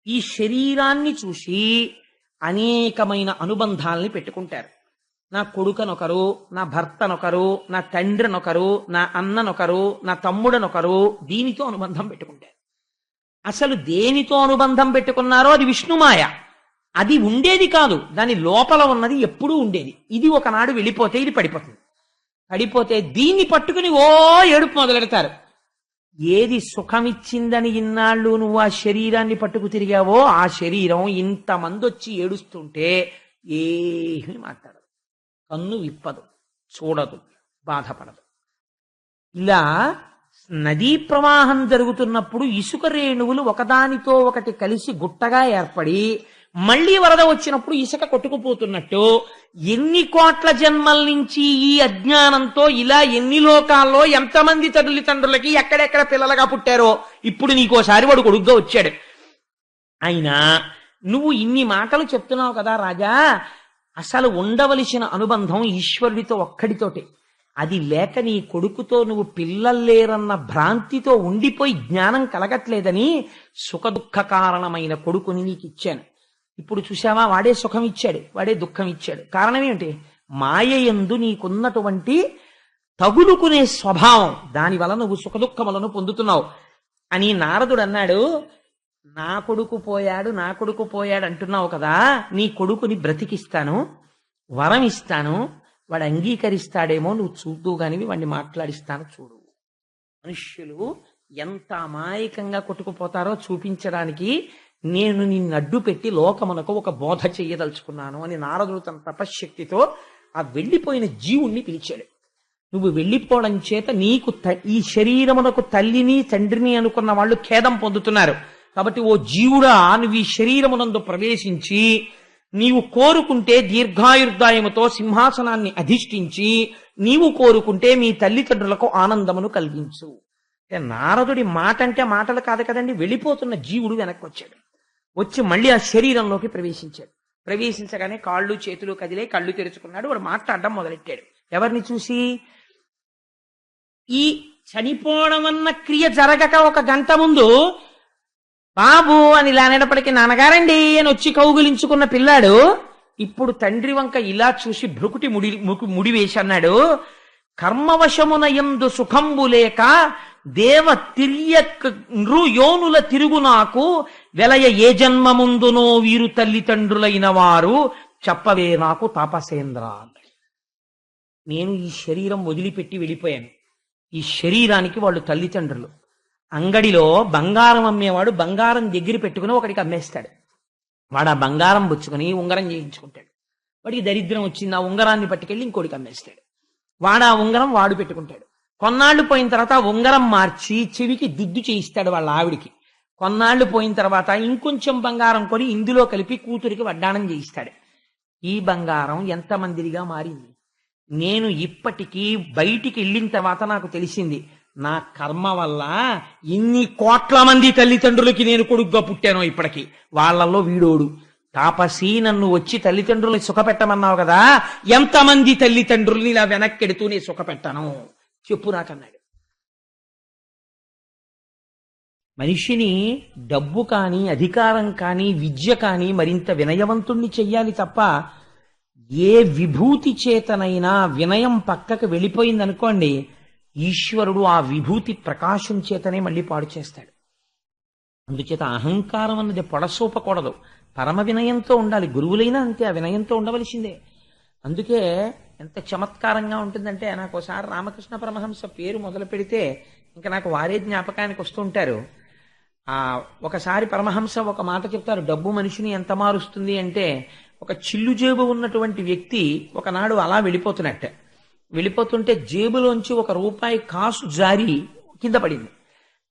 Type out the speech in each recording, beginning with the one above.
ఈ శరీరాన్ని చూసి అనేకమైన అనుబంధాల్ని పెట్టుకుంటారు. నా కొడుకనొకరు, నా భర్తనొకరు, నా తండ్రినొకరు, నా అన్ననొకరు, నా తమ్ముడనొకరు, దీనితో అనుబంధం పెట్టుకుంటారు. అసలు దేనితో అనుబంధం పెట్టుకున్నారో అది విష్ణుమాయ. అది ఉండేది కాదు, దాని లోపల ఉన్నది ఎప్పుడూ ఉండేది. ఇది ఒకనాడు వెళ్ళిపోతే ఇది పడిపోతుంది. పడిపోతే దీన్ని పట్టుకుని ఓ ఏడుపు మొదలెడతారు. ఏది సుఖమిచ్చిందని ఇన్నాళ్ళు నువ్వు ఆ శరీరాన్ని పట్టుకు తిరిగావో ఆ శరీరం ఇంతమంది వచ్చి ఏడుస్తుంటే ఏమీ మాట్లాడదు, కన్ను విప్పదు, చూడదు, బాధపడదు. ఇలా నదీ ప్రవాహం జరుగుతున్నప్పుడు ఇసుక రేణువులు ఒకదానితో ఒకటి కలిసి గుట్టగా ఏర్పడి మళ్లీ వరద వచ్చినప్పుడు ఇసుక కొట్టుకుపోతున్నట్టు ఎన్ని కోట్ల జన్మల నుంచి ఈ అజ్ఞానంతో ఇలా ఎన్ని లోకాల్లో ఎంతమంది తల్లిదండ్రులకి ఎక్కడెక్కడ పిల్లలుగా పుట్టారో ఇప్పుడు నీకోసారి వాడు కొడుగ్గా వచ్చాడు. అయినా నువ్వు ఇన్ని మాటలు చెప్తున్నావు కదా రాజా, అసలు ఉండవలసిన అనుబంధం ఈశ్వరుడితో ఒక్కడితోటే. అది లేక నీ కొడుకుతో నువ్వు పిల్లల్లేరన్న భ్రాంతితో ఉండిపోయి జ్ఞానం కలగట్లేదని సుఖదుఖ కారణమైన కొడుకుని నీకు ఇచ్చాను. ఇప్పుడు చూసావా, వాడే సుఖం ఇచ్చాడు, వాడే దుఃఖం ఇచ్చాడు. కారణం ఏమిటి? మాయయందు నీకున్నటువంటి తగులుకునే స్వభావం, దానివల్ల నువ్వు సుఖదుఖములను పొందుతున్నావు అని నారదుడు అన్నాడు. నా కొడుకు పోయాడు, నా కొడుకు పోయాడు అంటున్నావు కదా, నీ కొడుకుని బ్రతికిస్తాను, వరం ఇస్తాను, వాడు అంగీకరిస్తాడేమో నువ్వు చూద్దు గాని వాడిని మాట్లాడిస్తాను చూడు. మనుష్యులు ఎంత అమాయకంగా కొట్టుకుపోతారో చూపించడానికి నేను నిన్ను అడ్డు పెట్టి లోకమునకు ఒక బోధ చెయ్యదలుచుకున్నాను అని నారదుడు తన తపశ్శక్తితో ఆ వెళ్ళిపోయిన జీవుణ్ణి పిలిచాడు. నువ్వు వెళ్ళిపోవడం చేత నీకు ఈ శరీరమునకు తల్లిని తండ్రిని అనుకున్న వాళ్ళు ఖేదం పొందుతున్నారు. కాబట్టి ఓ జీవుడా, నువ్వు ఈ శరీరమునందు ప్రవేశించి నీవు కోరుకుంటే దీర్ఘాయుర్దాయముతో సింహాసనాన్ని అధిష్ఠించి నీవు కోరుకుంటే మీ తల్లిదండ్రులకు ఆనందమును కలిగించు. నారదుడి మాట అంటే మాటలు కాదు కదండి. వెళ్ళిపోతున్న జీవుడు వెనక్కి వచ్చాడు. వచ్చి మళ్ళీ ఆ శరీరంలోకి ప్రవేశించాడు. ప్రవేశించగానే కాళ్ళు చేతులు కదిలే, కళ్ళు తెరుచుకున్నాడు. వాడు మాట్లాడడం మొదలెట్టాడు. ఎవరిని చూసి? ఈ చనిపోవడం అన్న క్రియ జరగక ఒక గంట ముందు బాబు అని ఇలా అనేటప్పటికీ నాన్నగారండి అని వచ్చి కౌగులించుకున్న పిల్లాడు ఇప్పుడు తండ్రి వంక ఇలా చూసి భ్రుకుటి ముడి వేసి అన్నాడు, కర్మవశమున యందు సుఖంబు లేక దేవ తిర్యకు యోనుల తిరుగు నాకు వెలయ ఏ జన్మ ముందునో వీరు తల్లిదండ్రులైన వారు చెప్పవే నాకు తాపసేంద్ర. నేను ఈ శరీరం వదిలిపెట్టి వెళ్ళిపోయాను. ఈ శరీరానికి వాళ్ళు తల్లిదండ్రులు. అంగడిలో బంగారం అమ్మేవాడు బంగారం దగ్గర పెట్టుకుని ఒకడికి అమ్మేస్తాడు. వాడు ఆ బంగారం పుచ్చుకొని ఉంగరం చేయించుకుంటాడు. వాడికి దరిద్రం వచ్చింది, ఆ ఉంగరాన్ని పట్టుకెళ్ళి ఇంకోటికి అమ్మేస్తాడు. వాడు ఆ ఉంగరం వాడు పెట్టుకుంటాడు. కొన్నాళ్ళు పోయిన తర్వాత ఉంగరం మార్చి చెవికి దుద్దు చేయిస్తాడు వాళ్ళ ఆవిడికి. కొన్నాళ్ళు పోయిన తర్వాత ఇంకొంచెం బంగారం కొని ఇందులో కలిపి కూతురికి వడ్డాణం చేయిస్తాడు. ఈ బంగారం ఎంతమందిగా మారింది. నేను ఇప్పటికీ బయటికి వెళ్ళిన తర్వాత నాకు తెలిసింది, నా కర్మ వల్ల ఇన్ని కోట్ల మంది తల్లిదండ్రులకి నేను కొడుగ్గా పుట్టానో ఇప్పటికీ. వాళ్ళల్లో వీడోడు తాపసి. నన్ను వచ్చి తల్లిదండ్రుల్ని సుఖపెట్టమన్నావు కదా, ఎంతమంది తల్లిదండ్రుల్ని ఇలా వెనక్కెడుతూ నేను సుఖపెట్టాను చెప్పు నాకన్నాడు. మనిషిని డబ్బు కానీ అధికారం కానీ విద్య కానీ మరింత వినయవంతుణ్ణి చెయ్యాలి తప్ప ఏ విభూతి చేతనైనా వినయం పక్కకు వెళ్ళిపోయిందనుకోండి, ఈశ్వరుడు ఆ విభూతి ప్రకాశం చేతనే మళ్ళీ పాడు చేస్తాడు. అందుచేత అహంకారం అన్నది పొడసూపకూడదు, పరమ వినయంతో ఉండాలి. గురువులైనా అంతే, ఆ వినయంతో ఉండవలసిందే. అందుకే ఎంత చమత్కారంగా ఉంటుందంటే, నాకు ఒకసారి రామకృష్ణ పరమహంస పేరు మొదలు పెడితే ఇంకా నాకు వారే జ్ఞాపకానికి వస్తుంటారు. ఒకసారి పరమహంస ఒక మాట చెప్తారు, డబ్బు మనిషిని ఎంత మారుస్తుంది అంటే, ఒక చిల్లు జేబు ఉన్నటువంటి వ్యక్తి ఒకనాడు అలా వెళ్ళిపోతుంటే జేబులోంచి ₹1 కాసు జారి కింద పడింది.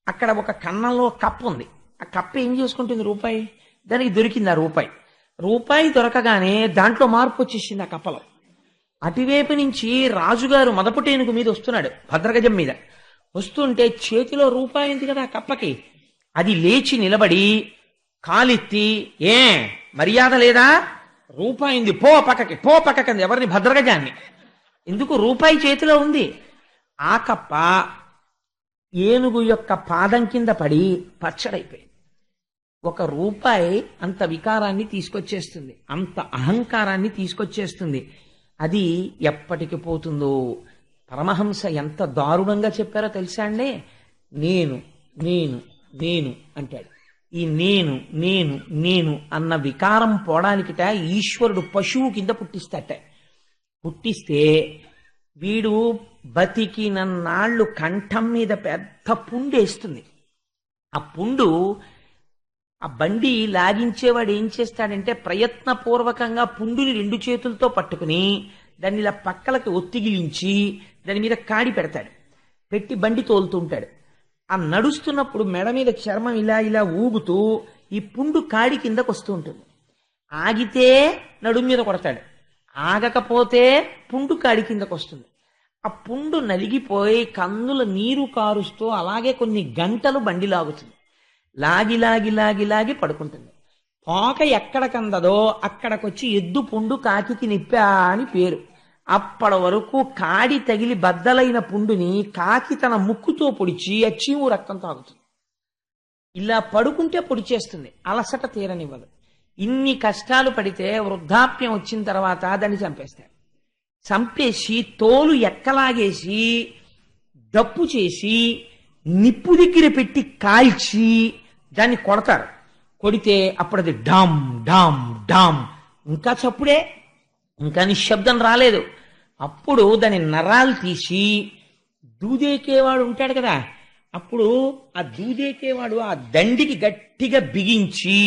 అక్కడ ఒక కన్నంలో కప్పు ఉంది. ఆ కప్పు ఏం చేసుకుంటుంది? రూపాయి. దానికి దొరికింది ఆ రూపాయి దొరకగానే దాంట్లో మార్పు వచ్చేసింది ఆ కప్పలో. అటువైపు నుంచి రాజుగారు మదపుటేనుగు మీద వస్తున్నాడు, భద్రగజం మీద వస్తుంటే చేతిలో రూపాయి ఉంది కదా ఆ కప్పకి. అది లేచి నిలబడి కాలెత్తి, ఏ మర్యాద లేదా, రూపాయింది పో పక్కకి ఎవరిని? భద్రగజాన్ని. ఎందుకు? రూపాయి చేతిలో ఉంది. ఆ కప్ప ఏనుగు యొక్క పాదం కింద పడి పచ్చడైపోయింది. ఒక రూపాయి అంత వికారాన్ని తీసుకొచ్చేస్తుంది, అంత అహంకారాన్ని తీసుకొచ్చేస్తుంది. అది ఎప్పటికి పోతుందో. పరమహంస ఎంత దారుణంగా చెప్పారో తెలుసా అండి? నేను నేను నేను అంటాడు. ఈ నేను నేను నేను అన్న వికారం పోవడానికిట ఈశ్వరుడు పశువు కింద పుట్టిస్తాట. పుట్టిస్తే వీడు బతికినన్నాళ్ళు కంఠం మీద పెద్ద పుండు వేస్తుంది. ఆ పుండు, ఆ బండి లాగించేవాడు ఏం చేస్తాడంటే ప్రయత్నపూర్వకంగా పుండుని 2 చేతులతో పట్టుకుని దాన్ని ఇలా పక్కలకి ఒత్తిగిలించి దాని మీద కాడి పెడతాడు, పెట్టి బండి తోలుతుంటాడు. ఆ నడుస్తున్నప్పుడు మెడ మీద చర్మం ఇలా ఇలా ఊగుతూ ఈ పుండు కాడి కిందకు వస్తూ ఉంటుంది. ఆగితే నడుము మీద కొడతాడు, ఆగకపోతే పుండు కాడి కిందకు వస్తుంది. ఆ పుండు నలిగిపోయి కన్నుల నీరు కారుస్తూ అలాగే కొన్ని గంటలు బండి లాగుతుంది. లాగి లాగి లాగి లాగి పడుకుంటుంది. తోక ఎక్కడ కందదో అక్కడికొచ్చి ఎద్దు పుండు కాకికి నిప్పా అని పేరు. అప్పటి వరకు కాడి తగిలి బద్దలైన పుండుని కాకి తన ముక్కుతో పొడిచి ఆ చీము రక్తం తాగుతుంది. ఇలా పడుకుంటే పొడిచేస్తుంది, అలసట తీరనివ్వదు. ఇన్ని కష్టాలు పడితే వృద్ధాప్యం వచ్చిన తర్వాత దాన్ని చంపేస్తాడు. చంపేసి తోలు ఎక్కలాగేసి డప్పు చేసి నిప్పు దగ్గర పెట్టి కాల్చి దాన్ని కొడతారు. కొడితే అప్పుడు అది డామ్ డామ్ డామ్, ఇంకా చప్పుడే, ఇంకా నిశ్శబ్దం రాలేదు. అప్పుడు దాని నరాలు తీసి దూదేకేవాడు ఉంటాడు కదా, అప్పుడు ఆ దూదేకేవాడు ఆ దండికి గట్టిగా బిగించి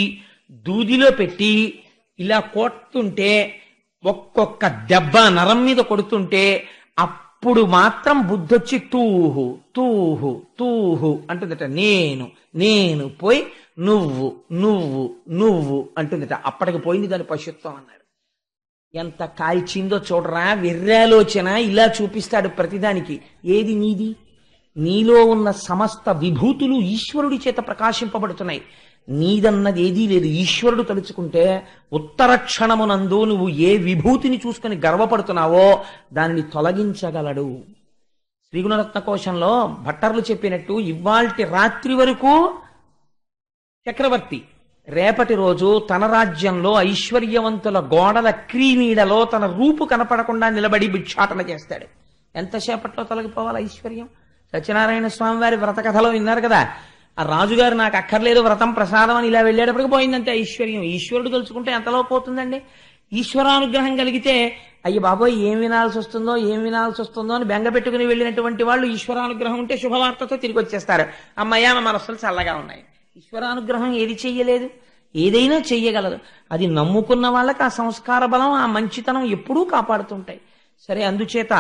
దూదిలో పెట్టి ఇలా కొడుతుంటే, ఒక్కొక్క దెబ్బ నరం మీద కొడుతుంటే అప్పుడు మాత్రం బుద్ధొచ్చి తూహు తూహు తూహు అంటుందట. నేను నేను పోయి నువ్వు నువ్వు నువ్వు అంటుందట. అప్పటికి పోయింది దాని పశుత్వం అన్నాడు. ఎంత కాల్చిందో చూడరా, వెర్రాలోచన ఇలా చూపిస్తాడు ప్రతిదానికి. ఏది నీది? నీలో ఉన్న సమస్త విభూతులు ఈశ్వరుడి చేత ప్రకాశింపబడుతున్నాయి. నీదన్నది ఏదీ లేదు. ఈశ్వరుడు తలుచుకుంటే ఉత్తర క్షణమునందు నువ్వు ఏ విభూతిని చూసుకుని గర్వపడుతున్నావో దానిని తొలగించగలడు. శ్రీగుణరత్న కోశంలో భట్టర్లు చెప్పినట్టు ఇవాల్టి రాత్రి వరకు చక్రవర్తి, రేపటి రోజు తన రాజ్యంలో ఐశ్వర్యవంతుల గోడల క్రీనీడలో తన రూపు కనపడకుండా నిలబడి భిక్షాటన చేస్తాడు. ఎంతసేపట్లో తొలగిపోవాలి ఐశ్వర్యం? సత్యనారాయణ స్వామి వారి వ్రత కథలో విన్నారు కదా, ఆ రాజుగారు నాకు అక్కర్లేదు వ్రతం ప్రసాదం అని ఇలా వెళ్ళేటప్పటికి పోయిందంటే ఐశ్వర్యం. ఈశ్వరుడు తలుచుకుంటే ఎంతలో పోతుందండి? ఈశ్వరానుగ్రహం కలిగితే అయ్యి బాబోయ్ ఏం వినాల్సి వస్తుందో ఏం వినాల్సి వస్తుందో అని బెంగ పెట్టుకుని వెళ్ళినటువంటి వాళ్ళు ఈశ్వరానుగ్రహం ఉంటే శుభవార్తతో తిరిగి వచ్చేస్తారు. అమ్మయ్య మా మనస్సులు చల్లగా ఉన్నాయి. ఈశ్వరానుగ్రహం ఏది చెయ్యలేదు? ఏదైనా చెయ్యగలదు. అది నమ్ముకున్న వాళ్ళకి ఆ సంస్కార బలం, ఆ మంచితనం ఎప్పుడూ కాపాడుతుంటాయి. సరే, అందుచేత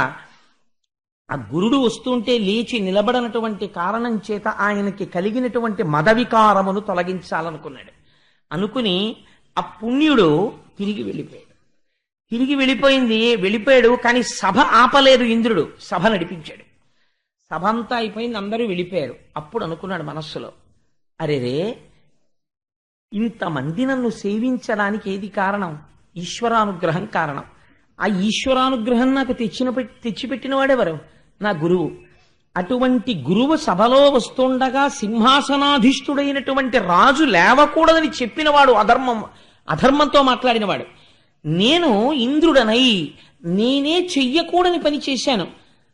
ఆ గురుడు వస్తుంటే లేచి నిలబడనటువంటి కారణం చేత ఆయనకి కలిగినటువంటి మదవికారమును తొలగించాలనుకున్నాడు. అనుకుని ఆ పుణ్యుడు తిరిగి వెళ్ళిపోయాడు. కానీ సభ ఆపలేదు. ఇంద్రుడు సభ నడిపించాడు. సభ అంతా అయిపోయింది, అందరూ వెళ్ళిపోయారు. అప్పుడు అనుకున్నాడు మనస్సులో, అరేరే, ఇంతమంది నన్ను సేవించడానికి ఏది కారణం? ఈశ్వరానుగ్రహం కారణం. ఆ ఈశ్వరానుగ్రహం నాకు తెచ్చిపెట్టిన వాడెవరు? నా గురువు. అటువంటి గురువు సభలో వస్తుండగా సింహాసనాధీష్ఠుడైనటువంటి రాజు లేవకూడదని చెప్పినవాడు అధర్మంతో మాట్లాడినవాడు. నేను ఇంద్రుడనై నేనే చెయ్యకూడని పని చేశాను.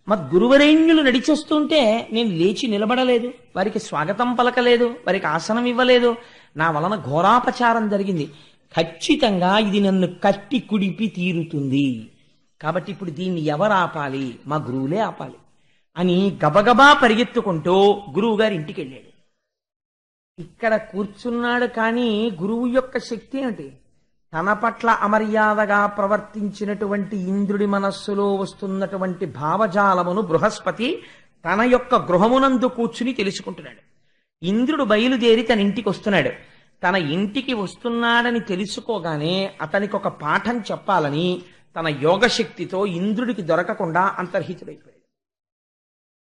మా గురువరేణ్యులు నడిచొస్తుంటే నేను లేచి నిలబడలేదు, వారికి స్వాగతం పలకలేదు, వారికి ఆసనం ఇవ్వలేదు. నా వలన ఘోరాపచారం జరిగింది. ఖచ్చితంగా ఇది నన్ను కట్టి కుడిపి తీరుతుంది. కాబట్టి ఇప్పుడు దీన్ని ఎవరు ఆపాలి? మా గురువులే ఆపాలి అని గబగబా పరిగెత్తుకుంటూ గురువు గారి ఇంటికి వెళ్ళాడు. ఇక్కడ కూర్చున్నాడు. కానీ గురువు యొక్క శక్తి ఏమిటి? తన పట్ల అమర్యాదగా ప్రవర్తించినటువంటి ఇంద్రుడి మనస్సులో వస్తున్నటువంటి భావజాలమును బృహస్పతి తన యొక్క గృహమునందు కూర్చుని తెలుసుకుంటున్నాడు. ఇంద్రుడు బయలుదేరి తన ఇంటికి వస్తున్నాడు. తన ఇంటికి వస్తున్నాడని తెలుసుకోగానే అతనికి ఒక పాఠం చెప్పాలని తన యోగశక్తితో ఇంద్రుడికి దొరకకుండా అంతర్హితుడైపోయాడు.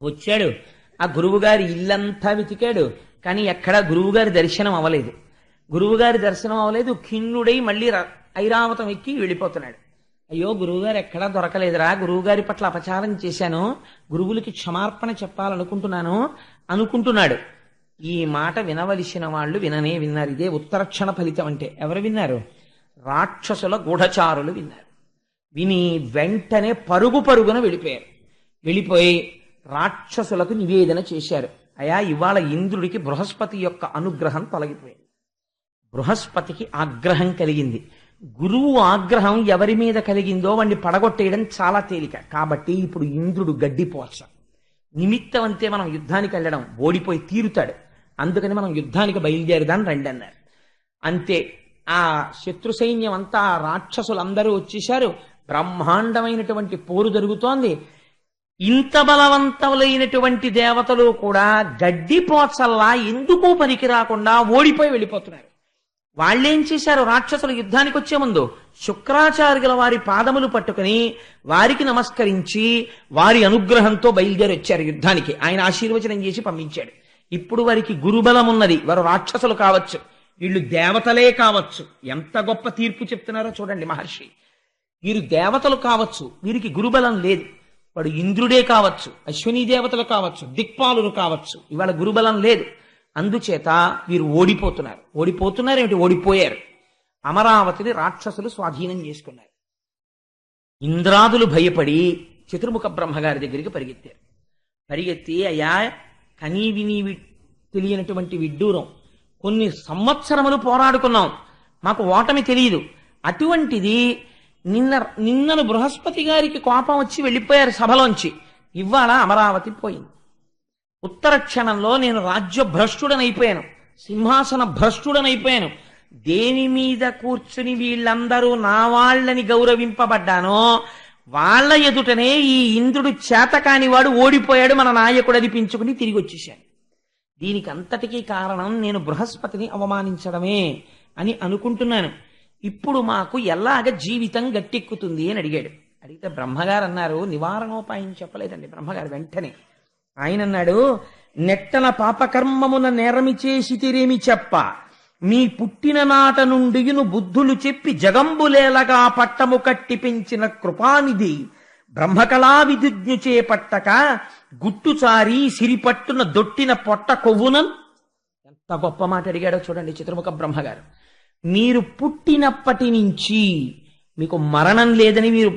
వచ్చాడు. ఆ గురువుగారి ఇల్లంతా వెతికాడు. కానీ ఎక్కడా గురువుగారి దర్శనం అవ్వలేదు. ఖిన్నుడై మళ్ళీ ఐరావతం ఎక్కి వెళ్ళిపోతున్నాడు. అయ్యో, గురువుగారు ఎక్కడా దొరకలేదురా, గురువుగారి పట్ల అపచారం చేశాను, గురువులకి క్షమార్పణ చెప్పాలనుకుంటున్నాను అనుకుంటున్నాడు. ఈ మాట వినవలసిన వాళ్ళు విన్నారు. ఇదే ఉత్తరక్షణ ఫలితం అంటే. ఎవరు విన్నారు? రాక్షసుల గూఢచారులు విన్నారు. విని వెంటనే పరుగున వెళ్ళిపోయి రాక్షసులకు నివేదన చేశారు. అయా, ఇవాళ ఇంద్రుడికి బృహస్పతి యొక్క అనుగ్రహం తొలగిపోయింది. బృహస్పతికి ఆగ్రహం కలిగింది. గురువు ఆగ్రహం ఎవరి మీద కలిగిందో వాడిని పడగొట్టేయడం చాలా తేలిక. కాబట్టి ఇప్పుడు ఇంద్రుడు గడ్డిపోచ. నిమిత్తం అంతే మనం యుద్ధానికి వెళ్ళడం, ఓడిపోయి తీరుతాడు. అందుకని మనం యుద్ధానికి బయలుదేరదాన్ని రండి అన్నారు. అంతే, ఆ శత్రు సైన్యం అంతా, రాక్షసులందరూ వచ్చేశారు. బ్రహ్మాండమైనటువంటి పోరు జరుగుతోంది. ఇంత బలవంతములైనటువంటి దేవతలు కూడా గడ్డిపోచల్లా ఎందుకు పనికి రాకుండా ఓడిపోయి వెళ్ళిపోతున్నారు. వాళ్ళేం చేశారు? రాక్షసులు యుద్ధానికి వచ్చే ముందు శుక్రాచార్యుల వారి పాదములు పట్టుకుని వారికి నమస్కరించి వారి అనుగ్రహంతో బయలుదేరి వచ్చారు యుద్ధానికి. ఆయన ఆశీర్వచనం చేసి పంపించాడు. ఇప్పుడు వారికి గురుబలం ఉన్నది. వారు రాక్షసులు కావచ్చు, వీళ్ళు దేవతలే కావచ్చు. ఎంత గొప్ప తీర్పు చెప్తున్నారో చూడండి మహర్షి. వీరు దేవతలు కావచ్చు, వీరికి గురుబలం లేదు. వాడు ఇంద్రుడే కావచ్చు, అశ్విని దేవతలు కావచ్చు, దిక్పాలులు కావచ్చు, ఇవాళ గురుబలం లేదు. అందుచేత వీరు ఓడిపోతున్నారు. ఓడిపోయారు. అమరావతిని రాక్షసులు స్వాధీనం చేసుకున్నారు. ఇంద్రాదులు భయపడి చతుర్ముఖ బ్రహ్మగారి దగ్గరికి పరిగెత్తి, అయ్యా, కనీ విని తెలియనటువంటి విడ్డూరం, కొన్ని సంవత్సరములు పోరాడుకున్నాం, మాకు ఓటమి తెలియదు. అటువంటిది నిన్నను బృహస్పతి గారికి కోపం వచ్చి వెళ్ళిపోయారు సభలోంచి. ఇవాళ అమరావతి పోయింది. ఉత్తర క్షణంలో నేను రాజ్య భ్రష్టుడనైపోయాను, సింహాసన భ్రష్టుడనైపోయాను. దేని మీద కూర్చుని వీళ్ళందరూ నా వాళ్ళని గౌరవింపబడ్డానో వాళ్ళ ఎదుటనే ఈ ఇంద్రుడు చేతకాని వాడు ఓడిపోయాడు, మన నాయకుడు అనిపించుకుని తిరిగి వచ్చేశాను. దీనికి అంతటికీ కారణం నేను బృహస్పతిని అవమానించడమే అని అనుకుంటున్నాను. ఇప్పుడు మాకు ఎలాగ జీవితం గట్టెక్కుతుంది అని అడిగితే బ్రహ్మగారు అన్నారు, నివారణోపాయం చెప్పలేదండి బ్రహ్మగారు. వెంటనే ఆయన అన్నాడు, నెట్టన పాపకర్మమున నేరమి చేసి తిరేమి చెప్ప, మీ పుట్టిన నాట నుండియును బుద్ధులు చెప్పి జగంబులేలగా పట్టము కట్టి పెంచిన కృపానిధి బ్రహ్మకళా విధుజ్ఞు చేపట్టక గుట్టుచారి సిరిపట్టున దొట్టిన పొట్ట కొవ్వునన్. ఎంత గొప్ప మాట అడిగాడో చూడండి చతుర్ముఖ బ్రహ్మగారు. మీరు పుట్టినప్పటి నుంచి మీకు మరణం లేదని మీరు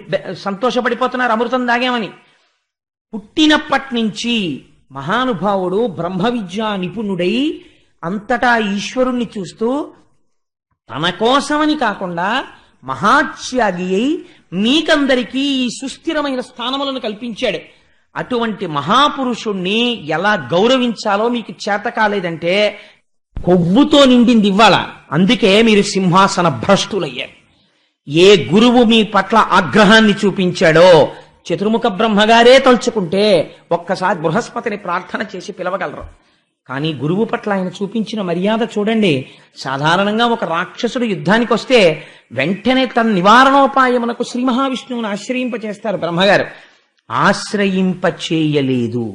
సంతోషపడిపోతున్నారు, అమృతం దాగామని. పుట్టినప్పటి నుంచి మహానుభావుడు బ్రహ్మ విద్యా నిపుణుడై అంతటా ఈశ్వరుణ్ణి చూస్తూ తన కోసమని కాకుండా మహాత్యాగి అయి మీకందరికీ ఈ సుస్థిరమైన స్థానములను కల్పించాడు. అటువంటి మహాపురుషుణ్ణి ఎలా గౌరవించాలో మీకు చేత కాలేదంటే కొవ్వుతో నిండింది ఇవ్వాల. అందుకే మీరు సింహాసన భ్రష్టులయ్యారు. ఏ గురువు మీ పట్ల ఆగ్రహాన్ని చూపించాడో చతుర్ముఖ బ్రహ్మగారే తలుచుకుంటే ఒక్కసారి బృహస్పతిని ప్రార్థన చేసి పిలవగలరు. కానీ గురువు పట్ల ఆయన చూపించిన మర్యాద చూడండి. సాధారణంగా ఒక రాక్షసుడు యుద్ధానికి వస్తే వెంటనే తన నివారణోపాయమునకు శ్రీ మహావిష్ణువుని ఆశ్రయింపచేస్తారు బ్రహ్మగారు. ఆశ్రయింపచేయలేదు,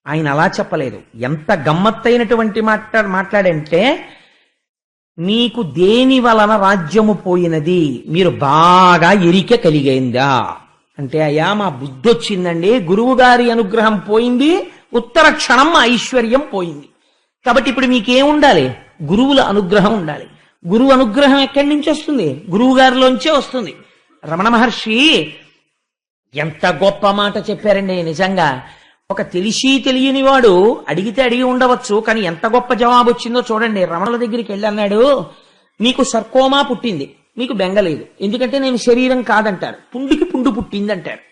ఆయన అలా చెప్పలేదు. ఎంత గమ్మత్తైనటువంటి మాట్లాడంటే, మీకు దేని వలన రాజ్యము పోయినది మీరు బాగా ఎరిక కలిగైందా అంటే, అయ్యా మా బుద్ధి వచ్చిందండి, గురువు గారి అనుగ్రహం పోయింది, ఉత్తర క్షణం ఐశ్వర్యం పోయింది. కాబట్టి ఇప్పుడు మీకేముండాలి? గురువుల అనుగ్రహం ఉండాలి. గురువు అనుగ్రహం ఎక్కడి నుంచి వస్తుంది? గురువు గారిలోంచే వస్తుంది. రమణ మహర్షి ఎంత గొప్ప మాట చెప్పారండి. నిజంగా ఒక తెలిసి తెలియని వాడు అడిగితే అడిగి ఉండవచ్చు, కానీ ఎంత గొప్ప జవాబు వచ్చిందో చూడండి. రమణుల దగ్గరికి వెళ్ళి అన్నాడు, మీకు సర్కోమా పుట్టింది, మీకు బెంగలేదు, ఎందుకంటే నేను శరీరం కాదంటారు. పుండుకి పుండు పుట్టింది అంటారు.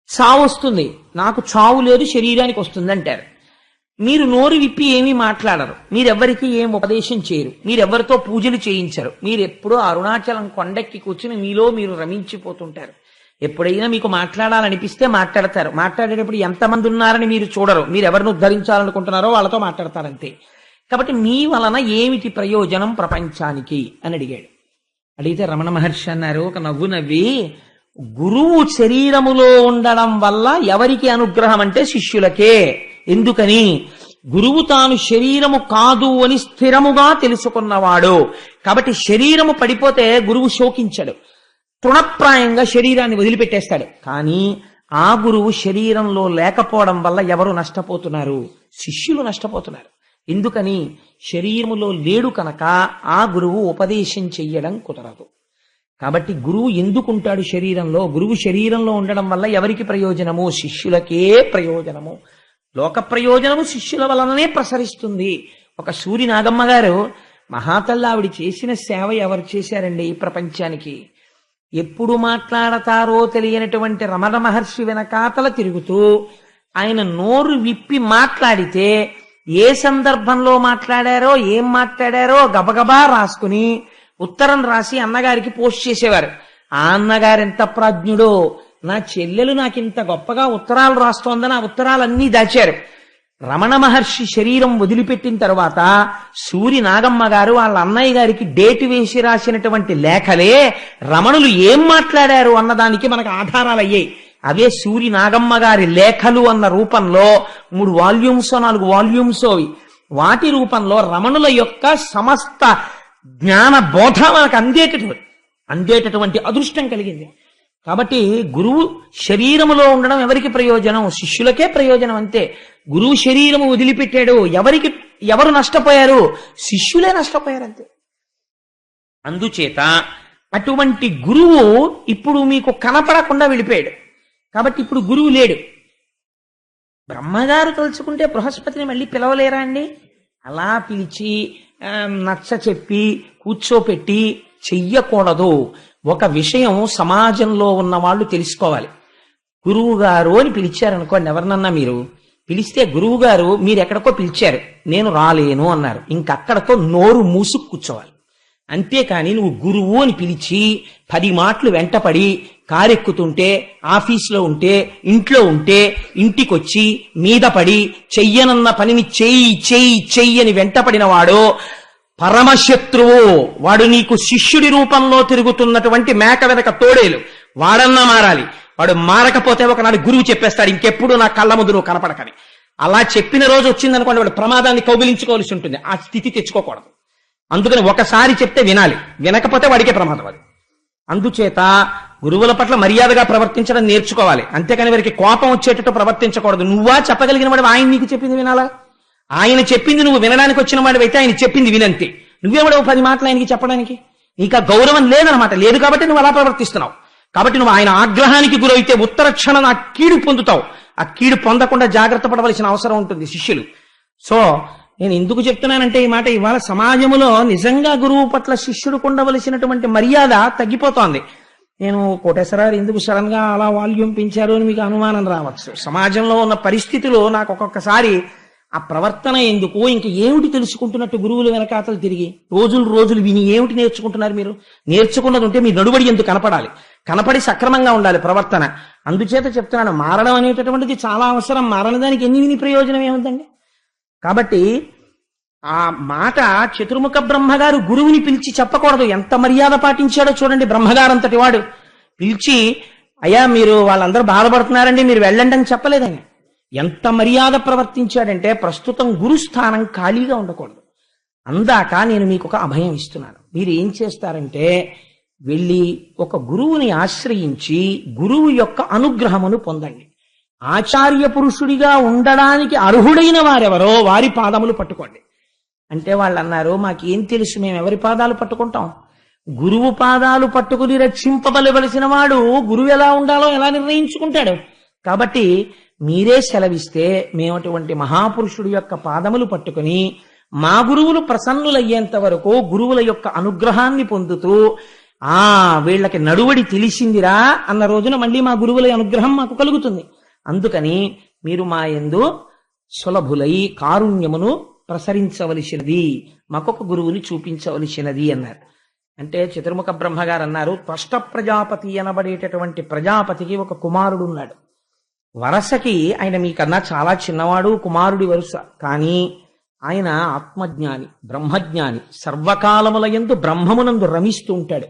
చావు వస్తుంది, నాకు చావు లేదు, శరీరానికి వస్తుంది అంటారు. మీరు నోరు విప్పి ఏమీ మాట్లాడరు, మీరెవ్వరికి ఏం ఉపదేశం చేయరు, మీరెవ్వరితో పూజలు చేయించరు. మీరెప్పుడూ అరుణాచలం కొండెక్కి కూర్చుని మీలో మీరు రమించిపోతుంటారు. ఎప్పుడైనా మీకు మాట్లాడాలనిపిస్తే మాట్లాడతారు. మాట్లాడేటప్పుడు ఎంతమంది ఉన్నారని మీరు చూడరు, మీరు ఎవరిని ఉద్ధరించాలనుకుంటున్నారో వాళ్ళతో మాట్లాడతారంతే. కాబట్టి మీ వలన ఏమిటి ప్రయోజనం ప్రపంచానికి అని అడిగితే రమణ మహర్షి అన్నారు, ఒక నవ్వు నవ్వి, గురువు శరీరములో ఉండడం వల్ల ఎవరికి అనుగ్రహం అంటే శిష్యులకే. ఎందుకని? గురువు తాను శరీరము కాదు అని స్థిరముగా తెలుసుకున్నవాడు. కాబట్టి శరీరము పడిపోతే గురువు శోకించడు, తృణప్రాయంగా శరీరాన్ని వదిలిపెట్టేస్తాడు. కానీ ఆ గురువు శరీరంలో లేకపోవడం వల్ల ఎవరు నష్టపోతున్నారు? శిష్యులు నష్టపోతున్నారు. ఎందుకని శరీరములో లేడు కనుక ఆ గురువు ఉపదేశం చెయ్యడం కుదరదు. కాబట్టి గురువు ఎందుకుంటాడు శరీరంలో? గురువు శరీరంలో ఉండడం వల్ల ఎవరికి ప్రయోజనము? శిష్యులకే ప్రయోజనము. లోక ప్రయోజనము శిష్యుల వలననే ప్రసరిస్తుంది. ఒక సూరి నాగమ్మ గారు మహాతల్లి ఆవిడ చేసిన సేవ ఎవరు చేశారండి ఈ ప్రపంచానికి? ఎప్పుడు మాట్లాడతారో తెలియనటువంటి రమణ మహర్షి వెనకాతల తిరుగుతూ ఆయన నోరు విప్పి మాట్లాడితే ఏ సందర్భంలో మాట్లాడారో ఏం మాట్లాడారో గబగబా రాసుకుని ఉత్తరం రాసి అన్నగారికి పోస్ట్ చేసేవారు. ఆ అన్నగారు ఎంత ప్రాజ్ఞుడో, నా చెల్లెలు నాకింత గొప్పగా ఉత్తరాలు రాస్తోందని ఆ ఉత్తరాలన్నీ దాచారు. రమణ మహర్షి శరీరం వదిలిపెట్టిన తర్వాత సూరి నాగమ్మ గారు వాళ్ళ అన్నయ్య గారికి డేటు వేసి రాసినటువంటి లేఖలే రమణులు ఏం మాట్లాడారు అన్నదానికి మనకు ఆధారాలు అయ్యాయి. అవే సూరి నాగమ్మ గారి లేఖలు అన్న రూపంలో 3 వాల్యూమ్స్ 4 వాల్యూమ్స్ అవి. వాటి రూపంలో రమణుల యొక్క సమస్త జ్ఞాన బోధ మనకు అందేటటువంటి అదృష్టం కలిగింది. కాబట్టి గురువు శరీరములో ఉండడం ఎవరికి ప్రయోజనం? శిష్యులకే ప్రయోజనం అంతే. గురువు శరీరము వదిలిపెట్టాడు, ఎవరు నష్టపోయారు? శిష్యులే నష్టపోయారు అంతే. అందుచేత అటువంటి గురువు ఇప్పుడు మీకు కనపడకుండా వెళ్ళిపోయాడు. కాబట్టి ఇప్పుడు గురువు లేడు. బ్రహ్మగారు తలుచుకుంటే బృహస్పతిని మళ్ళీ పిలవలేరా అండి? అలా పిలిచి నచ్చ చెప్పి కూర్చోపెట్టి చెయ్యకూడదు. ఒక విషయం సమాజంలో ఉన్న వాళ్ళు తెలుసుకోవాలి. గురువు గారు అని పిలిచారనుకోండి, ఎవరినన్నా మీరు పిలిస్తే గురువు గారు మీరు ఎక్కడికో పిలిచారు, నేను రాలేను అన్నారు, ఇంకక్కడతో నోరు మూసుకు కూర్చోవాలి. అంతేకాని నువ్వు గురువు అని పిలిచి 10 మాటలు వెంటపడి కారెక్కుతుంటే, ఆఫీసులో ఉంటే, ఇంట్లో ఉంటే, ఇంటికొచ్చి మీద పడి చెయ్యనన్న పనిని చెయ్యి అని వెంటపడిన వాడు పరమశత్రువు. వాడు నీకు శిష్యుడి రూపంలో తిరుగుతున్నటువంటి మేక వెనక తోడేలు. వాడన్నా మారాలి. వాడు మారకపోతే ఒకనాడు గురువు చెప్పేస్తాడు, ఇంకెప్పుడు నా కళ్ళ ముందు నువ్వు కనపడకని. అలా చెప్పిన రోజు వచ్చిందనుకోండి, వాడు ప్రమాదాన్ని కౌగిలించుకోవాల్సి ఉంటుంది. ఆ స్థితి తెచ్చుకోకూడదు. అందుకని ఒకసారి చెప్తే వినాలి, వినకపోతే వాడికే ప్రమాదం అది. అందుచేత గురువుల పట్ల మర్యాదగా ప్రవర్తించడం నేర్చుకోవాలి. అంతేకాని వారికి కోపం వచ్చేటట్టు ప్రవర్తించకూడదు. నువ్వా చెప్పగలిగిన వాడు ఆయన నీకు చెప్పింది వినాలా? ఆయన చెప్పింది నువ్వు వినడానికి వచ్చిన వాడివైతే ఆయన చెప్పింది వినంతే. నువ్వేవాడు 10 మాటలు ఆయనకి చెప్పడానికి? నీకు ఆ గౌరవం లేదనమాట. లేదు కాబట్టి నువ్వు అలా ప్రవర్తిస్తున్నావు. కాబట్టి నువ్వు ఆయన ఆగ్రహానికి గురైతే ఉత్తర క్షణం ఆ కీడు పొందుతావు. ఆ కీడు పొందకుండా జాగ్రత్త పడవలసిన అవసరం ఉంటుంది శిష్యులు. సో నేను ఎందుకు చెప్తున్నానంటే ఈ మాట, ఇవాళ సమాజంలో నిజంగా గురువు పట్ల శిష్యుడికి ఉండవలసినటువంటి మర్యాద తగ్గిపోతోంది. నేను కోటేశ్వరరావు ఎందుకు సడన్ గా అలా వాల్యూమ్ పెంచారు అని మీకు అనుమానం రావచ్చు. సమాజంలో ఉన్న పరిస్థితులు నాకు ఒక్కొక్కసారి ఆ ప్రవర్తన ఎందుకు, ఇంక ఏమిటి తెలుసుకుంటున్నట్టు గురువులు వెనకాతలు తిరిగి రోజులు విని ఏమిటి నేర్చుకుంటున్నారు మీరు? నేర్చుకున్నది ఉంటే మీ నడుబడి ఎందుకు కనపడాలి, కనపడి సక్రమంగా ఉండాలి ప్రవర్తన. అందుచేత చెప్తున్నాను, మారడం అనేటటువంటిది చాలా అవసరం. మారని దానికి ఎన్ని విని ప్రయోజనం ఏముందండి? కాబట్టి ఆ మాట చతుర్ముఖ బ్రహ్మగారు గురువుని పిలిచి చెప్పకూడదు. ఎంత మర్యాద పాటించాడో చూడండి. బ్రహ్మగారంతటి వాడు పిలిచి, అయ్యా మీరు వాళ్ళందరూ బాధపడుతున్నారండి, మీరు వెళ్ళండి అని చెప్పలేదని. ఎంత మర్యాద ప్రవర్తించాడంటే, ప్రస్తుతం గురుస్థానం ఖాళీగా ఉండకూడదు. అందాక నేను మీకు ఒక అభయం ఇస్తున్నాను. మీరు ఏం చేస్తారంటే, వెళ్ళి ఒక గురువుని ఆశ్రయించి గురువు యొక్క అనుగ్రహమును పొందండి. ఆచార్య పురుషుడిగా ఉండడానికి అర్హుడైన వారెవరో వారి పాదములు పట్టుకోండి. అంటే వాళ్ళు అన్నారు, మాకేం తెలుసు, మేము ఎవరి పాదాలు పట్టుకుంటాం? గురువు పాదాలు పట్టుకుని రక్షింపబలవలసిన వాడు గురువు ఎలా ఉండాలో ఎలా నిర్ణయించుకుంటాడు? కాబట్టి మీరే సెలవిస్తే మేము అటువంటి మహాపురుషుడి యొక్క పాదములు పట్టుకుని మా గురువులు ప్రసన్నులయ్యేంత వరకు గురువుల యొక్క అనుగ్రహాన్ని పొందుతూ, వీళ్ళకి నడువడి తెలిసిందిరా అన్న రోజున మళ్ళీ మా గురువుల అనుగ్రహం మాకు కలుగుతుంది. అందుకని మీరు మా యందు సులభులై కారుణ్యమును ప్రసరించవలసినది, మాకొక గురువుని చూపించవలసినది అన్నారు. అంటే చతుర్ముఖ బ్రహ్మగారు అన్నారు, త్వష్ట ప్రజాపతి అనబడేటటువంటి ప్రజాపతికి ఒక కుమారుడు ఉన్నాడు. వరసకి ఆయన మీకన్నా చాలా చిన్నవాడు, కుమారుడి వరుస. కానీ ఆయన ఆత్మజ్ఞాని, బ్రహ్మజ్ఞాని, సర్వకాలముల యందు బ్రహ్మమునందు రమిస్తూ ఉంటాడు.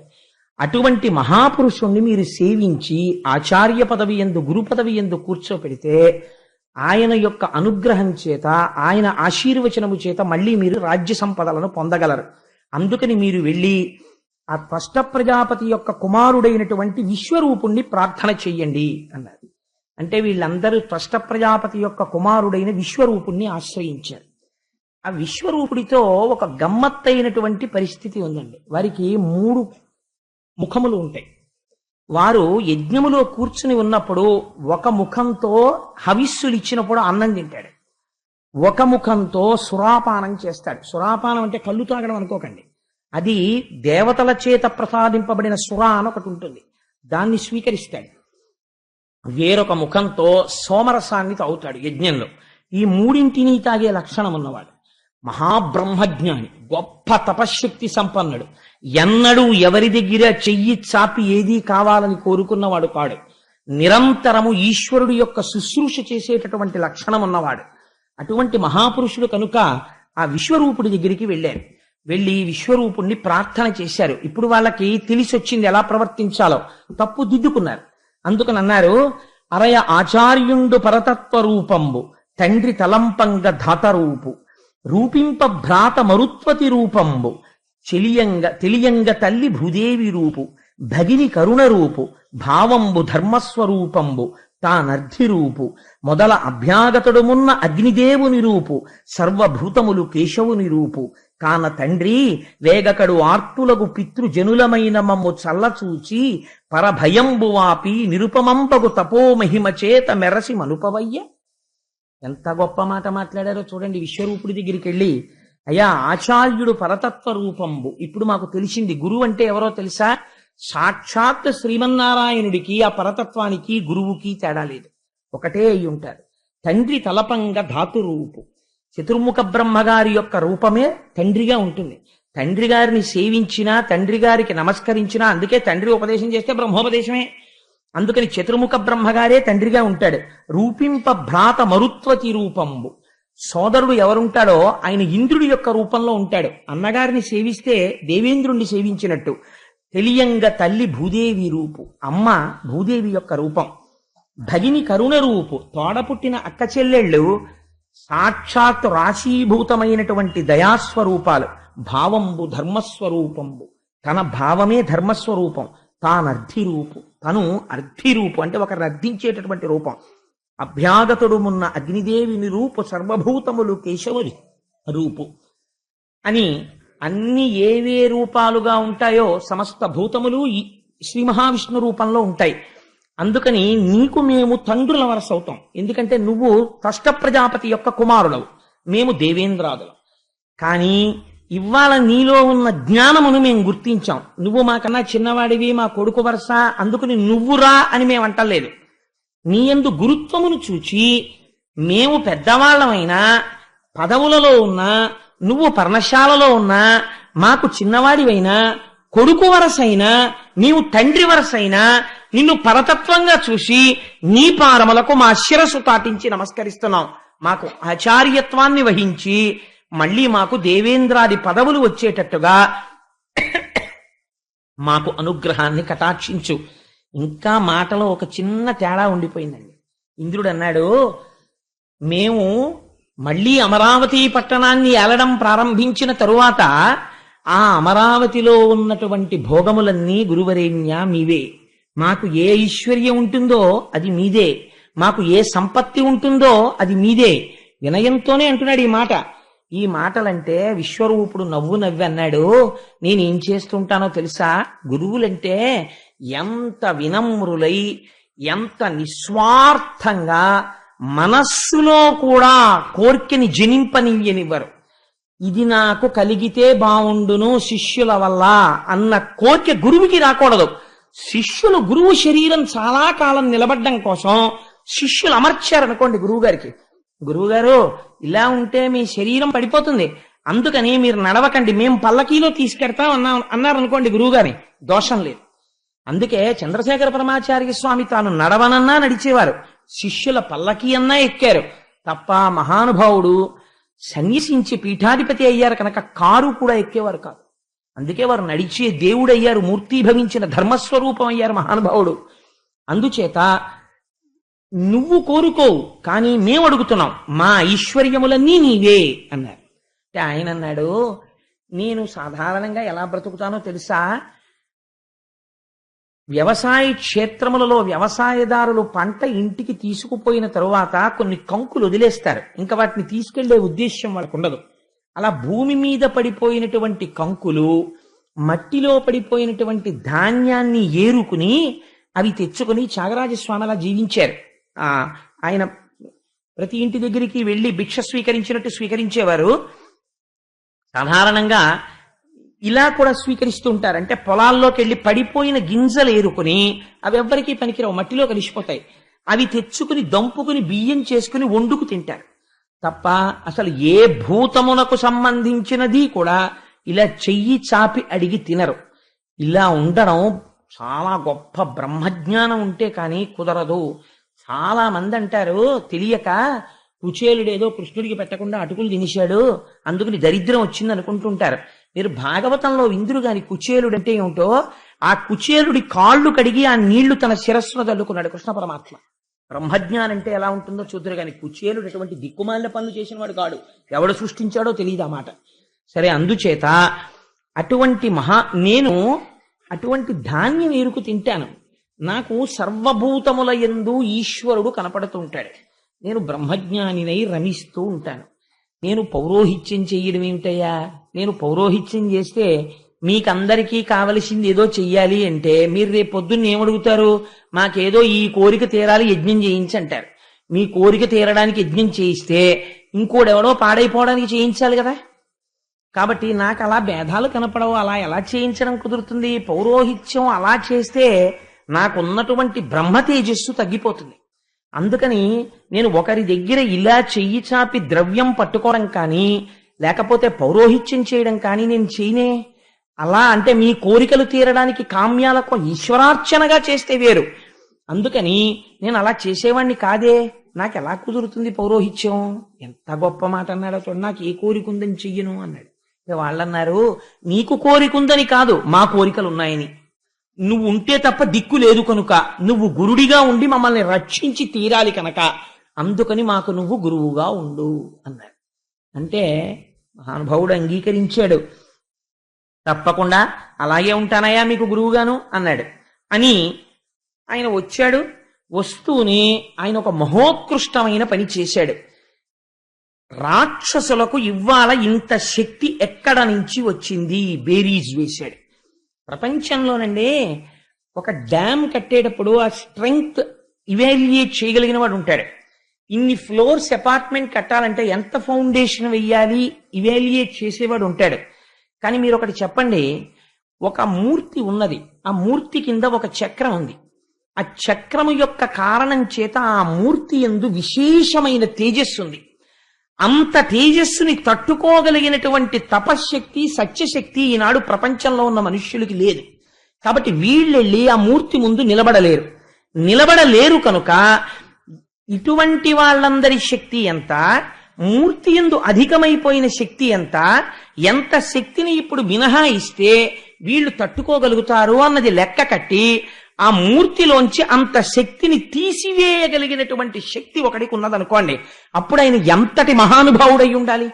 అటువంటి మహాపురుషుణ్ణి మీరు సేవించి ఆచార్య పదవి యందు, గురు పదవి యందు కూర్చోపెడితే ఆయన యొక్క అనుగ్రహం చేత, ఆయన ఆశీర్వచనము చేత మళ్ళీ మీరు రాజ్య సంపదలను పొందగలరు. అందుకని మీరు వెళ్ళి ఆ త్వష్ట ప్రజాపతి యొక్క కుమారుడైనటువంటి విశ్వరూపుణ్ణి ప్రార్థన చెయ్యండి అన్నారు. అంటే వీళ్ళందరూ త్వష్ట ప్రజాపతి యొక్క కుమారుడైన విశ్వరూపుణ్ణి ఆశ్రయించారు. ఆ విశ్వరూపుడితో ఒక గమ్మత్తైనటువంటి పరిస్థితి ఉందండి. వారికి 3 ముఖములు ఉంటాయి. వారు యజ్ఞములో కూర్చుని ఉన్నప్పుడు ఒక ముఖంతో హవిస్సులు ఇచ్చినప్పుడు అన్నం తింటాడు, ఒక ముఖంతో సురాపానం చేస్తాడు. సురాపానం అంటే కళ్ళు తాగడం అనుకోకండి, అది దేవతల చేత ప్రసాదింపబడిన సుర అని ఒకటి ఉంటుంది, దాన్ని స్వీకరిస్తాడు. వేరొక ముఖంతో సోమరసాన్ని తాగుతాడు యజ్ఞంలో. ఈ 3 తాగే లక్షణం ఉన్నవాడు మహాబ్రహ్మజ్ఞాని, గొప్ప తపశ్శక్తి సంపన్నుడు. ఎన్నడూ ఎవరి దగ్గర చెయ్యి చాపి ఏదీ కావాలని కోరుకున్నవాడు కాడు. నిరంతరము ఈశ్వరుడు యొక్క శుశ్రూష చేసేటటువంటి లక్షణం ఉన్నవాడు. అటువంటి మహాపురుషుడు కనుక ఆ విశ్వరూపుడి దగ్గరికి వెళ్ళారు. వెళ్ళి విశ్వరూపుణ్ణి ప్రార్థన చేశారు. ఇప్పుడు వాళ్ళకి తెలిసొచ్చింది ఎలా ప్రవర్తించాలో, తప్పు దిద్దుకున్నారు. అందుకని అన్నారు, అరయ ఆచార్యుండు పరతత్వ రూపంబు తండ్రి తలంపంగ ధాతరూపు రూపింప భ్రాత మరుత్వతి రూపంబు తెలియంగ తల్లి భూదేవి రూపు భగిని కరుణ రూపు భావంబు ధర్మస్వరూపంబు తానర్ధి రూపు మొదల అభ్యాగతుడుమున్న అగ్నిదేవుని రూపు సర్వభూతములు కేశవుని రూపు కాన తండ్రి వేగకడు ఆర్తులకు పితృజనులమైన మమ్ము చల్లచూచి పరభయంబు వాపి నిరుపమంపగు తపోమహిమ చేత మెరసి మనుపవయ్య. ఎంత గొప్ప మాట మాట్లాడారో చూడండి. విశ్వరూపుడి దగ్గరికి వెళ్ళి, అయ్యా ఆచార్యుడు పరతత్వ రూపంబు, ఇప్పుడు మాకు తెలిసింది గురువు అంటే ఎవరో తెలుసా? సాక్షాత్ శ్రీమన్నారాయణుడికి ఆ పరతత్వానికి గురువుకి తేడా లేదు, ఒకటే అయి ఉంటారు. తండ్రి తలపంగ ధాతు రూపు, చతుర్ముఖ బ్రహ్మగారి యొక్క రూపమే తండ్రిగా ఉంటుంది. తండ్రి గారిని సేవించినా, తండ్రి గారికి నమస్కరించినా, అందుకే తండ్రి ఉపదేశం చేస్తే బ్రహ్మోపదేశమే, అందుకని చతుర్ముఖ బ్రహ్మగారే తండ్రిగా ఉంటాడు. రూపింప భ్రాత మరుత్వతి రూపంబు, సోదరుడు ఎవరుంటాడో ఆయన ఇంద్రుడి యొక్క రూపంలో ఉంటాడు. అన్నగారిని సేవిస్తే దేవేంద్రుణ్ణి సేవించినట్టు. తెలియంగ తల్లి భూదేవి రూపు, అమ్మ భూదేవి యొక్క రూపం. భగిని కరుణ రూపు, తోడపుట్టిన అక్క చెల్లెళ్ళు సాక్షాత్ రాశీభూతమైనటువంటి దయాస్వరూపాలు. భావంబు ధర్మస్వరూపంబు, తన భావమే ధర్మస్వరూపం. తానర్ధి రూపు, తను అర్ధి రూపు అంటే ఒకరిని అర్థించేటటువంటి రూపం. అభ్యాగతుడు మున్న అగ్నిదేవిని రూపు సర్వభూతములు కేశవుని రూపు అని అన్ని ఏవే రూపాలుగా ఉంటాయో సమస్త భూతములు శ్రీ మహావిష్ణు రూపంలో ఉంటాయి. అందుకని నీకు మేము తండ్రుల వరస అవుతాం, ఎందుకంటే నువ్వు తష్ట ప్రజాపతి యొక్క కుమారుడవు, మేము దేవేంద్రాదులం. కానీ ఇవాళ నీలో ఉన్న జ్ఞానమును మేము గుర్తించాం. నువ్వు మాకన్నా చిన్నవాడివి, మా కొడుకు వరస, అందుకని నువ్వురా అని మేము అంటలేదు. నీ యందు గురుత్వమును చూచి మేము పెద్దవాళ్ళమైనా, పదవులలో ఉన్నా, నువ్వు పర్ణశాలలో ఉన్నా, మాకు చిన్నవాడివైనా, కొడుకు వరసైనా, నీవు తండ్రి వరసైనా, నిన్ను పరతత్వంగా చూసి నీ పారములకు మా శిరస్సు తాటించి నమస్కరిస్తున్నాం. మాకు ఆచార్యత్వాన్ని వహించి మళ్ళీ మాకు దేవేంద్రాది పదవులు వచ్చేటట్టుగా మాకు అనుగ్రహాన్ని కటాక్షించు. ఇంకా మాటలో ఒక చిన్న తేడా ఉండిపోయిందండి. ఇంద్రుడు అన్నాడు, మేము మళ్ళీ అమరావతి పట్టణాన్ని ఏలడం ప్రారంభించిన తరువాత ఆ అమరావతిలో ఉన్నటువంటి భోగములన్నీ గురువరేణ్య మీవే. మాకు ఏ ఐశ్వర్యం ఉంటుందో అది మీదే, మాకు ఏ సంపత్తి ఉంటుందో అది మీదే. వినయంతోనే అంటున్నాడు ఈ మాట. ఈ మాటలంటే విశ్వరూపుడు నవ్వు నవ్వి అన్నాడు, నేనేం చేస్తుంటానో తెలుసా? గురువులంటే ఎంత వినమ్రులై, ఎంత నిస్వార్థంగా, మనస్సులో కూడా కోర్కెని జనింపనివ్వనివ్వరు. ఇది నాకు కలిగితే బావుండును శిష్యుల వల్ల అన్న కోరిక గురువుకి రాకూడదు. శిష్యులు గురువు శరీరం చాలా కాలం నిలబడ్డం కోసం శిష్యులు అమర్చారనుకోండి గురువు గారికి, గురువుగారు ఇలా ఉంటే మీ శరీరం పడిపోతుంది, అందుకని మీరు నడవకండి, మేము పల్లకీలో తీసుకెడతాం అన్నారనుకోండి గురువుగారి, దోషం లేదు. అందుకే చంద్రశేఖర పరమాచార్య స్వామి తాను నడవనన్నా నడిచేవారు, శిష్యుల పల్లకీ అన్నా ఎక్కారు తప్ప మహానుభావుడు సన్యసించి పీఠాధిపతి అయ్యారు కనుక కారు కూడా ఎక్కేవారు కాదు. అందుకే వారు నడిచే దేవుడు అయ్యారు, మూర్తీభవించిన ధర్మస్వరూపం అయ్యారు మహానుభావుడు. అందుచేత నువ్వు కోరుకోవు, కానీ మేము అడుగుతున్నాం, మా ఐశ్వర్యములన్నీ నీవే అన్నారు. అంటే ఆయన అన్నాడు, నేను సాధారణంగా ఎలా బ్రతుకుతానో తెలుసా? వ్యవసాయ క్షేత్రములలో వ్యవసాయదారులు పంట ఇంటికి తీసుకుపోయిన తరువాత కొన్ని కంకులు వదిలేస్తారు, ఇంకా వాటిని తీసుకెళ్లే ఉద్దేశ్యం వాళ్ళకు ఉండదు. అలా భూమి మీద పడిపోయినటువంటి కంకులు, మట్టిలో పడిపోయినటువంటి ధాన్యాన్ని ఏరుకుని అవి తెచ్చుకుని త్యాగరాజస్వామి అలా జీవించారు. ఆయన ప్రతి ఇంటి దగ్గరికి వెళ్ళి భిక్ష స్వీకరించినట్టు స్వీకరించేవారు. సాధారణంగా ఇలా కూడా స్వీకరిస్తూ ఉంటారు. అంటే పొలాల్లోకి వెళ్ళి పడిపోయిన గింజలు ఏరుకుని అవి ఎవ్వరికీ పనికిరావు, మట్టిలో కలిసిపోతాయి. అవి తెచ్చుకుని దంపుకుని బియ్యం చేసుకుని వండుకు తింటారు తప్ప అసలు ఏ భూతమునకు సంబంధించినది కూడా ఇలా చెయ్యి చాపి అడిగి తినరు. ఇలా ఉండడం చాలా గొప్ప బ్రహ్మజ్ఞానం ఉంటే కానీ కుదరదు. చాలా మంది అంటారు తెలియక, కుచేలుడేదో కృష్ణుడికి పెట్టకుండా అటుకులు తినేశాడు అందుకని దరిద్రం వచ్చింది అనుకుంటుంటారు. మీరు భాగవతంలో విందురు గాని కుచేలుడంటే ఏమిటో, ఆ కుచేలుడి కాళ్ళు కడిగి ఆ నీళ్లు తన శిరస్సును తల్లుకున్నాడు కృష్ణ పరమాత్మ. బ్రహ్మజ్ఞానం అంటే ఎలా ఉంటుందో చూద్దరు కానీ కుచేలుడు అటువంటి దిక్కుమాలిన పనులు చేసిన వాడు కాడు. ఎవడు సృష్టించాడో తెలియదు ఆ మాట. సరే, అందుచేత నేను అటువంటి ధాన్యం ఎరుకు తింటాను. నాకు సర్వభూతముల యందు ఈశ్వరుడు కనపడుతుంటాడు. నేను బ్రహ్మజ్ఞానినై రమిస్తూ ఉంటాను. నేను పౌరోహిత్యం చెయ్యడం ఏమిటయ్యా? నేను పౌరోహిత్యం చేస్తే మీకందరికీ కావలసింది ఏదో చెయ్యాలి అంటే మీరు రేపు పొద్దున్న ఏమడుగుతారు? మాకేదో ఈ కోరిక తీరాలి, యజ్ఞం చేయించి అంటారు. మీ కోరిక తీరడానికి యజ్ఞం చేయిస్తే ఇంకోడెవడో పాడైపోవడానికి చేయించాలి కదా. కాబట్టి నాకు అలా భేదాలు కనపడవు. అలా ఎలా చేయించడం కుదురుతుంది? పౌరోహిత్యం అలా చేస్తే నాకున్నటువంటి బ్రహ్మ తేజస్సు తగ్గిపోతుంది. అందుకని నేను ఒకరి దగ్గర ఇలా చెయ్యి చాపి ద్రవ్యం పట్టుకోవడం కానీ లేకపోతే పౌరోహిత్యం చేయడం కానీ నేను చేయనే. అలా అంటే మీ కోరికలు తీరడానికి కామ్యాలకు ఈశ్వరార్చనగా చేస్తే వేరు. అందుకని నేను అలా చేసేవాణ్ణి కాదే. నాకు ఎలా కుదురుతుంది పౌరోహిత్యం? ఎంత గొప్ప మాట అన్నాడో చూడండి. నాకు ఏ కోరిక ఉందని చెయ్యను అన్నాడు. వాళ్ళన్నారు నీకు కోరిక ఉందని కాదు, మా కోరికలు ఉన్నాయని. నువ్వు ఉంటే తప్ప దిక్కు లేదు కనుక, నువ్వు గురుడిగా ఉండి మమ్మల్ని రక్షించి తీరాలి కనుక అందుకని మాకు నువ్వు గురువుగా ఉండు అన్నాడు. అంటే మహానుభావుడు అంగీకరించాడు. తప్పకుండా అలాగే ఉంటానయ్యా మీకు గురువుగాను అన్నాడు. అని ఆయన వచ్చాడు. వస్తూనే ఆయన ఒక మహోత్కృష్టమైన పని చేశాడు. రాక్షసులకు ఇవ్వాల ఇంత శక్తి ఎక్కడ నుంచి వచ్చింది బేరీజ్ వేశాడు. ప్రపంచంలోనండి ఒక డ్యామ్ కట్టేటప్పుడు ఆ స్ట్రెంగ్త్ ఇవాల్యుయేట్ చేయగలిగిన వాడు ఉంటాడు. ఇన్ని ఫ్లోర్స్ అపార్ట్మెంట్ కట్టాలంటే ఎంత ఫౌండేషన్ వెయ్యాలి ఇవాల్యుయేట్ చేసేవాడు ఉంటాడు. కానీ మీరు ఒకటి చెప్పండి, ఒక మూర్తి ఉన్నది, ఆ మూర్తి కింద ఒక చక్రం ఉంది. ఆ చక్రము యొక్క కారణం చేత ఆ మూర్తి యందు విశేషమైన తేజస్సు ఉంది. అంత తేజస్సుని తట్టుకోగలిగినటువంటి తపశ్శక్తి, సత్యశక్తి ఈనాడు ప్రపంచంలో ఉన్న మనుష్యులకి లేదు. కాబట్టి వీళ్ళెళ్ళి ఆ మూర్తి ముందు నిలబడలేరు కనుక ఇటువంటి వాళ్ళందరి శక్తి ఎంత, మూర్తి యందు అధికమైపోయిన శక్తి ఎంత శక్తిని ఇప్పుడు మినహాయిస్తే వీళ్ళు తట్టుకోగలుగుతారు అన్నది లెక్క కట్టి ఆ మూర్తిలోంచి అంత శక్తిని తీసివేయగలిగినటువంటి శక్తి ఒకడికి ఉన్నదనుకోండి, అప్పుడు ఆయన ఎంతటి మహానుభావుడై ఉండాలి.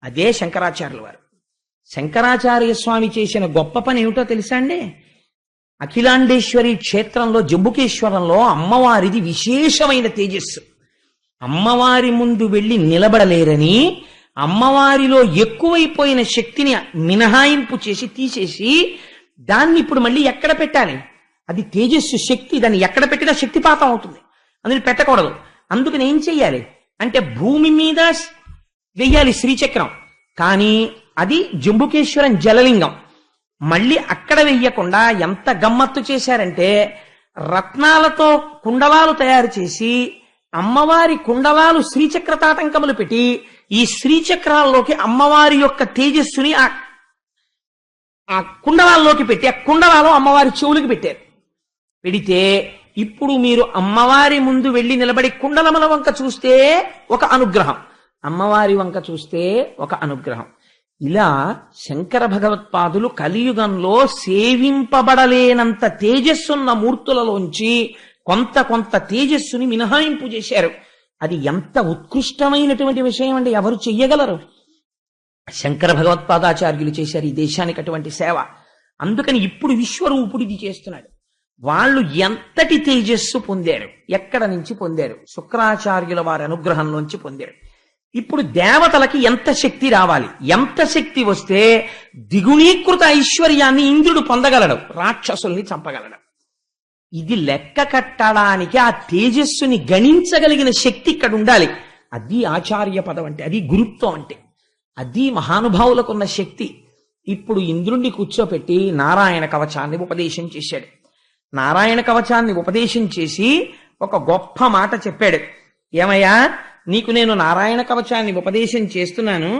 అదే శంకరాచార్యుల వారు. శంకరాచార్య స్వామి చేసిన గొప్ప పని ఏమిటో తెలుసా అండి? అఖిలాండేశ్వరి క్షేత్రంలో జంబుకేశ్వరంలో అమ్మవారిది విశేషమైన తేజస్సు. అమ్మవారి ముందు వెళ్ళి నిలబడలేరని అమ్మవారిలో ఎక్కువైపోయిన శక్తిని మినహాయింపు చేసి తీసేసి దాన్ని ఇప్పుడు మళ్ళీ ఎక్కడ పెట్టాలి? అది తేజస్సు శక్తి, దాన్ని ఎక్కడ పెట్టినా శక్తిపాతం అవుతుంది, అందుని పెట్టకూడదు. అందుకని ఏం చెయ్యాలి అంటే భూమి మీద వెయ్యాలి శ్రీచక్రం. కానీ అది జంబుకేశ్వరం జలలింగం. మళ్ళీ అక్కడ వెయ్యకుండా ఎంత గమ్మత్తు చేశారంటే రత్నాలతో కుండలాలు తయారు చేసి అమ్మవారి కుండలాలు శ్రీచక్ర తాటంకములు పెట్టి ఈ శ్రీచక్రాల్లోకి అమ్మవారి యొక్క తేజస్సుని ఆ కుండలాల్లోకి పెట్టి ఆ కుండలాలు అమ్మవారి చెవులకి పెట్టారు. పెడితే ఇప్పుడు మీరు అమ్మవారి ముందు వెళ్ళి నిలబడి కుండలముల వంక చూస్తే ఒక అనుగ్రహం, అమ్మవారి వంక చూస్తే ఒక అనుగ్రహం. ఇలా శంకర భగవత్పాదులు కలియుగంలో సేవింపబడలేనంత తేజస్సున్న మూర్తులలోంచి కొంత తేజస్సుని మినహాయింపు చేశారు. అది ఎంత ఉత్కృష్టమైనటువంటి విషయం అండి, ఎవరు చెయ్యగలరు? శంకర భగవత్పాదాచార్యులు చేశారు ఈ దేశానికి అటువంటి సేవ. అందుకని ఇప్పుడు విశ్వరూపుడు ఇది చేస్తున్నాడు. వాళ్ళు ఎంతటి తేజస్సు పొందారు, ఎక్కడ నుంచి పొందారు? శుక్రాచార్యుల వారి అనుగ్రహంలోంచి పొందారు. ఇప్పుడు దేవతలకి ఎంత శక్తి రావాలి, ఎంత శక్తి వస్తే ద్విగుణీకృత ఐశ్వర్యాన్ని ఇంద్రుడు పొందగలడు, రాక్షసుల్ని చంపగలడు. ఇది లెక్క కట్టడానికి ఆ తేజస్సుని గణించగలిగిన శక్తి ఇక్కడ ఉండాలి. అది ఆచార్య పదం అంటే, అది గురుత్వం అంటే, అది మహానుభావులకు ఉన్న శక్తి. ఇప్పుడు ఇంద్రుణ్ణి కూర్చోపెట్టి నారాయణ కవచాన్ని ఉపదేశం చేశాడు. నారాయణ కవచాన్ని ఉపదేశం చేసి ఒక గొప్ప మాట చెప్పాడు. ఏమయ్యా, నీకు నేను నారాయణ కవచాన్ని ఉపదేశం చేస్తున్నాను,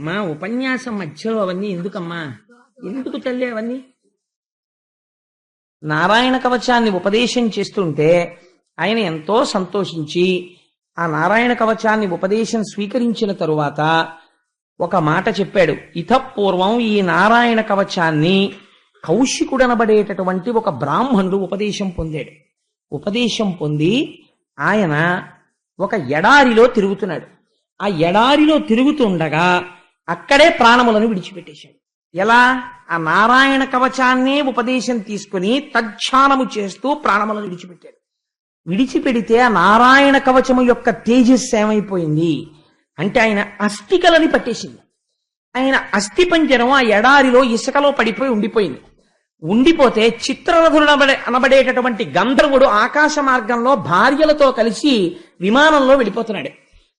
మా ఉపన్యాసం మధ్యలో అవన్నీ ఎందుకమ్మా, ఎందుకు తల్లి అవన్నీ? నారాయణ కవచాన్ని ఉపదేశం చేస్తుంటే ఆయన ఎంతో సంతోషించి ఆ నారాయణ కవచాన్ని ఉపదేశం స్వీకరించిన తరువాత ఒక మాట చెప్పాడు. ఇతపూర్వం ఈ నారాయణ కవచాన్ని కౌశికుడనబడేటటువంటి ఒక బ్రాహ్మణుడు ఉపదేశం పొందాడు. ఉపదేశం పొంది ఆయన ఒక ఎడారిలో తిరుగుతున్నాడు. ఆ ఎడారిలో తిరుగుతుండగా అక్కడే ప్రాణములను విడిచిపెట్టేశాడు. ఎలా? ఆ నారాయణ కవచాన్నే ఉపదేశం తీసుకుని తజ్ఞానము చేస్తూ ప్రాణములను విడిచిపెట్టాడు. విడిచిపెడితే ఆ నారాయణ కవచము యొక్క తేజస్సు ఏమైపోయింది అంటే ఆయన అస్థికలని పట్టేసింది. ఆయన అస్థి పంజరం ఆ ఎడారిలో ఇసుకలో పడిపోయి ఉండిపోయింది. ఉండిపోతే చిత్రరథుడు అనబడేటటువంటి గంధర్వుడు ఆకాశ మార్గంలో భార్యలతో కలిసి విమానంలో వెళ్ళిపోతున్నాడు.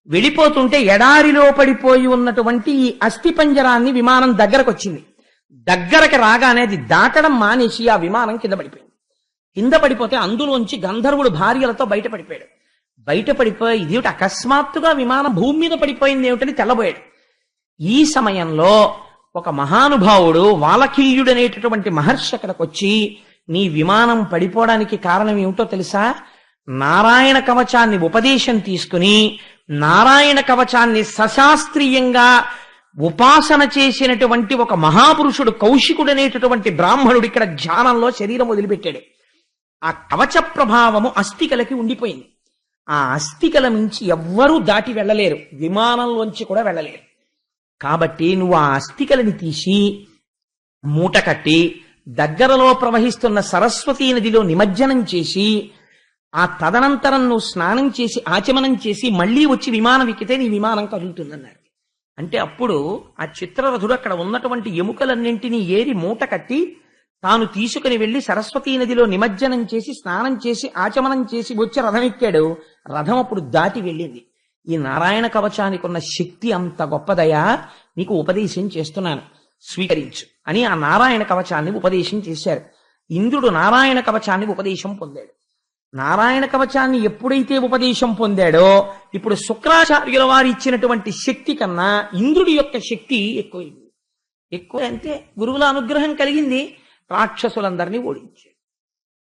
వెళ్ళిపోతుంటే ఎడారిలో పడిపోయి ఉన్నటువంటి ఈ అస్థి పంజరాన్ని విమానం దగ్గరకు వచ్చింది. దగ్గరకు రాగానే అది దాటడం మానేసి ఆ విమానం కింద పడిపోయింది. కింద పడిపోతే అందులోంచి గంధర్వుడు భార్యలతో బయటపడిపోయాడు. బయటపడిపోయి ఇదేమిటి అకస్మాత్తుగా విమానం భూమి మీద పడిపోయింది ఏమిటని తెల్లబోయాడు. ఈ సమయంలో ఒక మహానుభావుడు వాలకిల్యుడనేటటువంటి మహర్షి అక్కడికి వచ్చి, నీ విమానం పడిపోవడానికి కారణం ఏమిటో తెలుసా? నారాయణ కవచాన్ని ఉపదేశం తీసుకుని నారాయణ కవచాన్ని సశాస్త్రీయంగా ఉపాసన చేసినటువంటి ఒక మహాపురుషుడు కౌశికుడనేటటువంటి బ్రాహ్మణుడు ఇక్కడ ధ్యానంలో శరీరం వదిలిపెట్టాడు. ఆ కవచ ప్రభావము అస్థికలకి ఉండిపోయింది. ఆ అస్థికల నుంచి ఎవ్వరూ దాటి వెళ్ళలేరు, విమానంలోంచి కూడా వెళ్ళలేరు. కాబట్టి నువ్వు ఆ అస్థికలని తీసి మూట కట్టి దగ్గరలో ప్రవహిస్తున్న సరస్వతీ నదిలో నిమజ్జనం చేసి ఆ తదనంతరం నువ్వు స్నానం చేసి ఆచమనం చేసి మళ్ళీ వచ్చి విమానం ఎక్కితే నీ విమానం కదులుతుందన్నారు. అంటే అప్పుడు ఆ చిత్రరథుడు అక్కడ ఉన్నటువంటి ఎముకలన్నింటినీ ఏరి మూట కట్టి తాను తీసుకుని వెళ్లి సరస్వతీ నదిలో నిమజ్జనం చేసి స్నానం చేసి ఆచమనం చేసి వచ్చి రథం ఎక్కాడు. రథం అప్పుడు దాటి వెళ్ళింది. ఈ నారాయణ కవచానికి ఉన్న శక్తి అంత గొప్పదయా, నీకు ఉపదేశం చేస్తున్నాను, స్వీకరించు అని ఆ నారాయణ కవచాన్ని ఉపదేశం చేశారు. ఇంద్రుడు నారాయణ కవచాన్ని ఉపదేశం పొందాడు. నారాయణ కవచాన్ని ఎప్పుడైతే ఉపదేశం పొందాడో ఇప్పుడు శుక్రాచార్యుల వారు ఇచ్చినటువంటి శక్తి కన్నా ఇంద్రుడి యొక్క శక్తి ఎక్కువైంది. ఎక్కువ అంటే గురువుల అనుగ్రహం కలిగింది. రాక్షసులందరినీ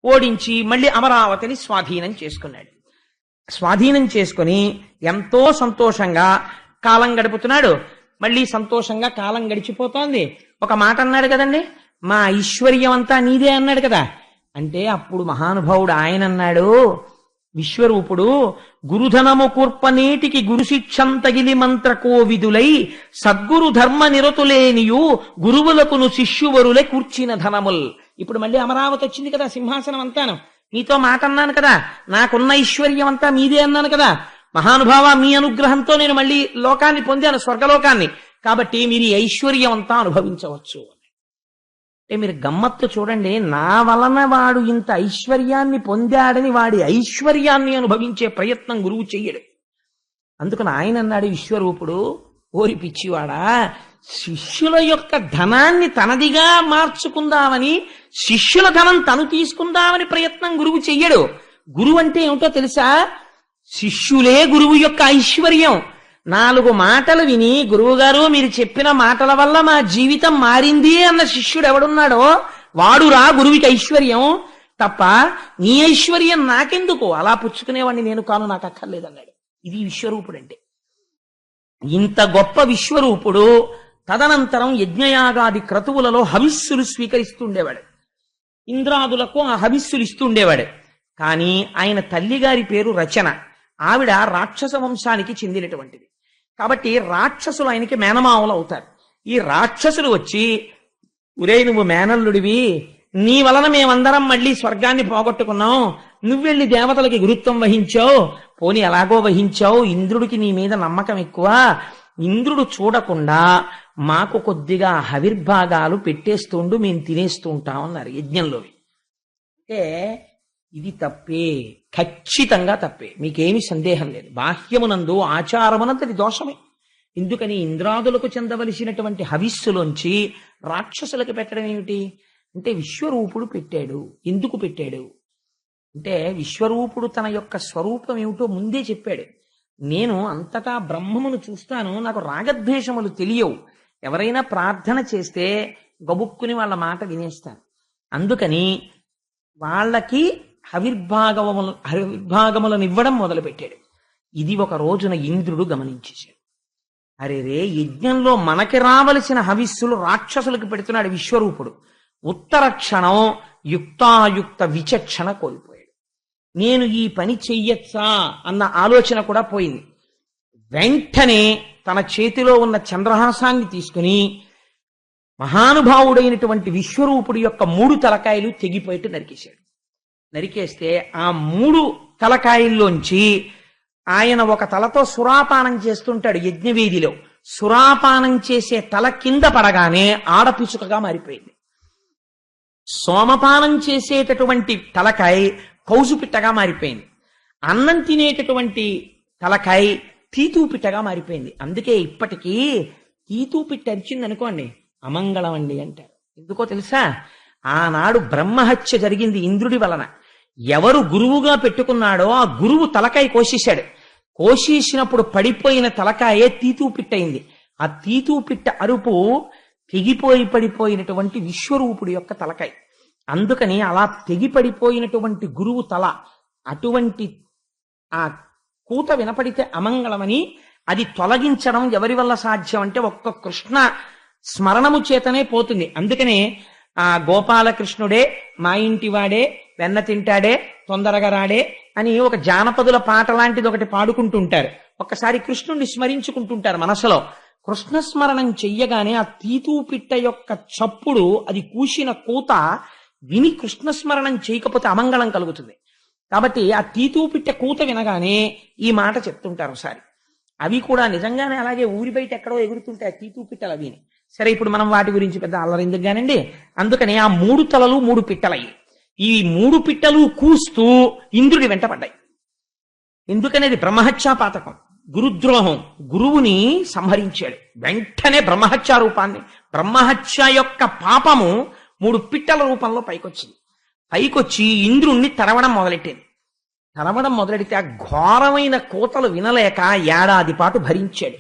ఓడించి మళ్ళీ అమరావతిని స్వాధీనం చేసుకున్నాడు. స్వాధీనం చేసుకుని ఎంతో సంతోషంగా కాలం గడుపుతున్నాడు. మళ్ళీ సంతోషంగా కాలం గడిచిపోతోంది. ఒక మాట అన్నాడు కదండి, మా ఐశ్వర్యం అంతా నీదే అన్నాడు కదా. అంటే అప్పుడు మహానుభావుడు ఆయన అన్నాడు, విశ్వరూపుడు, గురుధనము కూర్పనేటికి గురుశిక్షం తగిలి మంత్ర కోవిదులై సద్గురు ధర్మ నిరతులేనియు గురువులకును శిష్యువరులే కూర్చిన ధనముల్. ఇప్పుడు మళ్ళీ అమరావతి వచ్చింది కదా, సింహాసనం అంతాను. మీతో మాట అన్నాను కదా, నాకున్న ఐశ్వర్యం అంతా మీదే అన్నాను కదా. మహానుభావ, మీ అనుగ్రహంతో నేను మళ్ళీ లోకాన్ని పొందాను, స్వర్గలోకాన్ని. కాబట్టి మీరు ఈ ఐశ్వర్యం అంతా అనుభవించవచ్చు. అంటే మీరు గమ్మత్తు చూడండి, నా వలన వాడు ఇంత ఐశ్వర్యాన్ని పొందాడని వాడి ఐశ్వర్యాన్ని అనుభవించే ప్రయత్నం గురువు చెయ్యడు. అందుకని ఆయన అన్నాడు, విశ్వరూపుడు, ఓరి పిచ్చివాడా, శిష్యుల యొక్క ధనాన్ని తనదిగా మార్చుకుందామని, శిష్యుల ధనం తను తీసుకుందామని ప్రయత్నం గురువు చెయ్యడు. గురువు అంటే ఏమిటో తెలుసా? శిష్యులే గురువు యొక్క ఐశ్వర్యం. 4 మాటలు విని, గురువుగారు మీరు చెప్పిన మాటల వల్ల మా జీవితం మారింది అన్న శిష్యుడు ఎవడున్నాడో వాడురా గురువుకి ఐశ్వర్యం. తప్ప నీ ఐశ్వర్యం నాకెందుకు, అలా పుచ్చుకునేవాడిని నేను కాను, నాకు అక్కర్లేదన్నాడు. ఇది విశ్వరూపుడు అంటే. ఇంత గొప్ప విశ్వరూపుడు తదనంతరం యజ్ఞయాగాది క్రతువులలో హవిస్సులు స్వీకరిస్తుండేవాడు. ఇంద్రాదులకు ఆ హవిస్సులు ఇస్తుండేవాడు. కానీ ఆయన తల్లిగారి పేరు రచన. ఆవిడ రాక్షస వంశానికి చెందినటువంటిది. కాబట్టి రాక్షసులు ఆయనకి మేనమామలు అవుతారు. ఈ రాక్షసులు వచ్చి, ఒరేయ్ నువ్వు మేనల్లుడివి, నీ వలన మేమందరం మళ్ళీ స్వర్గాన్ని పోగొట్టుకున్నాం, నువ్వెళ్ళి దేవతలకి గురుత్వం వహించావు, పోని ఎలాగో వహించావు, ఇంద్రుడికి నీ మీద నమ్మకం ఎక్కువ, ఇంద్రుడు చూడకుండా మాకు కొద్దిగా హవిర్భాగాలు పెట్టేస్తుండు, మేము తినేస్తూ ఉంటాం అన్నారు యజ్ఞంలో. అంటే ఇది తప్పే, ఖచ్చితంగా తప్పే, మీకేమీ సందేహం లేదు. బాహ్యమునందు ఆచారమునంతది దోషమే. ఎందుకని ఇంద్రాదులకు చెందవలసినటువంటి హవిస్సులోంచి రాక్షసులకు పెట్టడం ఏమిటి అంటే విశ్వరూపుడు పెట్టాడు. ఎందుకు పెట్టాడు అంటే విశ్వరూపుడు తన యొక్క స్వరూపం ఏమిటో ముందే చెప్పాడు. నేను అంతటా బ్రహ్మమును చూస్తాను, నాకు రాగద్వేషములు తెలియవు. ఎవరైనా ప్రార్థన చేస్తే గబుక్కుని వాళ్ళ మాట వినేస్తాను. అందుకని వాళ్ళకి హవిర్భాగములను ఇవ్వడం మొదలుపెట్టాడు. ఇది ఒక రోజున ఇంద్రుడు గమనించేశాడు. అరే రే, యజ్ఞంలో మనకి రావలసిన హవిస్సులు రాక్షసులకు పెడుతున్నాడు విశ్వరూపుడు. ఉత్తర క్షణం యుక్తాయుక్త విచక్షణ కోల్పోయాడు. నేను ఈ పని చెయ్యొచ్చా అన్న ఆలోచన కూడా పోయింది. వెంటనే తన చేతిలో ఉన్న చంద్రహాసాన్ని తీసుకుని మహానుభావుడైనటువంటి విశ్వరూపుడి యొక్క 3 తలకాయలు తెగిపోయేట్టు నరికేశాడు. నరికేస్తే ఆ 3 తలకాయల్లోంచి ఆయన ఒక తలతో సురాపానం చేస్తుంటాడు యజ్ఞవేదిలో. సురాపానం చేసే తల కింద పడగానే ఆడపిచుకగా మారిపోయింది. సోమపానం చేసేటటువంటి తలకాయ కౌజుపిట్టగా మారిపోయింది. అన్నం తినేటటువంటి తలకాయ తీతూపిట్టగా మారిపోయింది. అందుకే ఇప్పటికీ తీతూపిట్ట అరిచింది అనుకోండి అమంగళం అండి అంటారు. ఎందుకో తెలుసా? ఆనాడు బ్రహ్మహత్య జరిగింది ఇంద్రుడి వలన. ఎవరు గురువుగా పెట్టుకున్నాడో ఆ గురువు తలకాయ కోసేశాడు. కోసేసినప్పుడు పడిపోయిన తలకాయే తీతూపిట్ట అయింది. ఆ తీతూపిట్ట అరుపు తెగిపోయి పడిపోయినటువంటి విశ్వరూపుడి యొక్క తలకాయ. అందుకని అలా తెగిపడిపోయినటువంటి గురువు తల, అటువంటి ఆ కూత వినపడితే అమంగళమని అది తొలగించడం ఎవరి వల్ల సాధ్యం అంటే ఒక్క కృష్ణ స్మరణము చేతనే పోతుంది. అందుకనే ఆ గోపాలకృష్ణుడే మా ఇంటి వాడే, వెన్న తింటాడే, తొందరగా రాడే అని ఒక జానపదుల పాట లాంటిది ఒకటి పాడుకుంటుంటారు. ఒక్కసారి కృష్ణుణ్ణి స్మరించుకుంటుంటారు మనసులో. కృష్ణ స్మరణం చెయ్యగానే ఆ తీతూపిట్ట యొక్క చప్పుడు, అది కూసిన కూత విని కృష్ణస్మరణం చేయకపోతే అమంగళం కలుగుతుంది. కాబట్టి ఆ తీతూపిట్ట కూత వినగానే ఈ మాట చెప్తుంటారు ఒకసారి. అవి కూడా నిజంగానే అలాగే ఊరి బయట ఎక్కడో ఎగురుతుంటాయి తీతూపిట్టలు అవిని. సరే, ఇప్పుడు మనం వాటి గురించి పెద్ద అల్లరెందుకు కానండి. అందుకని ఆ 3 తలలు 3 పిట్టలయ్యి. ఈ 3 పిట్టలు కూస్తూ ఇంద్రుడి వెంట పడ్డాయి. ఎందుకనేది బ్రహ్మహత్యా పాతకం, గురుద్రోహం. గురువుని సంహరించాడు. వెంటనే బ్రహ్మహత్యా రూపాన్ని, బ్రహ్మహత్య యొక్క పాపము 3 పిట్టల రూపంలో పైకొచ్చింది. పైకొచ్చి ఇంద్రుణ్ణి తరవడం మొదలెట్టింది. తరవడం మొదలెడితే ఆ ఘోరమైన కోతలు వినలేక ఏడాది పాటు భరించాడు.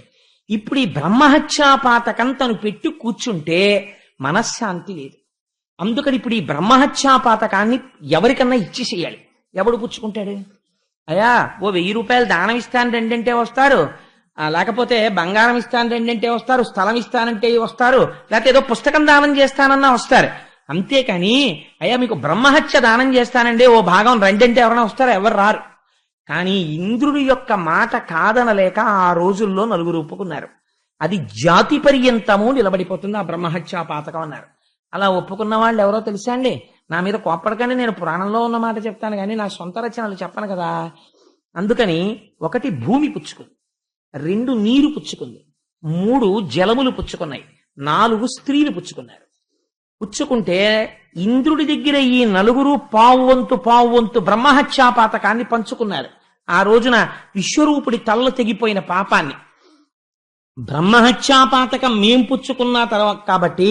ఇప్పుడు ఈ బ్రహ్మహత్యా పాతకం తను పెట్టి కూర్చుంటే మనశ్శాంతి లేదు. అందుకని ఇప్పుడు ఈ బ్రహ్మహత్యా పాతకాన్ని ఎవరికన్నా ఇచ్చేసేయాలి. ఎవడు పుచ్చుకుంటాడు? అయ్యా, ఓ 1000 రూపాయలు దానం ఇస్తాను రెండంటే వస్తారు, లేకపోతే బంగారం ఇస్తాను రెండంటే వస్తారు, స్థలం ఇస్తానంటే వస్తారు, లేకపోతే ఏదో పుస్తకం దానం చేస్తానన్నా వస్తారు. అంతేకాని అయ్యా మీకు బ్రహ్మహత్య దానం చేస్తానండి ఓ భాగం రెండంటే ఎవరైనా వస్తారా? ఎవరు రారు. కానీ ఇంద్రుడి యొక్క మాట కాదనలేక ఆ రోజుల్లో 4 ఒప్పుకున్నారు. అది జాతి పర్యంతము నిలబడిపోతుంది ఆ బ్రహ్మహత్యా పాతకం అన్నారు. అలా ఒప్పుకున్న వాళ్ళు ఎవరో తెలుసా అండి? నా మీద కోప్పడగానే నేను పురాణంలో ఉన్న మాట చెప్తాను కానీ నా సొంత రచనలు చెప్పను కదా. అందుకని 1 భూమి పుచ్చుకుంది, 2 నీరు పుచ్చుకుంది, 3 జలములు పుచ్చుకున్నాయి, 4 స్త్రీలు పుచ్చుకున్నారు. పుచ్చుకుంటే ఇంద్రుడి దగ్గర ఈ 4 పావువంతు బ్రహ్మహత్యా పాతకాన్ని పంచుకున్నారు. ఆ రోజున విశ్వరూపుడి తలలు తెగిపోయిన పాపాన్ని. బ్రహ్మహత్యా పాతకం మేం పుచ్చుకున్న తర్వాత కాబట్టి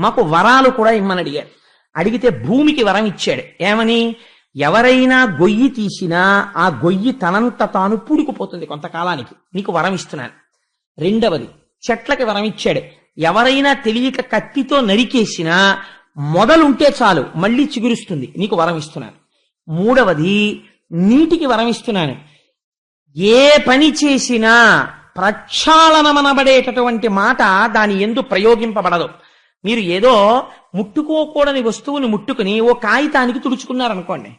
మాకు వరాలు కూడా ఇమ్మని అడిగారు. అడిగితే భూమికి వరం ఇచ్చాడు. ఏమని? ఎవరైనా గొయ్యి తీసినా ఆ గొయ్యి తనంత తాను పూడుకుపోతుంది కొంతకాలానికి, నీకు వరం ఇస్తున్నాను. 2వది చెట్లకి వరం ఇచ్చాడు. ఎవరైనా తెలియక కత్తితో నరికేసినా మొదలుంటే చాలు మళ్ళీ చిగురుస్తుంది, నీకు వరం ఇస్తున్నాను. 3వది నీటికి వరం ఇస్తున్నాను. ఏ పని చేసినా ప్రక్షాళనమనబడేటటువంటి మాట దాని యందు ప్రయోగింపబడదు. మీరు ఏదో ముట్టుకోకూడని వస్తువుని ముట్టుకుని ఓ కాగితానికి తుడుచుకున్నారనుకోండి,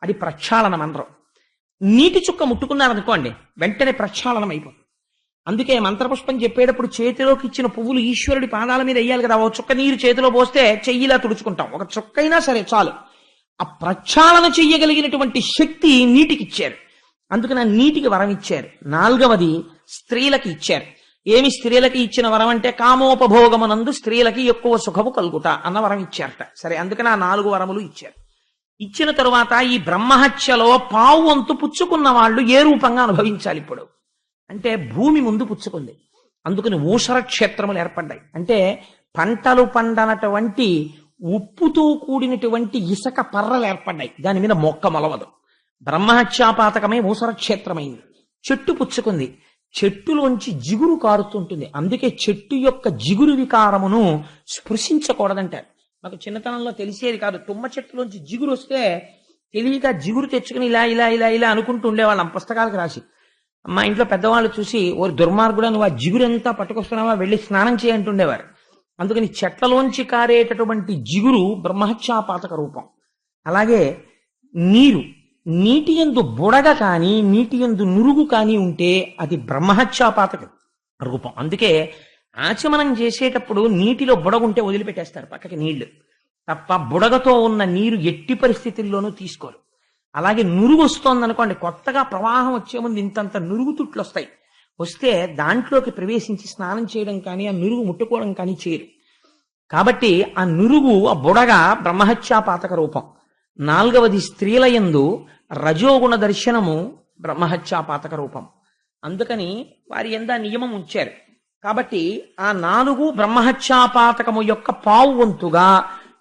అది ప్రక్షాళనం అనరు. నీటి చుక్క ముట్టుకున్నారనుకోండి, వెంటనే ప్రక్షాళనం అయిపోతుంది. అందుకే మంత్రపుష్పం చెప్పేటప్పుడు చేతిలోకి ఇచ్చిన పువ్వులు ఈశ్వరుడి పాదాల మీద వేయాలి కదా. ఓ చుక్క నీరు చేతిలో పోస్తే చెయ్యిలా తుడుచుకుంటాం, ఒక చుక్క అయినా సరే చాలు. ఆ ప్రక్షాళన చెయ్యగలిగినటువంటి శక్తి నీటికి ఇచ్చారు. అందుకని ఆ నీటికి వరం ఇచ్చారు. 4వది స్త్రీలకి ఇచ్చారు. ఏమి స్త్రీలకి ఇచ్చిన వరం అంటే కామోపభోగమునందు స్త్రీలకి ఎక్కువ సుఖము కలుగుట అన్న వరం ఇచ్చారట. సరే, అందుకని ఆ 4 వరములు ఇచ్చారు. ఇచ్చిన తరువాత ఈ బ్రహ్మహత్యలో పావు వంతు పుచ్చుకున్న వాళ్ళు ఏ రూపంగా అనుభవించాలి ఇప్పుడు అంటే భూమి ముందు పుచ్చుకుంది. అందుకని ఊషర క్షేత్రములు ఏర్పడ్డాయి. అంటే పంటలు పండనటువంటి ఉప్పుతో కూడినటువంటి ఇసుక పర్రలు ఏర్పడ్డాయి. దాని మీద మొక్క మొలవదు. బ్రహ్మహత్యాపాతకమే ఊసర క్షేత్రమైంది. చెట్టు పుచ్చుకుంది. చెట్టులోంచి జిగురు కారుతుంటుంది. అందుకే చెట్టు యొక్క జిగురు వికారమును స్పృశించకూడదంటారు. నాకు చిన్నతనంలో తెలిసేది కాదు. తుమ్మ చెట్టులోంచి జిగురు వస్తే తెలియక జిగురు తెచ్చుకుని ఇలా ఇలా ఇలా ఇలా అనుకుంటూ ఉండేవాళ్ళం పుస్తకాలకు రాసి. మా ఇంట్లో పెద్దవాళ్ళు చూసి ఓ దుర్మార్గుడా నువ్వు ఆ జిగురంతా పట్టుకొస్తున్నావా, వెళ్ళి స్నానం చేయంటుండేవారు. అందుకని చెట్లలోంచి కారేటటువంటి జిగురు బ్రహ్మహత్యాపాతక రూపం. అలాగే నీటి యందు బుడగ కానీ నీటి యందు నురుగు కానీ ఉంటే అది బ్రహ్మహత్యాపాతక రూపం. అందుకే ఆచమనం చేసేటప్పుడు నీటిలో బుడగుంటే వదిలిపెట్టేస్తారు పక్కకి నీళ్లు తప్ప, బుడగతో ఉన్న నీరు ఎట్టి పరిస్థితుల్లోనూ తీసుకోరు. అలాగే నురుగు వస్తోందనుకోండి, కొత్తగా ప్రవాహం వచ్చే ముందు ఇంతంత నురుగు తుట్లు వస్తాయి. వస్తే దాంట్లోకి ప్రవేశించి స్నానం చేయడం కానీ ఆ నురుగు ముట్టుకోవడం కానీ చేయరు. కాబట్టి ఆ నురుగు, ఆ బుడగ బ్రహ్మహత్యాపాతక రూపం. 4వది స్త్రీల యందు రజోగుణ దర్శనము బ్రహ్మహత్యాపాతక రూపం. అందుకని వారి యందు ఆ నియమం ఉంచారు. కాబట్టి ఆ 4 బ్రహ్మహత్యాపాతకము యొక్క పావు వంతుగా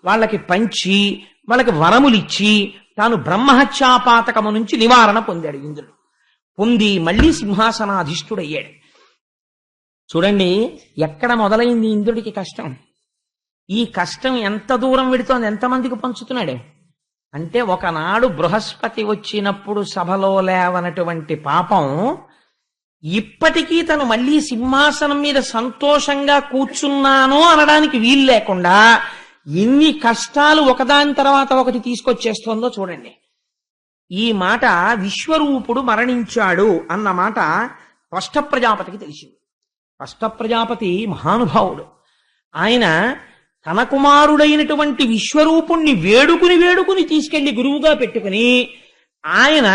వాళ్ళకి పంచి వాళ్ళకి వరములిచ్చి తాను బ్రహ్మహత్యాపాతకము నుంచి నివారణ పొందాడు ఇంద్రుడు. పొంది మళ్ళీ సింహాసనాధిష్ఠుడయ్యాడు. చూడండి ఎక్కడ మొదలైంది ఇంద్రుడికి కష్టం. ఈ కష్టం ఎంత దూరం వెడుతోంది, ఎంతమందికి పంచుతున్నాడు అంటే, ఒకనాడు బృహస్పతి వచ్చినప్పుడు సభలో లేవనటువంటి పాపం ఇప్పటికీ తను మళ్ళీ సింహాసనం మీద సంతోషంగా కూర్చున్నాను అనడానికి వీలు లేకుండా ఎన్ని కష్టాలు ఒకదాని తర్వాత ఒకటి తీసుకొచ్చేస్తోందో చూడండి. ఈ మాట విశ్వరూపుడు మరణించాడు అన్న మాట త్వష్ట ప్రజాపతికి తెలిసింది. త్వష్ట ప్రజాపతి మహానుభావుడు. ఆయన తన కుమారుడైనటువంటి విశ్వరూపుణ్ణి వేడుకుని తీసుకెళ్లి గురువుగా పెట్టుకుని ఆయన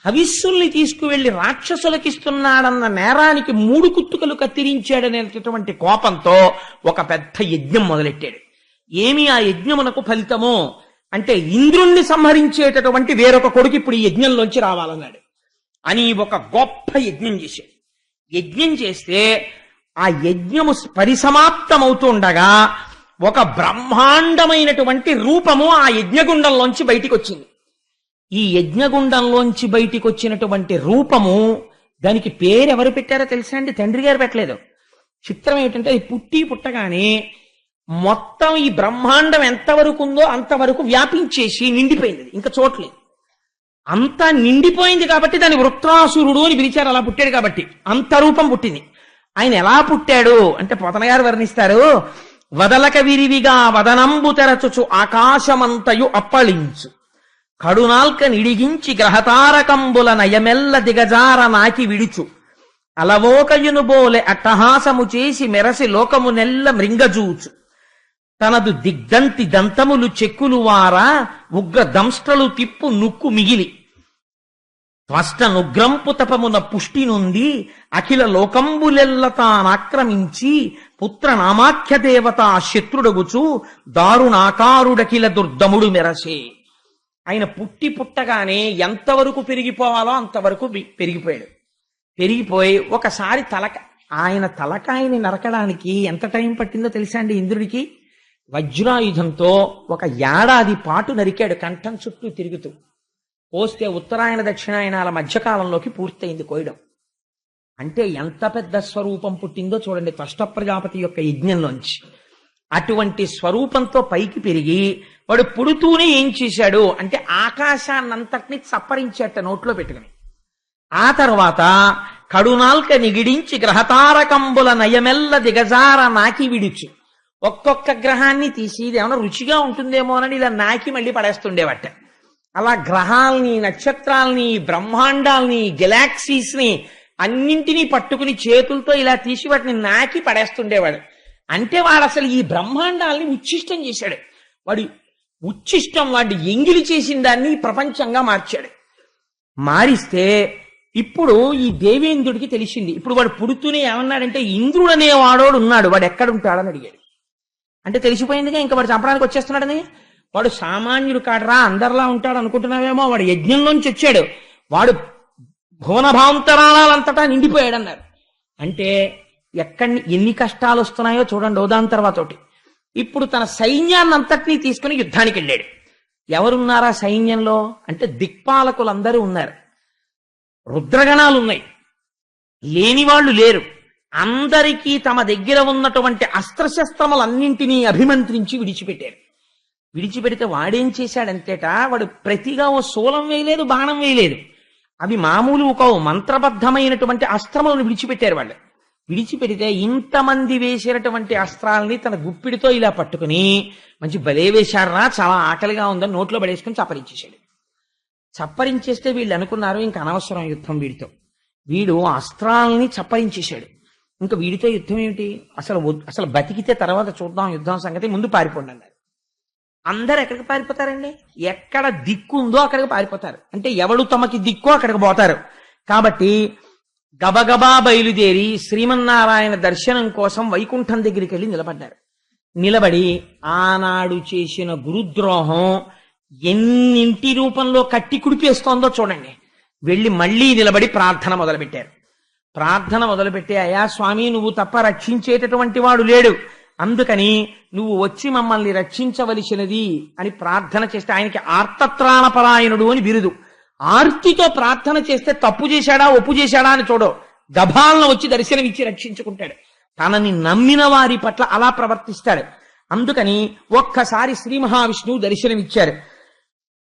హవిస్సుల్ని తీసుకువెళ్లి రాక్షసులకిస్తున్నాడన్న నేరానికి 3 కుత్తుకలు కత్తిరించాడనేటటువంటి కోపంతో ఒక పెద్ద యజ్ఞం మొదలెట్టాడు. ఏమి ఆ యజ్ఞమునకు ఫలితమో అంటే, ఇంద్రుణ్ణి సంహరించేటటువంటి వేరొక కొడుకు ఇప్పుడు ఈ యజ్ఞంలోంచి రావాలన్నాడు అని ఒక గొప్ప యజ్ఞం చేశాడు. యజ్ఞం చేస్తే ఆ యజ్ఞము పరిసమాప్తమవుతుండగా ఒక బ్రహ్మాండమైనటువంటి రూపము ఆ యజ్ఞగుండంలోంచి బయటికి వచ్చింది. ఈ యజ్ఞగుండంలోంచి బయటికి వచ్చినటువంటి రూపము, దానికి పేరు ఎవరు పెట్టారో తెలుసా అండి? తండ్రి గారు పెట్టలేదు. చిత్రం ఏమిటంటే, అది పుట్టగానే మొత్తం ఈ బ్రహ్మాండం ఎంతవరకు ఉందో అంతవరకు వ్యాపించేసి నిండిపోయింది. ఇంకా చోట్లేదు, అంతా నిండిపోయింది. కాబట్టి దాని వృత్రాసురుడు అని పిలిచారు. అలా పుట్టాడు కాబట్టి అంత రూపం పుట్టింది. ఆయన ఎలా పుట్టాడు అంటే పోతన గారు వర్ణిస్తారు. వదలక విరివిగా వదనంబు తెరచుచు ఆకాశమంతయు అప్పళించు, కడునాల్క నిడిగించి గ్రహతారకంబుల నయమెల్ల దిగజార నాకి విడుచు, అలవోకయును బోలె అట్టహాసము చేసి మెరసి లోకము నెల్ల మృంగజూచు, తనదు దిగ్దంతి దంతములు చెక్కులు వారా ఉగ్ర దంష్ట్రలు తిప్పు నుక్కు మిగిలి, త్వష్ట నుగ్రంపు తపమున పుష్టి నుండి అఖిల లోకంబులెల్ల తానాక్రమించి పుత్ర నామాఖ్య దేవత శత్రుడగుచు దారుణాకారుడకిల దుర్దముడు మెరసే. ఆయన పుట్టగానే ఎంతవరకు పెరిగిపోవాలో అంతవరకు పెరిగిపోయాడు. పెరిగిపోయి ఒకసారి ఆయన తలకాయని నరకడానికి ఎంత టైం పట్టిందో తెలుసా అండి ఇంద్రుడికి? వజ్రాయుధంతో 1 ఏడాది పాటు నరికాడు, కంఠం చుట్టూ తిరుగుతూ. పోస్తే ఉత్తరాయణ దక్షిణాయనాల మధ్యకాలంలోకి పూర్తయింది కోయడం. అంటే ఎంత పెద్ద స్వరూపం పుట్టిందో చూడండి త్వష్ట ప్రజాపతి యొక్క యజ్ఞంలోంచి. అటువంటి స్వరూపంతో పైకి పెరిగి వాడు పుడుతూనే ఏం చేశాడు అంటే ఆకాశాన్నంతటినీ చప్పరించేట నోట్లో పెట్టుకుని. ఆ తర్వాత కడునాల్క నిగిడించి గ్రహతారకంబుల నయమెల్ల దిగజార నాకి విడుచు, ఒక్కొక్క గ్రహాన్ని తీసి ఇది ఏమైనా రుచిగా ఉంటుందేమోనని ఇలా నాకి మళ్ళీ పడేస్తుండేవట. అలా గ్రహాల్ని, నక్షత్రాల్ని, బ్రహ్మాండాల్ని, గెలాక్సీస్ ని అన్నింటినీ పట్టుకుని చేతులతో ఇలా తీసి వాటిని నాకి పడేస్తుండేవాడు. అంటే వాడు అసలు ఈ బ్రహ్మాండాల్ని ఉచ్ఛిష్టం చేశాడు. వాడి ఉచ్ఛిష్టం, వాడి ఎంగిలి చేసిన దాన్ని ప్రపంచంగా మార్చాడు. మారిస్తే ఇప్పుడు ఈ దేవేంద్రుడికి తెలిసింది. ఇప్పుడు వాడు పుడుతూనే ఏమన్నాడంటే ఇంద్రుడు అనేవాడోడు ఉన్నాడు, వాడు ఎక్కడుంటాడని అడిగాడు. అంటే తెలిసిపోయిందిగా ఇంకా వాడు చంపడానికి వచ్చేస్తున్నాడని. వాడు సామాన్యుడు కాడరా, అందరిలా ఉంటాడు అనుకుంటున్నావేమో, వాడు యజ్ఞంలోంచి వచ్చాడు, వాడు భువనభాంతరాలంతటా నిండిపోయాడు అన్నారు. అంటే ఎన్ని కష్టాలు వస్తున్నాయో చూడండి దాని తర్వాతోటి. ఇప్పుడు తన సైన్యాన్ని అంతటినీ తీసుకుని యుద్ధానికి వెళ్ళాడు. ఎవరున్నారా సైన్యంలో అంటే దిక్పాలకులందరూ ఉన్నారు, రుద్రగణాలు ఉన్నాయి, లేని వాళ్ళు లేరు. అందరికీ తమ దగ్గర ఉన్నటువంటి అస్త్రశస్త్రములన్నింటినీ అభిమంత్రించి విడిచిపెట్టారు. విడిచిపెడితే వాడేం చేశాడంతేట, వాడు ప్రతిగా ఓ శూలం వేయలేదు, బాణం వేయలేదు, అవి మామూలు ఒక మంత్రబద్ధమైనటువంటి అస్త్రములను విడిచిపెట్టారు. వాళ్ళు విడిచిపెడితే ఇంతమంది వేసినటువంటి అస్త్రాలని తన గుప్పిడితో ఇలా పట్టుకుని మంచి బలే వేశారా, చాలా ఆకలిగా ఉందని నోట్లో పడేసుకుని చప్పరించేశాడు. చప్పరించేస్తే వీళ్ళు అనుకున్నారు ఇంకా అనవసరం యుద్ధం వీడితో, వీడు అస్త్రాలని చప్పరించేశాడు, ఇంకా వీడితో యుద్ధం ఏమిటి, అసలు బతికితే తర్వాత చూద్దాం యుద్ధం సంగతి, ముందు పారిపోండి అన్నారు. అందరు ఎక్కడికి పారిపోతారండి, ఎక్కడ దిక్కు ఉందో అక్కడికి పారిపోతారు. అంటే ఎవడు తమకి దిక్కో అక్కడికి పోతారు. కాబట్టి గబగబా బయలుదేరి శ్రీమన్నారాయణ దర్శనం కోసం వైకుంఠం దగ్గరికి వెళ్ళి నిలబడ్డారు. నిలబడి ఆనాడు చేసిన గురుద్రోహం ఎన్నింటి రూపంలో కట్టి కుడిపేస్తోందో చూడండి. వెళ్ళి మళ్లీ నిలబడి ప్రార్థన మొదలుపెట్టారు. ప్రార్థన మొదలుపెట్టి, అయ్యా స్వామి, నువ్వు తప్ప రక్షించేటటువంటి వాడు లేడు, అందుకని నువ్వు వచ్చి మమ్మల్ని రక్షించవలసినది అని ప్రార్థన చేస్తే, ఆయనకి ఆర్తత్రాణపరాయణుడు అని బిరుదు. ఆర్తితో ప్రార్థన చేస్తే తప్పు చేశాడా ఒప్పు చేశాడా అని చూడవు, గభాలను వచ్చి దర్శనమిచ్చి రక్షించుకుంటాడు. తనని నమ్మిన వారి పట్ల అలా ప్రవర్తిస్తాడు. అందుకని ఒక్కసారి శ్రీ మహావిష్ణువు దర్శనమిచ్చారు.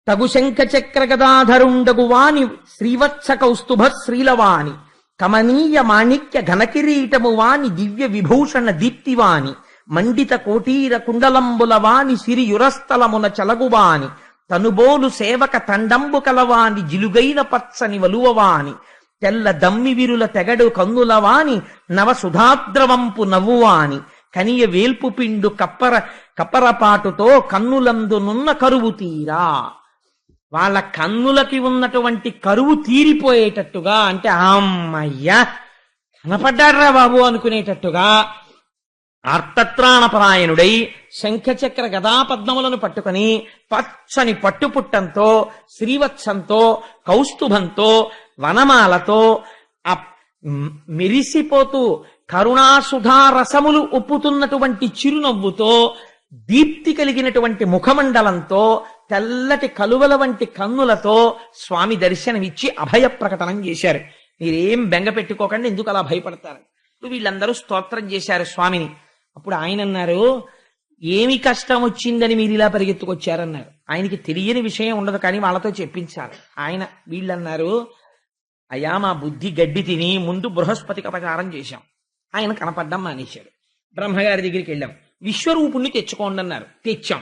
తగు శంఖ చక్ర గదాధరుండగువాని శ్రీవత్స కౌస్తుభ శ్రీలవాణి కమనీయ మాణిక్య ఘనకిరీటము వాని దివ్య విభూషణ దీప్తివాని మండిత కోటీర కుండలంబుల వాని సిరియురస్థలమున చలగువాని తనుబోలు సేవక తండంబు కలవాని జిలుగైన పచ్చని వలువవాని తెల్ల దమ్మి విరుల తెగడు కన్నులవాని నవ సుధాద్రవంపు నవ్వువాని కనియ వేల్పు పిండు కప్పరపాటుతో కన్నులందునున్న కరువు తీరా. వాళ్ళ కన్నులకి ఉన్నటువంటి కరువు తీరిపోయేటట్టుగా, అంటే అమ్మయ్యా కనపడ్డాడ్రా బాబు అనుకునేటట్టుగా అర్థత్రాణపరాయణుడై శంఖచక్ర గదాపద్మములను పట్టుకుని పచ్చని పట్టుపుట్టంతో శ్రీవత్సంతో కౌస్తుభంతో వనమాలతో ఆ మెరిసిపోతూ కరుణాసుధా రసములు ఒప్పుతున్నటువంటి చిరునవ్వుతో దీప్తి కలిగినటువంటి ముఖమండలంతో తెల్లటి కలువల వంటి కన్నులతో స్వామి దర్శనమిచ్చి అభయ ప్రకటనం చేశారు. మీరేం బెంగ పెట్టుకోకండి, ఎందుకు అలా భయపడతారు. వీళ్ళందరూ స్తోత్రం చేశారు స్వామిని. అప్పుడు ఆయన అన్నారు, ఏమి కష్టం వచ్చిందని మీరు ఇలా పరిగెత్తుకొచ్చారన్నారు. ఆయనకి తెలియని విషయం ఉండదు, కానీ వాళ్ళతో చెప్పించాలి. వీళ్ళన్నారు, అయ్యా మా బుద్ధి గడ్డి తిని ముందు బృహస్పతికి అపచారం చేశాం, ఆయన కనపడ్డం మానేశాడు. బ్రహ్మగారి దగ్గరికి వెళ్ళాం, విశ్వరూపుణ్ణి తెచ్చుకోండి అన్నారు, తెచ్చాం.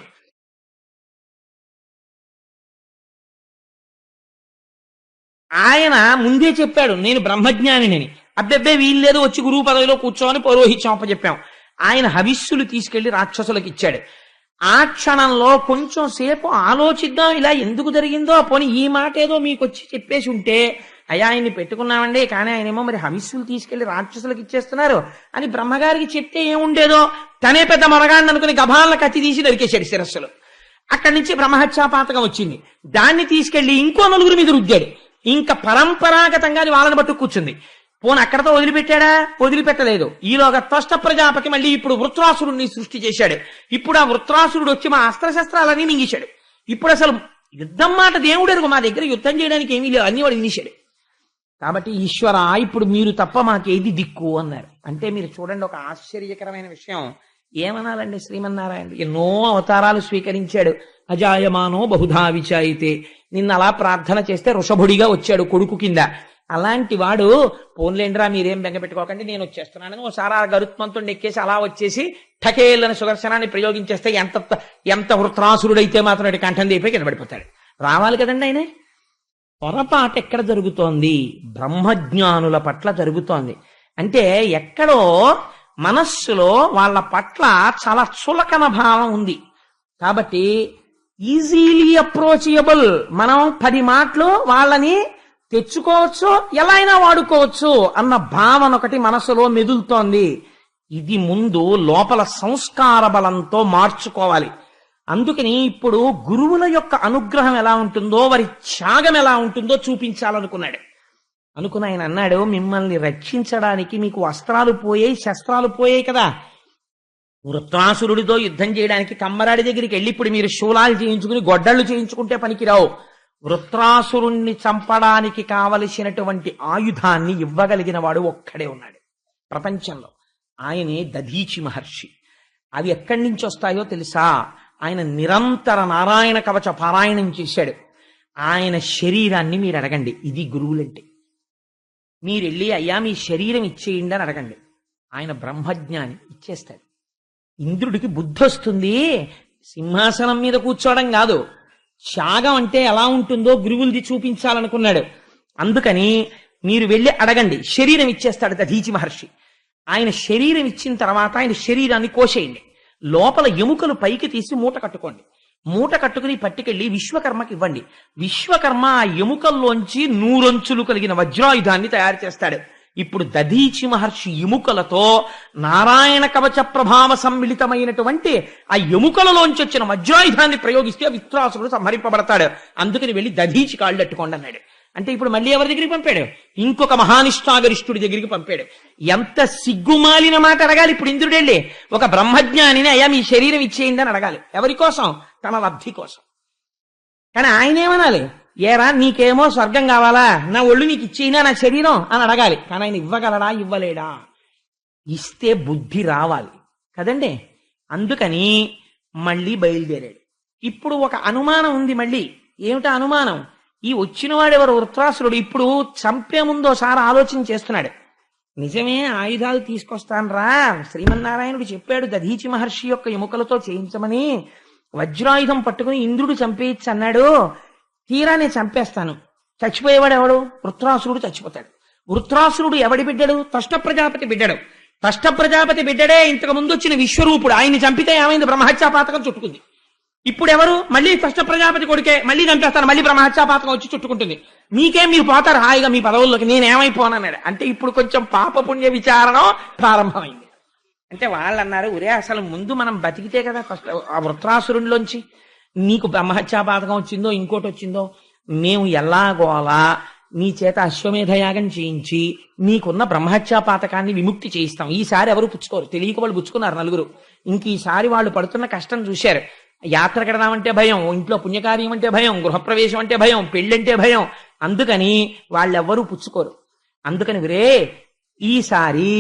ఆయన ముందే చెప్పాడు నేను బ్రహ్మజ్ఞానిని. అబ్బెబ్బే వీల్లేదు, వచ్చి గురువు పదవిలో కూర్చోని పౌరోహిత్యం అప్పచెప్పాం. ఆయన హవిస్సులు తీసుకెళ్లి రాక్షసులకు ఇచ్చాడు. ఆ క్షణంలో కొంచెం సేపు ఆలోచిద్దాం, ఇలా ఎందుకు జరిగిందో, పోనీ ఈ మాట ఏదో మీకు వచ్చి చెప్పేసి ఉంటే, అయ్యా ఆయన్ని పెట్టుకున్నామండి, కానీ ఆయనేమో మరి హవిస్సులు తీసుకెళ్లి రాక్షసులకు ఇచ్చేస్తున్నారు అని బ్రహ్మగారికి చెప్తే ఏముండేదో, తనే పెద్ద మరగాన్ని అనుకుని గభాలను కత్తి తీసి నరికేశాడు శిరస్సులు. అక్కడి నుంచి బ్రహ్మహత్యాపాతకం వచ్చింది. దాన్ని తీసుకెళ్లి ఇంకో నలుగురి మీద రుద్దాడు. ఇంకా పరంపరాగతంగా వాళ్ళని పట్టు కూర్చుంది. పోను అక్కడతో వదిలిపెట్టాడా? వదిలిపెట్టలేదు. ఈలోగా త్వష్ట ప్రజాపతి మళ్ళీ ఇప్పుడు వృత్రాసురుణ్ణి సృష్టి చేశాడు. ఇప్పుడు ఆ వృత్రాసురుడు వచ్చి మా అస్త్రశస్త్రాలన్నీ మింగేశాడు. ఇప్పుడు అసలు యుద్ధం మాట దేవుడెరుగు, మా దగ్గర యుద్ధం చేయడానికి ఏమీ లేవు, అన్ని వాడు వినిశాడు. కాబట్టి ఈశ్వర ఇప్పుడు మీరు తప్ప మాకేది దిక్కు అన్నారు. అంటే మీరు చూడండి, ఒక ఆశ్చర్యకరమైన విషయం. ఏమనాలండి, శ్రీమన్నారాయణుడు ఎన్నో అవతారాలు స్వీకరించాడు. అజాయమానో బహుధా విచాయితే, నిన్న అలా ప్రార్థన చేస్తే వృషభుడిగా వచ్చాడు కొడుకు కింద. అలాంటి వాడు పోన్లేండ్రా మీరేం బెంగ పెట్టుకోకండి, నేను వచ్చేస్తున్నానని ఓసారి ఆ గరుత్మంతో ఎక్కేసి అలా వచ్చేసి ఠకేళ్ళని సుదర్శనాన్ని ప్రయోగించేస్తే ఎంత వృత్రాసురుడైతే మాత్రం కంఠం తీపై కింద పడిపోతాడు. రావాలి కదండి ఆయన. పొరపాటు ఎక్కడ జరుగుతోంది? బ్రహ్మజ్ఞానుల పట్ల జరుగుతోంది. అంటే ఎక్కడో మనస్సులో వాళ్ళ పట్ల చాలా చులకన భావం ఉంది. కాబట్టి ఈజీలీ అప్రోచబుల్, మనం 10 మాటలు వాళ్ళని తెచ్చుకోవచ్చు, ఎలా అయినా వాడుకోవచ్చు అన్న భావన ఒకటి మనసులో మెదులుతోంది. ఇది ముందు లోపల సంస్కార బలంతో మార్చుకోవాలి. అందుకని ఇప్పుడు గురువుల యొక్క అనుగ్రహం ఎలా ఉంటుందో, వారి త్యాగం ఎలా ఉంటుందో చూపించాలనుకున్నాడు. అనుకుని ఆయన అన్నాడు, మిమ్మల్ని రక్షించడానికి మీకు వస్త్రాలు పోయాయి, శస్త్రాలు పోయాయి కదా. వృత్రాసురుడితో యుద్ధం చేయడానికి కమ్మరాడి దగ్గరికి వెళ్ళి ఇప్పుడు మీరు శూలాలు చేయించుకుని గొడ్డళ్ళు చేయించుకుంటే పనికిరావు. వృత్రాసురుణ్ణి చంపడానికి కావలసినటువంటి ఆయుధాన్ని ఇవ్వగలిగిన వాడు ఒక్కడే ఉన్నాడు ప్రపంచంలో. ఆయనే దధీచి మహర్షి. అవి ఎక్కడి నుంచి వస్తాయో తెలుసా? ఆయన నిరంతర నారాయణ కవచ పారాయణం చేశాడు. ఆయన శరీరాన్ని మీరు అడగండి. ఇది గురువులంటే. మీరు వెళ్ళి అయ్యా మీ శరీరం ఇచ్చేయండి అని అడగండి. ఆయన బ్రహ్మజ్ఞాని, ఇచ్చేస్తాడు. ఇంద్రుడికి బుద్ధి వస్తుంది. సింహాసనం మీద కూర్చోవడం కాదు, త్యాగం అంటే ఎలా ఉంటుందో గురువులది చూపించాలనుకున్నాడు. అందుకని మీరు వెళ్ళి అడగండి, శరీరం ఇచ్చేస్తాడు దధీచి మహర్షి. ఆయన శరీరం ఇచ్చిన తర్వాత ఆయన శరీరాన్ని కోసేయండి. లోపల ఎముకలు పైకి తీసి మూట కట్టుకోండి. మూట కట్టుకుని పట్టుకెళ్ళి విశ్వకర్మకి ఇవ్వండి. విశ్వకర్మ ఆ ఎముకల్లోంచి 100 అంచులు కలిగిన వజ్రాయుధాన్ని తయారు చేస్తాడు. ఇప్పుడు దధీచి మహర్షి ఎముకలతో నారాయణ కవచ ప్రభావ సమ్మిళితమైనటువంటి ఆ ఎముకలలోంచి వచ్చిన వజ్రాయుధాన్ని ప్రయోగిస్తే విత్రాసురుడు సంహరింపబడతాడు. అందుకని వెళ్ళి దధీచి కాళ్ళు అట్టుకోండి అన్నాడు. అంటే ఇప్పుడు మళ్ళీ ఎవరి దగ్గరికి పంపాడు? ఇంకొక మహానిష్ఠాగరిష్ఠుడి దగ్గరికి పంపాడు. ఎంత సిగ్గుమాలిన మాట అడగాలి ఇప్పుడు ఇంద్రుడు వెళ్ళి? ఒక బ్రహ్మజ్ఞానిని అయ్యా మీ శరీరం ఇచ్చేయండి అని అడగాలి. ఎవరి కోసం? తన లబ్ధి కోసం. కానీ ఆయనేమనాలి? ఏరా నీకేమో స్వర్గం కావాలా, నా ఒళ్ళు నీకు ఇచ్చేయినా నా శరీరం అని అడగాలి. కానీ ఆయన ఇవ్వగలడా, ఇవ్వలేడా? ఇస్తే బుద్ధి రావాలి కదండి. అందుకని మళ్ళీ బయలుదేరాడు. ఇప్పుడు ఒక అనుమానం ఉంది మళ్ళీ. ఏమిటా అనుమానం? ఈ వచ్చినవాడెవరు? వృత్రాసురుడు. ఇప్పుడు చంపే ముందోసారి ఆలోచన చేస్తున్నాడు. నిజమే, ఆయుధాలు తీసుకొస్తానరా, శ్రీమన్నారాయణుడు చెప్పాడు దధీచి మహర్షి యొక్క ఎముకలతో చేయించమని. వజ్రాయుధం పట్టుకుని ఇంద్రుడు చంపేయచ్చు అన్నాడు. తీరా నేను చంపేస్తాను. చచ్చిపోయేవాడు ఎవడు? వృత్రాసురుడు చచ్చిపోతాడు. వృత్రాసురుడు ఎవడి బిడ్డడు? తష్ట ప్రజాపతి బిడ్డడు. తష్ట ప్రజాపతి బిడ్డడే ఇంతకు ముందు వచ్చిన విశ్వరూపుడు. ఆయన్ని చంపితే ఏమైంది? బ్రహ్మహత్యాపాతకం చుట్టుకుంది. ఇప్పుడు ఎవరు? మళ్ళీ తష్ట ప్రజాపతి కొడుకే. మళ్ళీ చంపేస్తాను, మళ్ళీ బ్రహ్మహత్యాపాతకం వచ్చి చుట్టుకుంటుంది. మీకేం, మీరు పోతారు హాయిగా మీ పదవుల్లోకి, నేనేమైపోనన్నాడు. అంటే ఇప్పుడు కొంచెం పాపపుణ్య విచారణ ప్రారంభమైంది. అంటే వాళ్ళు అన్నారు, ఒరే అసలు ముందు మనం బతికితే కదా ఆ వృత్రాసురుడిలోంచి నీకు బ్రహ్మహత్యాపాతకం వచ్చిందో ఇంకోటి వచ్చిందో, మేము ఎలాగోలా నీ చేత అశ్వమేధయాగం చేయించి నీకున్న బ్రహ్మహత్యాపాతకాన్ని విముక్తి చేయిస్తాం. ఈసారి ఎవరు పుచ్చుకోరు. తెలియక వాళ్ళు పుచ్చుకున్నారు 4. ఇంక ఈసారి వాళ్ళు పడుతున్న కష్టం చూశారు. యాత్ర కడదామంటే భయం, ఇంట్లో పుణ్యకార్యం అంటే భయం, గృహప్రవేశం అంటే భయం, పెళ్ళంటే భయం. అందుకని వాళ్ళెవ్వరూ పుచ్చుకోరు. అందుకని రే ఈసారి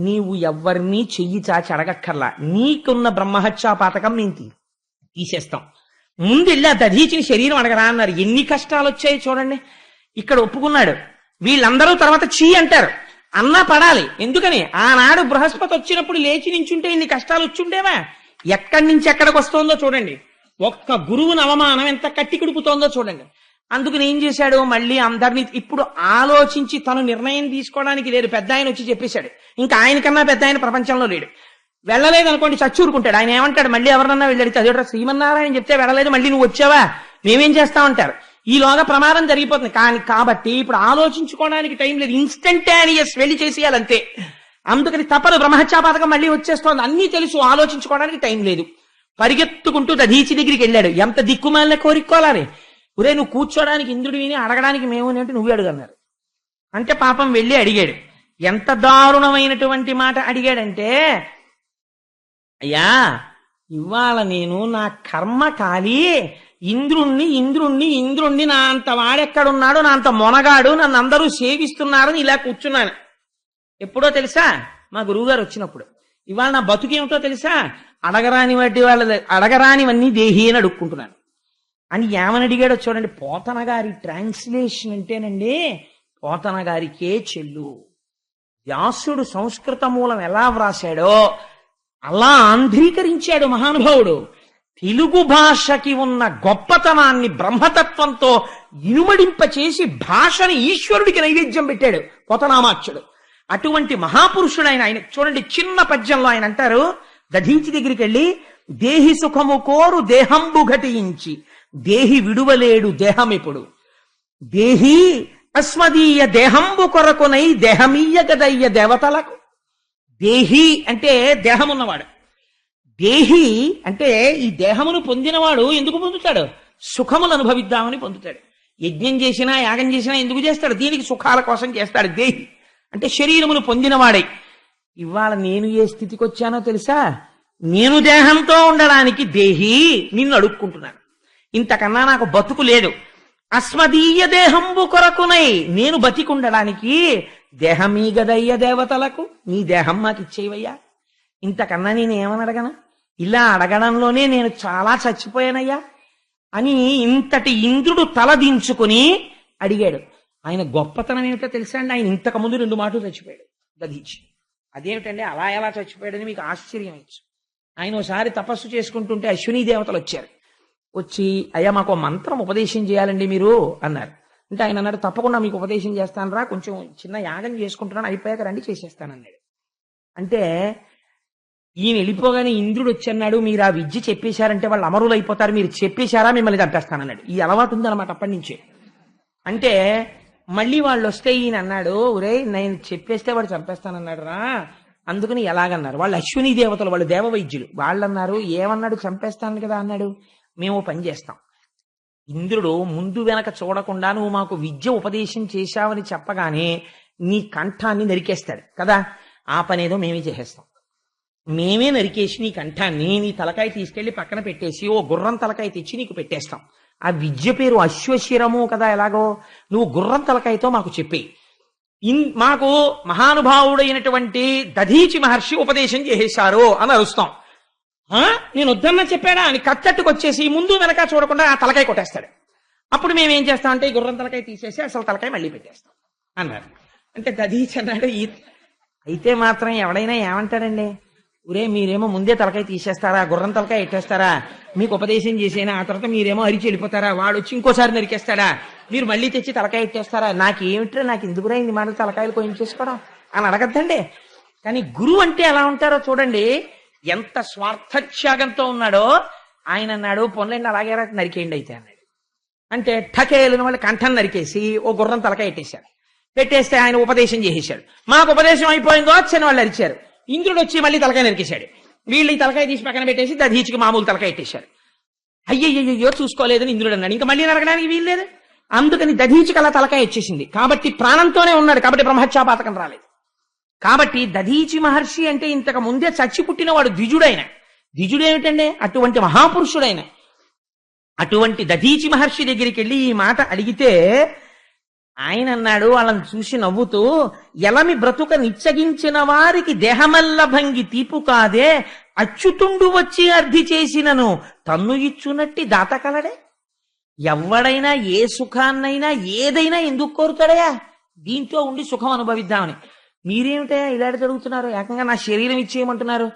నీవు ఎవ్వరినీ చెయ్యి చాచి అడగక్కర్లా, నీకున్న బ్రహ్మహత్యాపాతకం మేము తీసేస్తాం. ముందెళ్ళి ఆ దధీచిని శరీరం అడగరా అన్నారు. ఎన్ని కష్టాలు వచ్చాయి చూడండి. ఇక్కడ ఒప్పుకున్నాడు. వీళ్ళందరూ తర్వాత చీ అంటారు. అన్నా పడాలి. ఎందుకని? ఆనాడు బృహస్పతి వచ్చినప్పుడు లేచి నించుంటే ఇన్ని కష్టాలు వచ్చుండేవా? ఎక్కడి నుంచి ఎక్కడికి వస్తోందో చూడండి. ఒక్క గురువుని అవమానం ఎంత కట్టి కుడుపుతోందో చూడండి. అందుకని ఏం చేశాడు? మళ్ళీ అందరినీ ఇప్పుడు ఆలోచించి తను నిర్ణయం తీసుకోవడానికి లేడు. పెద్ద ఆయన వచ్చి చెప్పేశాడు. ఇంకా ఆయనకన్నా పెద్ద ఆయన ప్రపంచంలో లేడు. వెళ్ళలేదు అనుకోండి, చచ్చూరుకుంటాడు. ఆయన ఏమంటాడు? మళ్ళీ ఎవరన్నా వెళ్ళడితే అదేట శ్రీమన్నారాయణ చెప్తే వెళ్ళలేదు, మళ్ళీ నువ్వు వచ్చావా, మేమేం చేస్తామంటారు. ఈలోగా ప్రమాదం జరిగిపోతుంది. కాబట్టి ఇప్పుడు ఆలోచించుకోవడానికి టైం లేదు. ఇన్స్టంటానియస్ వెళ్ళి చేసేయాలంతే. అందుకని తప్పదు, బ్రహ్మహత్యాపాతకం మళ్ళీ వచ్చేస్తోంది. అన్నీ తెలుసు, ఆలోచించుకోవడానికి టైం లేదు. పరిగెత్తుకుంటూ దధీచి దగ్గరికి వెళ్ళాడు. ఎంత దిక్కుమాలిన కోరికోవాలని. ఒరే నువ్వు కూర్చోడానికి ఇంద్రుడు విని అడగడానికి మేము అంటే నువ్వే అడుగన్నారు. అంటే పాపం వెళ్ళి అడిగాడు. ఎంత దారుణమైనటువంటి మాట అడిగాడంటే, అయ్యా ఇవాళ నేను నా కర్మ కాలి ఇంద్రుణ్ణి నా అంత వాడెక్కడున్నాడు, నా అంత మొనగాడు, నన్ను అందరూ సేవిస్తున్నారని ఇలా కూర్చున్నాను. ఎప్పుడో తెలుసా? మా గురువుగారు వచ్చినప్పుడు. ఇవాళ నా బతుకేమిటో తెలుసా? అడగరానివన్నీ దేహి అని అడుక్కుంటున్నాను అని ఏమని అడిగాడో చూడండి. పోతన గారి ట్రాన్స్లేషన్ అంటేనండి పోతన గారికే చెల్లు. వ్యాసుడు సంస్కృత మూలం ఎలా వ్రాసాడో అలా ఆంధ్రీకరించాడు మహానుభావుడు. తెలుగు భాషకి ఉన్న గొప్పతనాన్ని బ్రహ్మతత్వంతో ఇనుమడింపచేసి భాషని ఈశ్వరుడికి నైవేద్యం పెట్టాడు పోతనామాచ్యుడు. అటువంటి మహాపురుషుడు ఆయన చూడండి. చిన్న పద్యంలో ఆయన అంటారు, దధీచి దగ్గరికి వెళ్ళి, దేహి సుఖము కోరు దేహంబు ఘటించి దేహి విడువలేడు దేహమిప్పుడు, దేహి అస్మదీయ దేహంబు కొరకునై దేహమీయ గదయ్య దేవతలకు. దేహి అంటే దేహమున్నవాడు. దేహి అంటే ఈ దేహమును పొందినవాడు ఎందుకు పొందుతాడు? సుఖములు అనుభవిద్దామని పొందుతాడు. యజ్ఞం చేసినా యాగం చేసినా ఎందుకు చేస్తాడు? దీనికి సుఖాల కోసం చేస్తాడు. దేహి అంటే శరీరమును పొందినవాడై. ఇవాళ నేను ఏ స్థితికి వచ్చానో తెలుసా? నేను దేహంతో ఉండడానికి దేహి నిన్ను అడుక్కుంటున్నాను. ఇంతకన్నా నాకు బతుకు లేదు. అస్మదీయ దేహంబు కొరకునై నేను బతికుండడానికి దేహమీ గదయ్య దేవతలకు, నీ దేహం మాకు ఇచ్చేవయ్యా. ఇంతకన్నా నేను ఏమని అడగను? ఇలా అడగడంలోనే నేను చాలా చచ్చిపోయానయ్యా అని ఇంతటి ఇంద్రుడు తలదించుకుని అడిగాడు. ఆయన గొప్పతనం ఏమిటో తెలుసా అండి? ఆయన ఇంతకుముందు 2 మాటలు చచ్చిపోయాడు దధీచి. అదేమిటండి అలా ఎలా చచ్చిపోయాడని మీకు ఆశ్చర్యం ఇచ్చు. ఆయన ఒకసారి తపస్సు చేసుకుంటుంటే అశ్వినీ దేవతలు వచ్చారు. వచ్చి అయ్యా మాకు మంత్రం ఉపదేశం చేయాలండి మీరు అన్నారు. అంటే ఆయన అన్నాడు, తప్పకుండా మీకు ఉపదేశం చేస్తాను రా, కొంచెం చిన్న యాగం చేసుకుంటున్నాను, అయిపోయాక రండి చేసేస్తానన్నాడు. అంటే ఈయన వెళ్ళిపోగానే ఇంద్రుడు వచ్చన్నాడు, మీరు ఆ విద్య చెప్పేశారంటే వాళ్ళు అమరులు అయిపోతారు, మీరు చెప్పేశారా మిమ్మల్ని చంపేస్తానన్నాడు. ఈ అలవాటు ఉందన్నమాట అప్పటి నుంచే. అంటే మళ్ళీ వాళ్ళు వస్తే ఈయన అన్నాడు, ఒరే నేను చెప్పేస్తే వాడు చంపేస్తానన్నాడు రా, అందుకని ఎలాగన్నారు. వాళ్ళు అశ్విని దేవతలు, వాళ్ళు దేవ వైద్యులు. వాళ్ళు అన్నారు, ఏమన్నాడు? చంపేస్తాను కదా అన్నాడు. మేము పని చేస్తాం. ఇంద్రుడు ముందు వెనక చూడకుండా నువ్వు మాకు విద్య ఉపదేశం చేశావని చెప్పగానే నీ కంఠాన్ని నరికేస్తాడు కదా. ఆ పనేదో మేమే చేసేస్తాం. మేమే నరికేసి నీ కంఠాన్ని, నీ తలకాయ తీసుకెళ్లి పక్కన పెట్టేసి ఓ గుర్రం తలకాయ తెచ్చి నీకు పెట్టేస్తాం. ఆ విద్య పేరు అశ్వశిరము కదా. ఎలాగో నువ్వు గుర్రం తలకాయతో మాకు చెప్పి మాకు మహానుభావుడైనటువంటి దధీచి మహర్షి ఉపదేశం చేసేశారు అని అరుస్తాం. నేను వద్దన్నా చెప్పాడా అని కట్టట్టుకొచ్చేసి ముందు వెనక చూడకుండా ఆ తలకాయ కొట్టేస్తాడు. అప్పుడు మేమేం చేస్తామంటే ఈ గుర్రం తలకాయ తీసేసి అసలు తలకాయ మళ్ళీ పెట్టేస్తాం అన్నారు. అంటే దధీచి అన్నాడు, అయితే మాత్రం ఎవడైనా ఏమంటాడండి, ఊరే మీరేమో ముందే తలకాయ తీసేస్తారా, గుర్రం తలకాయ ఎట్టేస్తారా, మీకు ఉపదేశం చేసేనా, ఆ తర్వాత మీరేమో అరిచి వెళ్ళిపోతారా, వాడు వచ్చి ఇంకోసారి నరికేస్తాడా, మీరు మళ్ళీ తెచ్చి తలకాయ ఎట్టేస్తారా, నాకేమిట్రా, నాకు ఎందుకురా ఇన్ని మాటలు తలకాయలు కోయించేసుకోవడం అని అడగద్దండి. కానీ గురువు అంటే ఎలా ఉంటారో చూడండి, ఎంత స్వార్థత్యాగంతో ఉన్నాడో. ఆయన అన్నాడు, పొన్లండి అలాగే నరికేయండి అయితే అన్నాడు. అంటే ఠకేలిన వాళ్ళు కంఠం నరికేసి ఓ గుర్రం తలకాయ ఎట్టేశారు. పెట్టేస్తే ఆయన ఉపదేశం చేసేశాడు. మాకు ఉపదేశం అయిపోయిందో వచ్చిన వాళ్ళు అరిచారు. ఇంద్రుడు వచ్చి మళ్ళీ తలకాయ నరికేశాడు. వీళ్ళు ఈ తలకాయ తీసి పక్కన పెట్టేసి దధీచికి మామూలు తలకాయ ఎట్టేశారు. అయ్యయ్యో చూసుకోలేదని ఇంద్రుడు అన్నాడు. ఇంకా మళ్ళీ నరకడానికి వీల్లేదు. అందుకని దధీచికి అలా తలకాయ ఇచ్చేసింది. కాబట్టి ప్రాణంతోనే ఉన్నాడు, కాబట్టి బ్రహ్మహత్యాపాతకం రాలేదు. కాబట్టి దధీచి మహర్షి అంటే ఇంతకు ముందే చచ్చి పుట్టినవాడు ద్విజుడైన. ద్విజుడేమిటండి? అటువంటి మహాపురుషుడైన అటువంటి దధీచి మహర్షి దగ్గరికి వెళ్ళి ఈ మాట అడిగితే ఆయన అన్నాడు, వాళ్ళని చూసి నవ్వుతూ, ఎలమి బ్రతుక నిచ్చగించిన వారికి దేహమల్ల భంగి తీపు కాదే, అచ్యుతుండు వచ్చి అర్థి చేసినను తన్ను ఇచ్చునట్టి దాత కలడే. ఎవడైనా ఏ సుఖాన్నైనా ఏదైనా ఎందుకు కోరుతాడయా? దీంట్లో ఉండి సుఖం అనుభవిద్దామని. మీరేమిటా ఇలా జరుగుతున్నారు? ఏకంగా నా శరీరం ఇచ్చేయమంటున్నారు.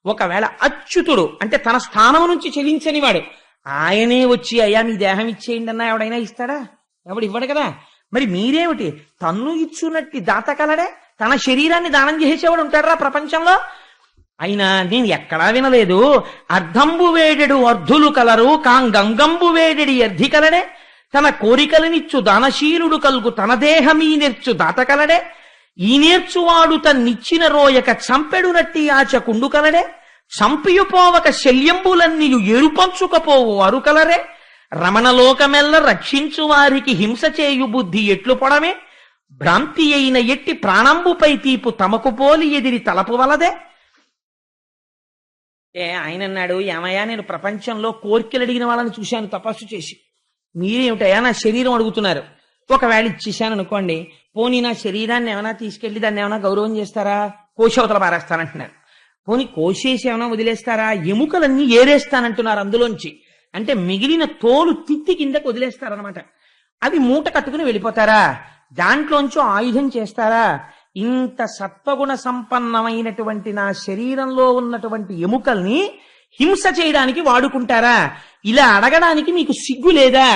ఒకవేళ అచ్యుతుడు అంటే తన స్థానం నుంచి చెలించని వాడు ఆయనే వచ్చి అయ్యా మీ దేహం ఇచ్చేయండి అన్నా ఎవడైనా ఇస్తాడా? ఎవడు ఇవ్వడు కదా. మరి మీరేమిటి తన్ను ఇచ్చునట్టి దాత కలడే? తన శరీరాన్ని దానం చేసేవాడు ఉంటాడరా ప్రపంచంలో? అయినా నేను ఎక్కడా వినలేదు. అర్ధంబు వేడెడు అర్ధులు కలరు కాంగంగంబు వేడెడి అర్ధి కలడే. తన కోరికలనిచ్చు దానశీలుడు కలుగు తన దేహమీ నేర్చు దాత కలడే. ఈ నేర్చువాడు తన్నిచ్చిన రోయక చంపెడునట్టి ఆచకుండు కలడే. చంపియుపోవక శల్యంబులన్నీయు ఎరుపంచుకపోవు అరు కలరే. రమణలోకమెల్ల రక్షించు వారికి హింస చేయు బుద్ధి ఎట్లు పొడమే. భ్రాంతి అయిన ఎట్టి ప్రాణంబుపై తీపు తమకు పోలి ఎదిరి తలపు వలదే. ఆయన అన్నాడు, ఏమయ్యా నేను ప్రపంచంలో కోరికలు అడిగిన వాళ్ళని చూశాను తపస్సు చేసి, మీరేమిటయా నా శరీరం అడుగుతున్నారు. ఒకవేళ ఇచ్చేసాను అనుకోండి, పోనీ నా శరీరాన్ని ఏమైనా తీసుకెళ్లి దాన్ని ఏమైనా గౌరవం చేస్తారా? కోశవతల పారేస్తానంటున్నారు. పోనీ కోసేసి ఏమైనా వదిలేస్తారా? ఎముకలన్నీ ఏరేస్తానంటున్నారు అందులోంచి. అంటే మిగిలిన తోలు తిత్తి కిందకు వదిలేస్తారనమాట. అవి మూట కట్టుకుని వెళ్ళిపోతారా? దాంట్లోంచి ఆయుధం చేస్తారా? ఇంత సత్వగుణ సంపన్నమైనటువంటి నా శరీరంలో ఉన్నటువంటి ఎముకల్ని హింస చేయడానికి వాడుకుంటారా? ఇలా అడగడానికి మీకు సిగ్గు లేదా?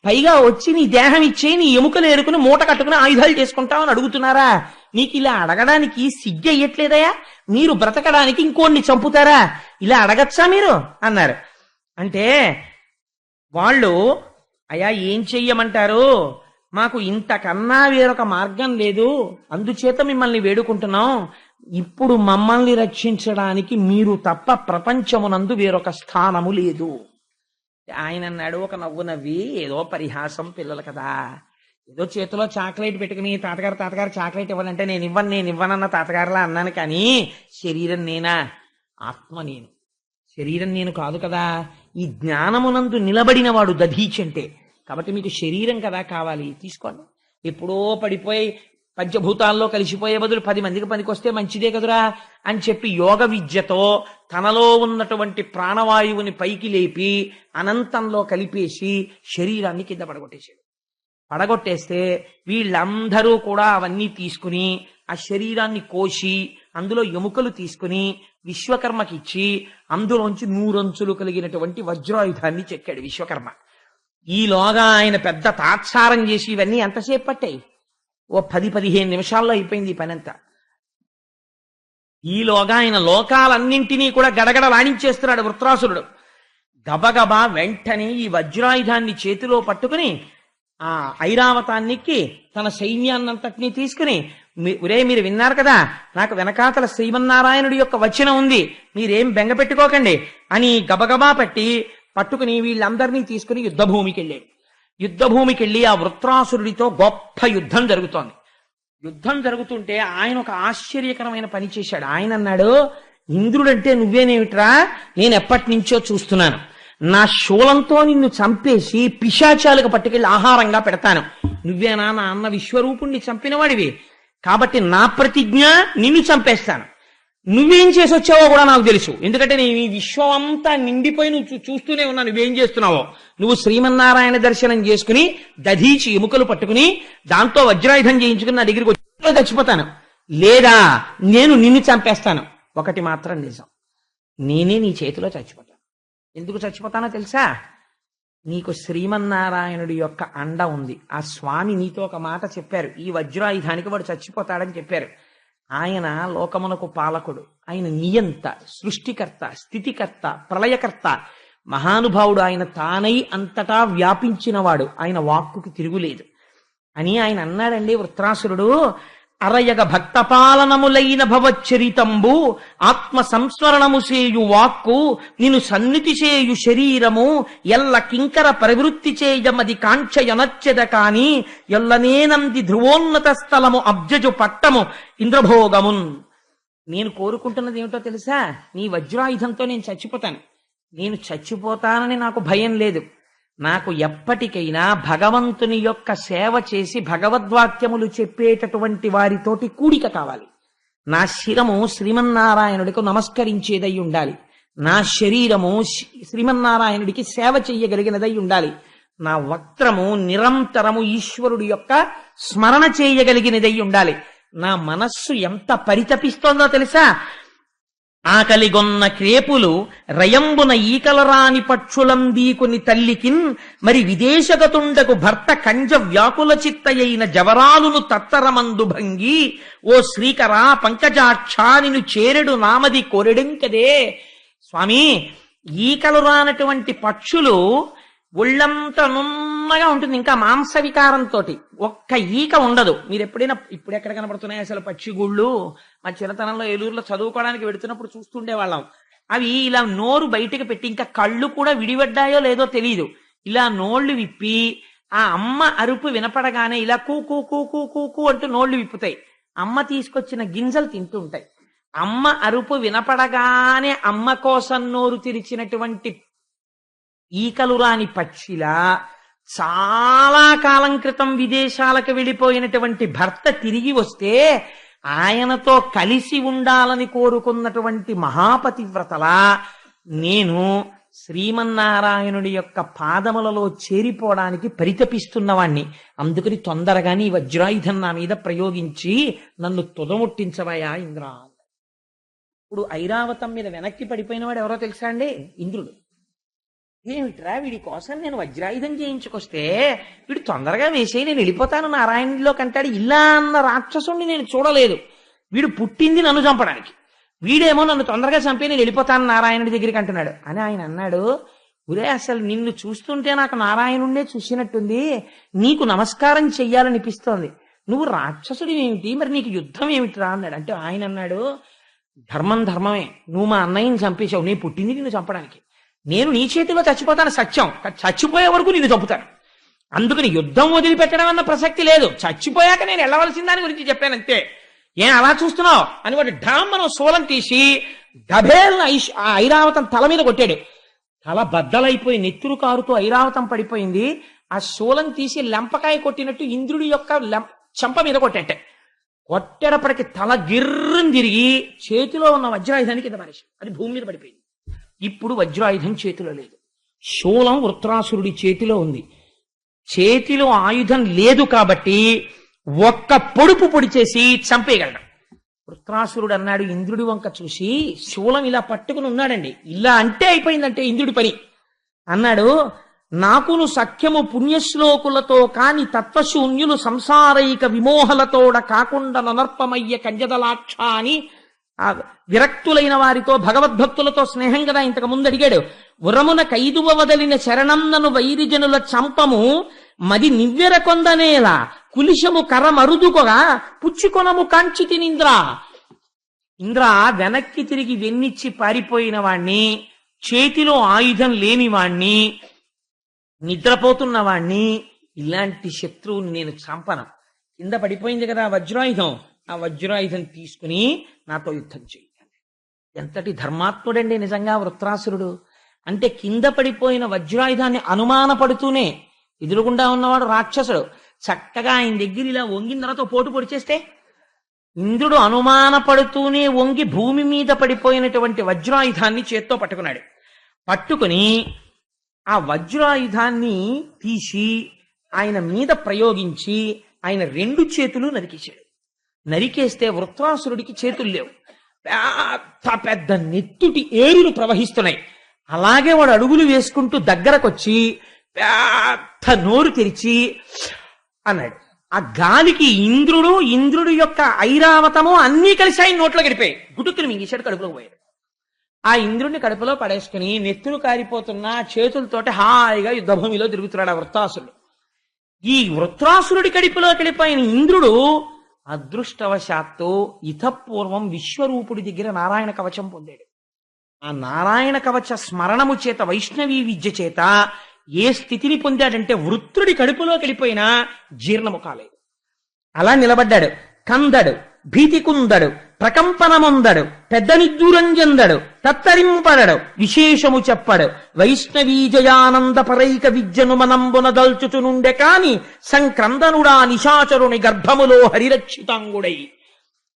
పైగా వచ్చి నీ దేహం ఇచ్చే నీ ఎముకలు ఏరుకుని మూట కట్టుకుని ఆయుధాలు చేసుకుంటామని అడుగుతున్నారా? నీకు ఇలా అడగడానికి సిగ్గు అయ్యట్లేదయా? మీరు బ్రతకడానికి ఇంకోడిని చంపుతారా? ఇలా అడగచ్చా మీరు అన్నారు. అంటే వాళ్ళు అయ్యా ఏం చెయ్యమంటారు? మాకు ఇంతకన్నా వేరొక మార్గం లేదు, అందుచేత మిమ్మల్ని వేడుకుంటున్నాం. ఇప్పుడు మమ్మల్ని రక్షించడానికి మీరు తప్ప ప్రపంచమునందు వేరొక స్థానము లేదు. ఆయన అన్నాడు ఒక నవ్వు నవ్వి, ఏదో పరిహాసం పిల్లలు కదా, ఏదో చేతిలో చాక్లెట్ పెట్టుకుని తాతగారు చాక్లెట్ ఇవ్వాలంటే నేను ఇవ్వనన్న తాతగారులా అన్నాను, కానీ శరీరం నేనా? ఆత్మ నేను, శరీరం నేను కాదు కదా. ఈ జ్ఞానమునందు నిలబడిన వాడు దధీచి అంటే. కాబట్టి మీకు శరీరం కదా కావాలి, తీసుకోండి. ఎప్పుడో పడిపోయి పంచభూతాల్లో కలిసిపోయే బదులు 10 మందికి పనికొస్తే మంచిదే కదురా అని చెప్పి యోగ విద్యతో తనలో ఉన్నటువంటి ప్రాణవాయువుని పైకి లేపి అనంతంలో కలిపేసి శరీరాన్ని కింద పడగొట్టేస్తే వీళ్ళందరూ కూడా అవన్నీ తీసుకుని ఆ శరీరాన్ని కోసి అందులో ఎముకలు తీసుకుని విశ్వకర్మకిచ్చి అందులోంచి 100 అంచులు కలిగినటువంటి వజ్రాయుధాన్ని చెక్కాడు విశ్వకర్మ. ఈలోగా ఆయన పెద్ద తాత్సారం చేసి ఇవన్నీ ఎంతసేపు పట్టాయి? ఓ 10-15 నిమిషాల్లో అయిపోయింది ఈ పనంతా. ఈలోగా ఆయన లోకాలన్నింటినీ కూడా గడగడ లాడించేస్తున్నాడు వృత్రాసురుడు. గబగబా వెంటనే ఈ వజ్రాయుధాన్ని చేతిలో పట్టుకుని ఆ ఐరావతానికి తన సైన్యాన్నంతటినీ తీసుకుని, మీరు విన్నారు కదా, నాకు వెనకాతల శ్రీమన్నారాయణుడి యొక్క వచనం ఉంది, మీరేం బెంగ పెట్టుకోకండి అని గబగబా పట్టుకుని వీళ్ళందరినీ తీసుకుని యుద్ధభూమికి వెళ్ళాడు. యుద్ధభూమికి వెళ్ళి ఆ వృత్రాసురుడితో గొప్ప యుద్ధం జరుగుతోంది. యుద్ధం జరుగుతుంటే ఆయన ఒక ఆశ్చర్యకరమైన పని చేశాడు. ఆయన అన్నాడు, ఇంద్రుడంటే నువ్వేనేమిట్రా, నేను ఎప్పటి నుంచో చూస్తున్నాను. నా శూలంతో నిన్ను చంపేసి పిశాచాలకు పట్టుకెళ్ళి ఆహారంగా పెడతాను. నువ్వేనా నా అన్న విశ్వరూపుణ్ణి చంపినవాడివి, కాబట్టి నా ప్రతిజ్ఞ నిన్ను చంపేస్తాను. నువ్వేం చేసి వచ్చావో కూడా నాకు తెలుసు, ఎందుకంటే నేను ఈ విశ్వం అంతా నిండిపోయి నువ్వు చూస్తూనే ఉన్నా నువ్వేం చేస్తున్నావో. నువ్వు శ్రీమన్నారాయణ దర్శనం చేసుకుని దధీచి ఎముకలు పట్టుకుని దాంతో వజ్రాయుధం చేయించుకుని నా దగ్గరికి వచ్చి చచ్చిపోతాను, లేదా నేను నిన్ను చంపేస్తాను. ఒకటి మాత్రం నిజం, నేనే నీ చేతిలో చచ్చిపోతాను. ఎందుకు చచ్చిపోతానో తెలుసా? నీకు శ్రీమన్నారాయణుడి యొక్క అండ ఉంది. ఆ స్వామి నీతో ఒక మాట చెప్పారు, ఈ వజ్రాయుధానికి వాడు చచ్చిపోతాడని చెప్పారు. ఆయన లోకమునకు పాలకుడు, ఆయన నియంత, సృష్టికర్త, స్థితికర్త, ప్రళయకర్త, మహానుభావుడు. ఆయన తానై అంతటా వ్యాపించినవాడు, ఆయన వాక్కుకి తిరుగులేదు అని ఆయన అన్నాడండి. వృత్రాసురుడు అరయగ భక్తపాలనములైన భవచ్చరితంబు ఆత్మ సంస్మరణము చేయు వాక్కు నిన్ను సన్నిధి చేయు శరీరము ఎల్ల కింకర ప్రవృత్తి చేయమది కాంక్షయనచ్చెద కాని ఎల్లనేనంది ధ్రువోన్నత స్థలము అబ్జజు పట్టము ఇంద్రభోగమున్. నేను కోరుకుంటున్నది ఏమిటో తెలుసా? నీ వజ్రాయుధంతో నేను చచ్చిపోతాను. నేను చచ్చిపోతానని నాకు భయం లేదు. నాకు ఎప్పటికైనా భగవంతుని యొక్క సేవ చేసి భగవద్వాక్యములు చెప్పేటటువంటి వారితోటి కూడిక కావాలి. నా శిరము శ్రీమన్నారాయణుడికి నమస్కరించేదై ఉండాలి. నా శరీరము శ్రీమన్నారాయణుడికి సేవ చెయ్యగలిగినదై ఉండాలి. నా వక్త్రము నిరంతరము ఈశ్వరుడి యొక్క స్మరణ చేయగలిగినదై ఉండాలి. నా మనస్సు ఎంత పరితపిస్తోందో తెలుసా? ఆకలిగొన్న క్రేపులు రయంబున ఈకలరాని పక్షులందీకుని తల్లికిన్ మరి విదేశగతుండకు భర్త కంజ వ్యాకుల చిత్తయైన జవరాలును తత్తరమందు భంగి ఓ శ్రీకరా పంకజాక్షానిను చేరెడు నామది కోరెడింకదే. స్వామి, ఈకలు రానటువంటి పక్షులు ఒళ్ళంతా నున్నగా ఉంటుంది, ఇంకా మాంస వికారంతో ఒక్క ఈక ఉండదు. మీరు ఎప్పుడైనా ఇప్పుడు ఎక్కడ కనపడుతున్నాయి అసలు పక్షిగుళ్ళు? మా చిన్నతనంలో ఏలూరులో చదువుకోవడానికి వెడుతున్నప్పుడు చూస్తుండేవాళ్ళం. అవి ఇలా నోరు బయటకు పెట్టి, ఇంకా కళ్ళు కూడా విడిపడ్డాయో లేదో తెలియదు, ఇలా నోళ్లు విప్పి ఆ అమ్మ అరుపు వినపడగానే ఇలా కూ కూ కూ కూ కూ కూ అంటూ నోళ్లు విప్పుతాయి. అమ్మ తీసుకొచ్చిన గింజలు తింటూ ఉంటాయి. అమ్మ అరుపు వినపడగానే అమ్మ కోసం నోరు తెరిచినటువంటి ఈకలు రాని పక్షిలా చాలా కాలం క్రితం విదేశాలకు వెళ్ళిపోయినటువంటి భర్త తిరిగి వస్తే ఆయనతో కలిసి ఉండాలని కోరుకున్నటువంటి మహాపతివ్రతలా నేను శ్రీమన్నారాయణుడి యొక్క పాదములలో చేరిపోవడానికి పరితపిస్తున్నవాణ్ణి. అందుకని తొందరగా నీ వజ్రాయుధం నా మీద ప్రయోగించి నన్ను తుదముట్టించవయా ఇంద్ర. ఇప్పుడు ఐరావతం మీద వెనక్కి పడిపోయిన వాడు ఎవరో తెలుసా అండి? ఇంద్రుడు. ఏమిట్రా, వీడి కోసం నేను వజ్రాయుధం చేయించుకొస్తే వీడు తొందరగా వేసేయి నేను వెళ్ళిపోతాను నారాయణుడిలో కంటాడు. ఇలా అన్న రాక్షసుణ్ణి నేను చూడలేదు. వీడు పుట్టింది నన్ను చంపడానికి, వీడేమో నన్ను తొందరగా చంపి నేను వెళ్ళిపోతాను నారాయణుడి దగ్గరికి అంటున్నాడు అని ఆయన అన్నాడు. ఒరే అసలు నిన్ను చూస్తుంటే నాకు నారాయణుణ్ణే చూసినట్టుంది, నీకు నమస్కారం చెయ్యాలనిపిస్తోంది, నువ్వు రాక్షసుడి ఏమిటి, మరి నీకు యుద్ధం ఏమిటిరా అన్నాడు. అంటే ఆయన అన్నాడు, ధర్మం ధర్మమే, నువ్వు మా అన్నయ్యని చంపేశావు, నేను పుట్టింది నిన్ను చంపడానికి, నేను నీ చేతిలో చచ్చిపోతాను సత్యం, చచ్చిపోయే వరకు నిన్ను చంపుతాను, అందుకని యుద్ధం వదిలిపెట్టడం అన్న ప్రసక్తి లేదు, చచ్చిపోయాక నేను వెళ్ళవలసిన దాని గురించి చెప్పాను అంతే, ఏం అలా చూస్తున్నావు అని వాడు ఢామ్మను శూలం తీసి డబేల్న ఆ ఐరావతం తల మీద కొట్టాడు. తల బద్దలైపోయి నెత్తురు కారుతూ ఐరావతం పడిపోయింది. ఆ శూలం తీసి లెంపకాయ కొట్టినట్టు ఇంద్రుడి యొక్క చెంప మీద కొట్టేట. కొట్టేటప్పటికి తల గిర్రం తిరిగి చేతిలో ఉన్న వజ్రాయుధానికి కింద మనిషి అది భూమి మీద పడిపోయింది. ఇప్పుడు వజ్రాయుధం చేతిలో లేదు, శూలం వృత్రాసురుడి చేతిలో ఉంది. చేతిలో ఆయుధం లేదు కాబట్టి ఒక్క పొడుపు పొడి చేసి చంపేయగలడు. వృత్రాసురుడు అన్నాడు ఇంద్రుడి వంక చూసి, శూలం ఇలా పట్టుకుని ఉన్నాడండి, ఇలా అంటే అయిపోయిందంటే ఇంద్రుడి పని. అన్నాడు, నాకును సఖ్యము పుణ్యశ్లోకులతో కాని తత్వశూన్యులు సంసారైక విమోహలతోడ కాకుండా ననర్పమయ్య కంజదలాక్ష అని ఆ విరక్తులైన వారితో భగవద్భక్తులతో స్నేహం కదా ఇంతకు ముందు అడిగాడు. ఉరమున కైదువ వదలిన శరణన్నను వైరిజనుల చంపము మది నివ్వెర కొందనేలా కులిశము కరమరుదుకొగా పుచ్చుకొనము కాంచి తినింద్రా. ఇంద్ర వెనక్కి తిరిగి వెన్నిచ్చి పారిపోయిన వాణ్ణి, చేతిలో ఆయుధం లేని వాణ్ణి, నిద్రపోతున్న వాణ్ణి, ఇలాంటి శత్రువుని నేను చంపను. కింద పడిపోయింది కదా వజ్రాయుధం, ఆ వజ్రాయుధం తీసుకుని నాతో యుద్ధం చేయాలి. ఎంతటి ధర్మాత్ముడండి నిజంగా వృత్రాసురుడు. అంటే కింద పడిపోయిన వజ్రాయుధాన్ని అనుమానపడుతూనే, ఎదురుగుండా ఉన్నవాడు రాక్షసుడు, చక్కగా ఆయన దగ్గర ఇలా వంగిన తర్వాత పోటు పొడిచేస్తే, ఇంద్రుడు అనుమానపడుతూనే వంగి భూమి మీద పడిపోయినటువంటి వజ్రాయుధాన్ని చేత్తో పట్టుకున్నాడు. పట్టుకుని ఆ వజ్రాయుధాన్ని తీసి ఆయన మీద ప్రయోగించి ఆయన 2 చేతులు నరికేశాడు. నరికేస్తే వృత్రాసురుడికి చేతులు లేవు, పెద్ద పెద్ద నెత్తుటి ఏరులు ప్రవహిస్తున్నాయి. అలాగే వాడు అడుగులు వేసుకుంటూ దగ్గరకొచ్చి పెద్ద నోరు తెరిచి అన్నాడు. ఆ గాలికి ఇంద్రుడు యొక్క ఐరావతము అన్నీ కలిసి ఆయన నోట్లో గడిపాయి. గుటుక్కుని మింగేశాడు, కడుపులో పోయాడు. ఆ ఇంద్రుడిని కడుపులో పడేసుకుని నెత్తులు కారిపోతున్న చేతులతోటి హాయిగా యుద్ధభూమిలో తిరుగుతున్నాడు ఆ వృత్రాసురుడు. ఈ వృత్రాసురుడి కడుపులో గడిపోయిన ఇంద్రుడు అదృష్టవశాత్తు ఇతపూర్వం విశ్వరూపుడి దగ్గర నారాయణ కవచం పొందాడు. ఆ నారాయణ కవచ స్మరణము చేత, వైష్ణవీ విద్య చేత ఏ స్థితిని పొందాడంటే వృత్రుడి కడుపులోకి వెళ్ళిపోయినా జీర్ణము కాలేదు. అలా నిలబడ్డాడు. కందడు, భీతికుందడు, ప్రకంపనముందడు, పెద్ద నిద్దూరం చెందడు, తత్తరింపడడు, విశేషము చెప్పడు, వైష్ణవీ జయానంద పరైక విద్యను మనంబున దల్చుచునుండె కాని సంక్రందనుడా నిశాచరుని గర్భములో హరిరక్షితాంగుడై.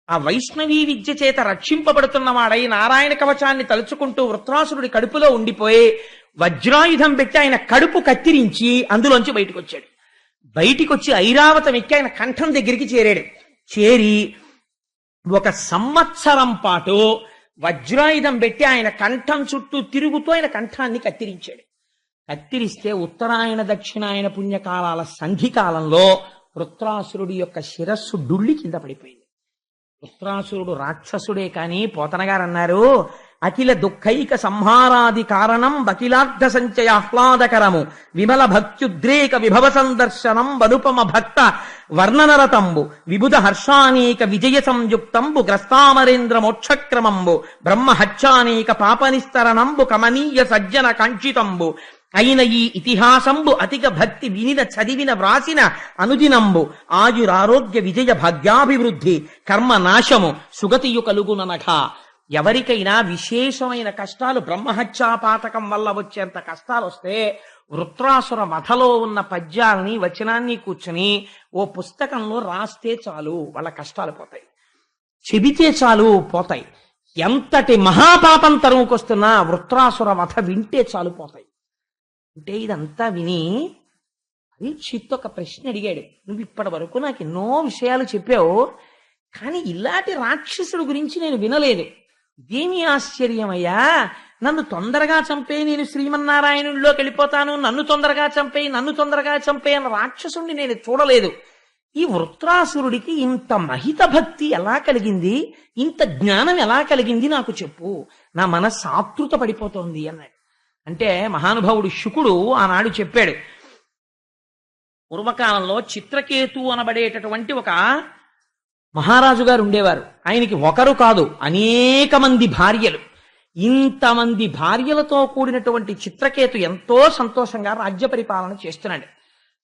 ఆ వైష్ణవీ విద్య చేత రక్షింపబడుతున్నవాడై నారాయణ కవచాన్ని తలుచుకుంటూ వృత్రాసురుడి కడుపులో ఉండిపోయి వజ్రాయుధం పెట్టి ఆయన కడుపు కత్తిరించి అందులోంచి బయటకు వచ్చాడు. బయటికి వచ్చి ఐరావతం ఎక్కి ఆయన కంఠం దగ్గరికి చేరాడు. చేరి 1 సంవత్సరం పాటు వజ్రాయుధం పెట్టి ఆయన కంఠం చుట్టూ తిరుగుతూ ఆయన కంఠాన్ని కత్తిరించాడు. కత్తిరిస్తే ఉత్తరాయణ దక్షిణాయన పుణ్యకాలాల సంధికాలంలో వృత్రాసురుడి యొక్క శిరస్సు డుళ్ళి కింద పడిపోయింది. వృత్రాసురుడు రాక్షసుడే కాని పోతన గారు అన్నారు, అఖిల దుఃఖైక సంహారాది కారణం బకిలార్థ సంచయ ఆహ్లాదకరము విమల భక్త్యుద్రేక విభవ సందర్శనం వనుపమ భక్త వర్ణనరతంబు విబుధ హర్షానేక విజయ సంయుక్తంబు గ్రస్తామరేంద్ర మోక్షక్రమంబు బ్రహ్మహత్యానేక పాపనిస్తరణంబు కమనీయ సజ్జన కాంక్షితంబు అయిన ఈ ఇతిహాసంబు అతిక భక్తి వినిన చదివిన వ్రాసిన అనుదినంబు ఆయురారోగ్య విజయ భాగ్యాభివృద్ధి కర్మ నాశము సుగతియు కలుగుననఘ. ఎవరికైనా విశేషమైన కష్టాలు, బ్రహ్మహత్యాపాతకం వల్ల వచ్చేంత కష్టాలు వస్తే వృత్రాసుర వధలో ఉన్న పద్యాలని వచనాన్ని కూర్చుని ఓ పుస్తకంలో రాస్తే చాలు వాళ్ళ కష్టాలు పోతాయి, చెబితే చాలు పోతాయి. ఎంతటి మహాపాపం తరుముకొస్తున్నా వృత్రాసుర వధ వింటే చాలు పోతాయి. అంటే ఇదంతా విని పరీక్షిత్ ఒక ప్రశ్న అడిగాడు, నువ్వు ఇప్పటి వరకు నాకు ఎన్నో విషయాలు చెప్పావు, కానీ ఇలాంటి రాక్షసుడు గురించి నేను వినలేదు, ఇదేమి ఆశ్చర్యమయ్యా, నన్ను తొందరగా చంపే, నేను శ్రీమన్నారాయణుల్లోకి వెళ్ళిపోతాను, నన్ను తొందరగా చంపే అన్న రాక్షసుడిని నేను చూడలేదు. ఈ వృత్రాసురుడికి ఇంత మహిత భక్తి ఎలా కలిగింది, ఇంత జ్ఞానం ఎలా కలిగింది నాకు చెప్పు, నా మనస్సు ఆతృత పడిపోతోంది అన్నాడు. అంటే మహానుభావుడు శుకుడు ఆనాడు చెప్పాడు, పూర్వకాలంలో చిత్రకేతు అనబడేటటువంటి ఒక మహారాజు గారు ఉండేవారు. ఆయనకి ఒకరు కాదు, అనేక మంది భార్యలు. ఇంతమంది భార్యలతో కూడినటువంటి చిత్రకేతు ఎంతో సంతోషంగా రాజ్య పరిపాలన చేస్తున్నాడు.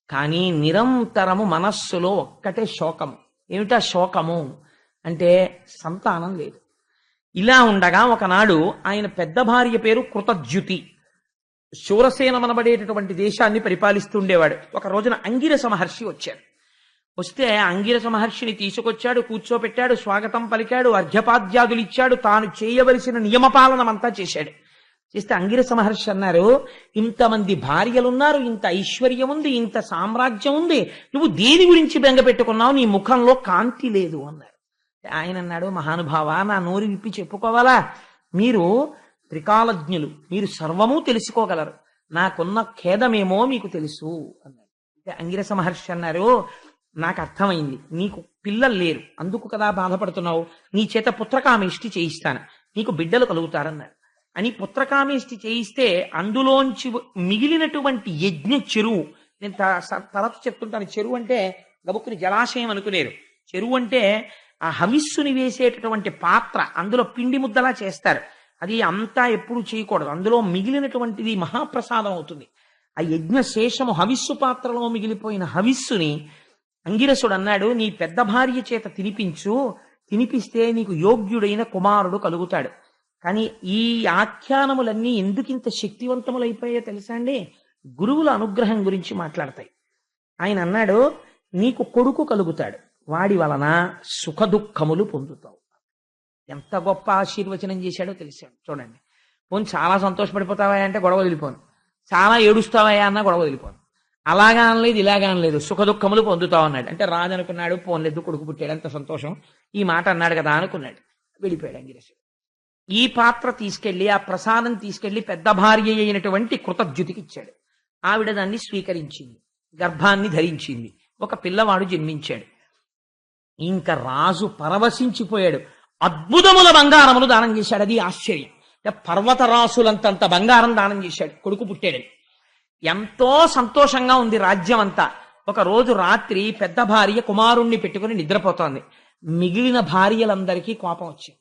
కానీ నిరంతరము మనస్సులో ఒక్కటే శోకము. ఏమిటా శోకము అంటే సంతానం లేదు. ఇలా ఉండగా ఒకనాడు ఆయన పెద్ద భార్య పేరు కృతజ్యుతి, శూరసేనమనబడేటటువంటి దేశాన్ని పరిపాలిస్తుండేవాడు. ఒక రోజున అంగిరస మహర్షి వచ్చాడు. వస్తే అంగిరస మహర్షిని తీసుకొచ్చాడు, కూర్చోపెట్టాడు, స్వాగతం పలికాడు, అర్ఘ్యపాద్యాదులు ఇచ్చాడు, తాను చేయవలసిన నియమపాలనమంతా చేశాడు. చేస్తే అంగిరస మహర్షి అన్నారు, ఇంతమంది భార్యలున్నారు, ఇంత ఐశ్వర్యం ఉంది, ఇంత సామ్రాజ్యం ఉంది, నువ్వు దేని గురించి బెంగ పెట్టుకున్నావు, నీ ముఖంలో కాంతి లేదు అన్నారు. ఆయన అన్నాడు, మహానుభావ, నా నోరు విప్పి చెప్పుకోవాలా? మీరు త్రికాలజ్ఞులు, మీరు సర్వము తెలుసుకోగలరు, నాకున్న ఖేదమేమో మీకు తెలుసు అన్నారు. అంటే అంగిరస మహర్షి అన్నారు, నాకు అర్థమైంది, నీకు పిల్లలు లేరు, అందుకు కదా బాధపడుతున్నావు, నీ చేత పుత్రకామేష్టి చేయిస్తాను, నీకు బిడ్డలు కలుగుతారన్నారు. అని పుత్రకామేష్టి చేయిస్తే అందులోంచి మిగిలినటువంటి యజ్ఞ చెరువు, నేను తరచు చెప్తుంటాను, చెరువు అంటే గబుక్కుని జలాశయం అనుకునేరు. చెరువు అంటే ఆ హవిస్సుని వేసేటటువంటి పాత్ర, అందులో పిండి ముద్దలా చేస్తారు. అది అంతా ఎప్పుడు చేయకూడదు, అందులో మిగిలినటువంటిది మహాప్రసాదం అవుతుంది. ఆ యజ్ఞ శేషము హవిస్సు పాత్రలో మిగిలిపోయిన హవిస్సుని అంగిరసుడు అన్నాడు, నీ పెద్ద భార్య చేత తినిపించు, తినిపిస్తే నీకు యోగ్యుడైన కుమారుడు కలుగుతాడు. కానీ ఈ ఆఖ్యానములన్నీ ఎందుకింత శక్తివంతములైపోయాయో తెలుసా అండి? గురువుల అనుగ్రహం గురించి మాట్లాడతాయి. ఆయన అన్నాడు, నీకు కొడుకు కలుగుతాడు, వాడి వలన సుఖ దుఃఖములు పొందుతావు. ఎంత గొప్ప ఆశీర్వచనం చేశాడో తెలిసాడు. చూడండి, పోనీ చాలా సంతోషపడిపోతావా అంటే గొడవ వదిలిపోను, చాలా ఏడుస్తావా అన్నా గొడవ వదిలిపోను, అలాగా అనలేదు ఇలాగా అనలేదు, సుఖ దుఃఖములు పొందుతావు అన్నాడు. అంటే రాజు అనుకున్నాడు, పోన్లేదు కొడుకు పుట్టాడు, ఎంత సంతోషం, ఈ మాట అన్నాడు కదా అనుకున్నాడు. వెళ్ళిపోయాడు అంగిరసుడు. ఈ పాత్ర తీసుకెళ్లి, ఆ ప్రసాదం తీసుకెళ్లి పెద్ద భార్య అయినటువంటి కృతజ్యుతికి ఇచ్చాడు. ఆవిడ దాన్ని స్వీకరించింది, గర్భాన్ని ధరించింది, ఒక పిల్లవాడు జన్మించాడు. ఇంకా రాజు పరవశించిపోయాడు. అద్భుతముల బంగారములు దానం చేశాడు. అది ఆశ్చర్యం. పర్వతరాసులంతంత బంగారం దానం చేశాడు, కొడుకు పుట్టాడని. ఎంతో సంతోషంగా ఉంది రాజ్యం అంతా. ఒక రోజు రాత్రి పెద్ద భార్య కుమారుణ్ణి పెట్టుకుని నిద్రపోతోంది. మిగిలిన భార్యలందరికీ కోపం వచ్చింది.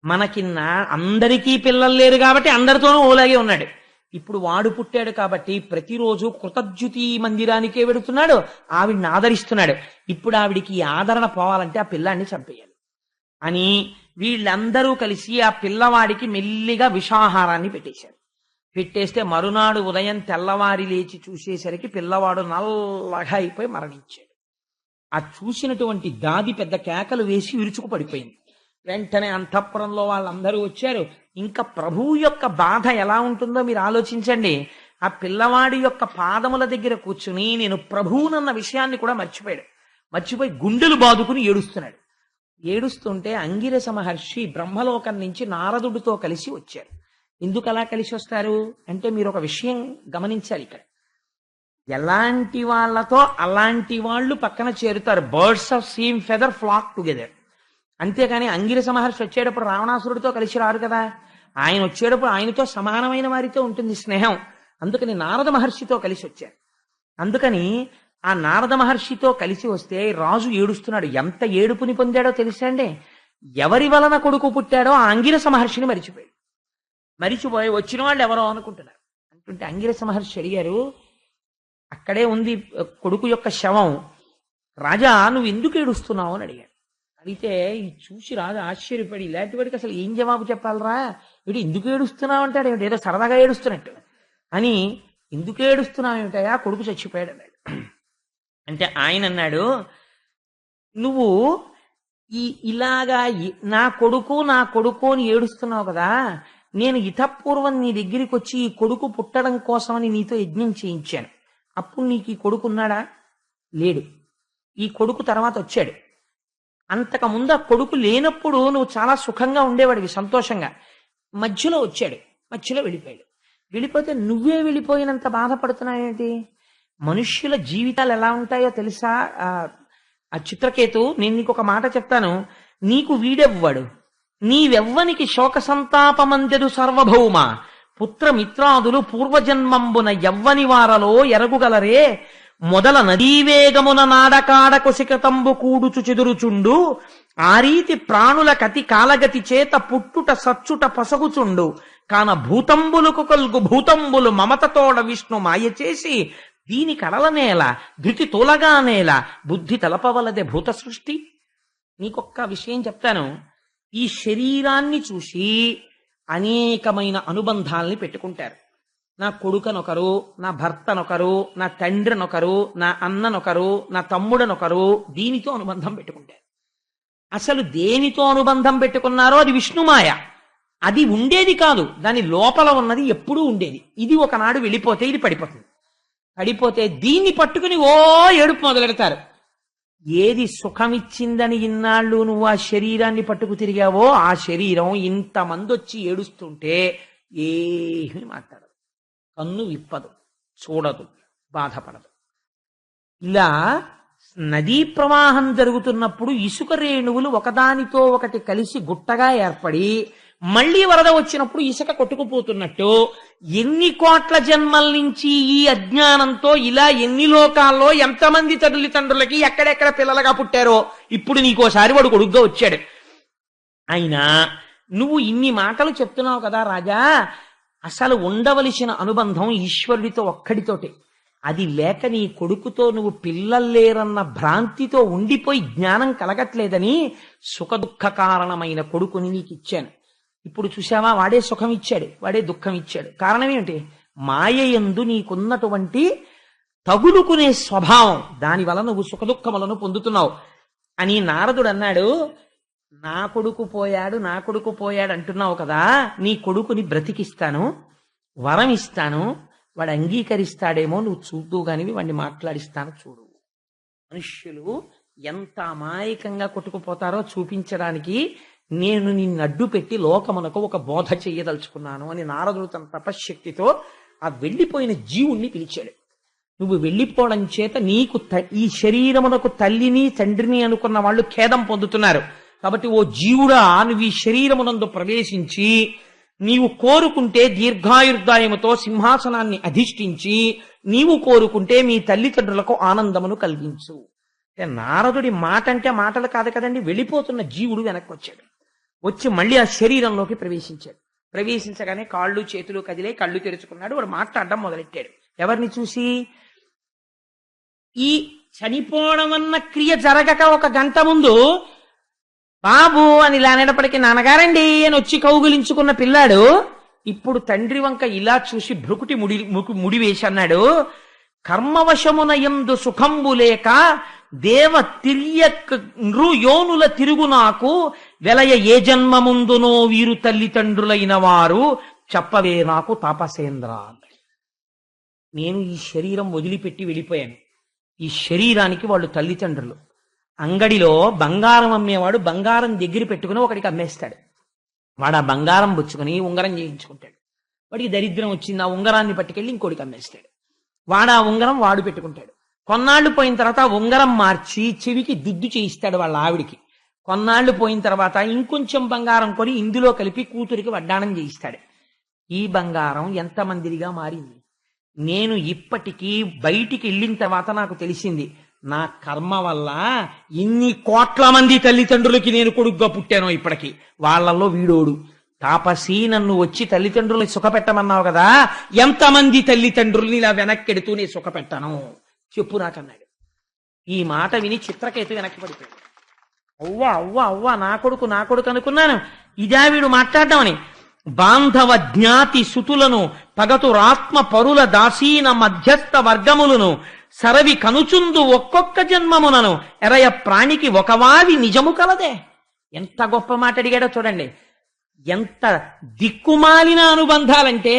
మనకిన్న అందరికీ పిల్లలు లేరు కాబట్టి అందరితోనూ ఓలాగే ఉన్నాడు. ఇప్పుడు వాడు పుట్టాడు కాబట్టి ప్రతిరోజు కృతజ్యుతి మందిరానికే వెడుతున్నాడు, ఆవిడ్ని ఆదరిస్తున్నాడు. ఇప్పుడు ఆవిడికి ఈ ఆదరణ పోవాలంటే ఆ పిల్లాన్ని చంపేయాలి అని వీళ్ళందరూ కలిసి ఆ పిల్లవాడికి మెల్లిగా విషాహారాన్ని పెట్టేశారు. పెట్టేస్తే మరునాడు ఉదయం తెల్లవారి లేచి చూసేసరికి పిల్లవాడు నల్లగా అయిపోయి మరణించాడు. ఆ చూసినటువంటి దాది పెద్ద కేకలు వేసి విరుచుకు పడిపోయింది. వెంటనే అంతఃపురంలో వాళ్ళందరూ వచ్చారు. ఇంకా ప్రభువు యొక్క బాధ ఎలా ఉంటుందో మీరు ఆలోచించండి. ఆ పిల్లవాడి యొక్క పాదముల దగ్గర కూర్చుని నేను ప్రభువునన్న విషయాన్ని కూడా మర్చిపోయి గుండెలు బాదుకుని ఏడుస్తున్నాడు. ఏడుస్తుంటే అంగిరస మహర్షి బ్రహ్మలోకం నుంచి నారదుడితో కలిసి వచ్చారు. ఎందుకు అలా కలిసి వస్తారు అంటే మీరు ఒక విషయం గమనించాలి. ఇక్కడ ఎలాంటి వాళ్ళతో అలాంటి వాళ్ళు పక్కన చేరుతారు. Birds of same feather flock together. అంతేకాని అంగిరస మహర్షి వచ్చేటప్పుడు రావణాసురుడితో కలిసి రారు కదా. ఆయన వచ్చేటప్పుడు ఆయనతో సమానమైన వారితో ఉంటుంది స్నేహం. అందుకని నారద మహర్షితో కలిసి వచ్చారు. అందుకని ఆ నారద మహర్షితో కలిసి వస్తే రాజు ఏడుస్తున్నాడు. ఎంత ఏడుపుని పొందాడో తెలుసా అండి? ఎవరి వలన కొడుకు పుట్టాడో ఆ అంగిరస మహర్షిని మరిచిపోయి వచ్చిన వాళ్ళు ఎవరో అనుకుంటున్నారు. అంటుంటే అంగిరస మహర్షి అడిగారు, అక్కడే ఉంది కొడుకు యొక్క శవం, రాజా నువ్వు ఎందుకు ఏడుస్తున్నావు అని అడిగాడు. అడిగితే ఇది చూసి రాజు ఆశ్చర్యపడి, ఇలాంటి వాడికి అసలు ఏం జవాబు చెప్పాలరా, వీడు ఎందుకు ఏడుస్తున్నావు అంటాడు, ఏదో సరదాగా ఏడుస్తున్నట్టు అని. ఎందుకు ఏడుస్తున్నావు ఏమిటయా, కొడుకు చచ్చిపోయాడు అన్నాడు. అంటే ఆయన అన్నాడు, నువ్వు ఇలాగా నా కొడుకు అని ఏడుస్తున్నావు కదా, నేను ఇతపూర్వం నీ దగ్గరికి వచ్చి ఈ కొడుకు పుట్టడం కోసమని నీతో యజ్ఞం చేయించాను. అప్పుడు నీకు ఈ కొడుకు ఉన్నాడా? లేడు. ఈ కొడుకు తర్వాత వచ్చాడు. అంతకుముందు ఆ కొడుకు లేనప్పుడు నువ్వు చాలా సుఖంగా ఉండేవాడివి, సంతోషంగా. మధ్యలో వచ్చాడు, మధ్యలో వెళ్ళిపోతే నువ్వే వెళ్ళిపోయినంత బాధపడుతున్నావేంటి? మనుష్యుల జీవితాలు ఎలా ఉంటాయో తెలుసా ఆ చిత్రకేతు? నేను నీకు ఒక మాట చెప్తాను. నీకు వీడెవ్వడు, నీవెవ్వనికి శోక సంతాపమందెడు సర్వభౌమ, పుత్రమిత్రాదులు పూర్వజన్మంబున యవ్వని వారలో ఎరగుగలరే, మొదల నదీవేగమున నాడకాడ కొసికతంబు కూడుచు చెదురుచుండు, ఆ రీతి ప్రాణుల కతి కాలగతి చేత పుట్టుట సచ్చుట పసగుచుండు, కాన భూతంబులకు కల్గు భూతంబులు మమతతోడ విష్ణు మాయ చేసి, దీని కడలనేల ధృతి తోలగానేల బుద్ధి తలపవలదే భూత సృష్టి. నీకొక్క విషయం చెప్తాను. ఈ శరీరాన్ని చూసి అనేకమైన అనుబంధాల్ని పెట్టుకుంటారు. నా కొడుకనొకరు, నా భర్తనొకరు, నా తండ్రినొకరు, నా అన్ననొకరు, నా తమ్ముడనొకరు, దీనితో అనుబంధం పెట్టుకుంటారు. అసలు దేనితో అనుబంధం పెట్టుకున్నారో అది విష్ణుమాయ. అది ఉండేది కాదు, దాని లోపల ఉన్నది ఎప్పుడూ ఉండేది. ఇది ఒకనాడు వెళ్ళిపోతే ఇది పడిపోతుంది. పడిపోతే దీన్ని పట్టుకుని ఓ ఏడుపు మొదలెడతారు. ఏది సుఖమిచ్చిందని ఇన్నాళ్ళు నువ్వు ఆ శరీరాన్ని పట్టుకు తిరిగావో, ఆ శరీరం ఇంతమంది వచ్చి ఏడుస్తుంటే ఏమీ మాట్లాడదు, కన్ను విప్పదు, చూడదు, బాధపడదు. ఇలా నదీ ప్రవాహం జరుగుతున్నప్పుడు ఇసుక రేణువులు ఒకదానితో ఒకటి కలిసి గుట్టగా ఏర్పడి మళ్లీ వరద వచ్చినప్పుడు ఇసుక కొట్టుకుపోతున్నట్టు ఎన్ని కోట్ల జన్మల నుంచి ఈ అజ్ఞానంతో ఇలా ఎన్ని లోకాల్లో ఎంతమంది తల్లిదండ్రులకి ఎక్కడెక్కడ పిల్లలుగా పుట్టారో ఇప్పుడు నీకోసారి వాడు కొడుగ్గా వచ్చాడు. అయినా నువ్వు ఇన్ని మాటలు చెప్తున్నావు కదా రాజా, అసలు ఉండవలసిన అనుబంధం ఈశ్వరుడితో ఒక్కడితోటే. అది లేక నీ కొడుకుతో నువ్వు పిల్లల్లేరన్న భ్రాంతితో ఉండిపోయి జ్ఞానం కలగట్లేదని సుఖదుఖ కారణమైన కొడుకుని నీకు ఇచ్చాను. ఇప్పుడు చూసావా, వాడే సుఖం ఇచ్చాడు, వాడే దుఃఖం ఇచ్చాడు. కారణం ఏమిటి? మాయయందు నీకున్నటువంటి తగులుకునే స్వభావం, దానివల్ల నువ్వు సుఖదుఖములను పొందుతున్నావు అని నారదుడు అన్నాడు. నా కొడుకు పోయాడు, నా కొడుకు పోయాడు అంటున్నావు కదా, నీ కొడుకుని బ్రతికిస్తాను, వరం ఇస్తాను, వాడు అంగీకరిస్తాడేమో నువ్వు చూద్దు కానివి వాడిని మాట్లాడిస్తాను చూడు. మనుష్యులు ఎంత అమాయకంగా కొట్టుకుపోతారో చూపించడానికి నేను నిన్ను అడ్డు పెట్టి లోకమునకు ఒక బోధ చెయ్యదలుచుకున్నాను అని నారదుడు తన తపశ్శక్తితో ఆ వెళ్ళిపోయిన జీవుణ్ణి పిలిచాడు. నువ్వు వెళ్ళిపోవడం చేత నీకు ఈ శరీరమునకు తల్లిని తండ్రిని అనుకున్న వాళ్ళు ఖేదం పొందుతున్నారు. కాబట్టి ఓ జీవుడా, నువ్వు ఈ శరీరమునందు ప్రవేశించి నీవు కోరుకుంటే దీర్ఘాయుర్దాయముతో సింహాసనాన్ని అధిష్ఠించి, నీవు కోరుకుంటే మీ తల్లిదండ్రులకు ఆనందమును కలిగించు. నారదుడి మాట అంటే మాటలు కాదు కదండి. వెళ్ళిపోతున్న జీవుడు వెనక్కి వచ్చాడు. వచ్చి మళ్ళీ ఆ శరీరంలోకి ప్రవేశించాడు. ప్రవేశించగానే కాళ్ళు చేతులు కదిలే, కళ్ళు తెరుచుకున్నాడు. వాడు మాట్లాడడం మొదలెట్టాడు. ఎవరిని చూసి? ఈ చనిపోవడం అన్న క్రియ జరగక ఒక గంట ముందు బాబు అని లేనప్పటికీ నాన్నగారండి అని వచ్చి కౌగులించుకున్న పిల్లాడు ఇప్పుడు తండ్రి వంక ఇలా చూసి భ్రుకుటి ముడి వేసి అన్నాడు, కర్మవశమున యందు సుఖంబు లేక దేవ తిర్యక్ యోనుల తిరుగు నాకు వెలయ ఏ జన్మముందునో వీరు తల్లిదండ్రులైన వారు చెప్పవే నాకు తాపసేంద్ర. నేను ఈ శరీరం వదిలిపెట్టి వెళ్ళిపోయాను. ఈ శరీరానికి వాళ్ళు తల్లిదండ్రులు. అంగడిలో బంగారం అమ్మేవాడు బంగారం దగ్గర పెట్టుకుని ఒకడికి అమ్మేస్తాడు. వాడు ఆ బంగారం పుచ్చుకుని ఉంగరం చేయించుకుంటాడు. వాడికి దరిద్రం వచ్చింది, ఆ ఉంగరాన్ని పట్టుకెళ్ళి ఇంకోటికి అమ్మేస్తాడు. వాడు ఆ ఉంగరం వాడు పెట్టుకుంటాడు. కొన్నాళ్లు పోయిన తర్వాత ఉంగరం మార్చి చెవికి దుద్దు చేయిస్తాడు వాళ్ళ ఆవిడికి. కొన్నాళ్లు పోయిన తర్వాత ఇంకొంచెం బంగారం కొని ఇందులో కలిపి కూతురికి వడ్డాణం చేయిస్తాడు. ఈ బంగారం ఎంతమందిగా మారింది. నేను ఇప్పటికీ బయటికి వెళ్ళిన తర్వాత నాకు తెలిసింది, నా కర్మ వల్ల ఇన్ని కోట్ల మంది తల్లిదండ్రులకి నేను కొడుగ్గా పుట్టానో ఇప్పటికి. వాళ్ళల్లో వీడోడు తాపసి. నన్ను వచ్చి తల్లిదండ్రుల్ని సుఖపెట్టమన్నావు కదా, ఎంతమంది తల్లిదండ్రుల్ని ఇలా వెనక్కెడుతూ నేను సుఖపెట్టాను చెప్పు నాకన్నాడు. ఈ మాట విని చిత్రకేతు వెనక్కి పడిపోయాడు. అవ్వా అవ్వా అవ్వా, నా కొడుకు నా కొడుకు అనుకున్నాను. ఇదా వీడు మాట్లాడదామని. బాంధవ జ్ఞాతి సుతులను పగతురాత్మ పరుల దాసీన మధ్యస్థ వర్గములను సరవి కనుచుందు ఒక్కొక్క జన్మమునను ఎరయ ప్రాణికి ఒకవాది నిజము కలదే. ఎంత గొప్ప మాట అడిగాడో చూడండి. ఎంత దిక్కుమాలిన అనుబంధాలంటే,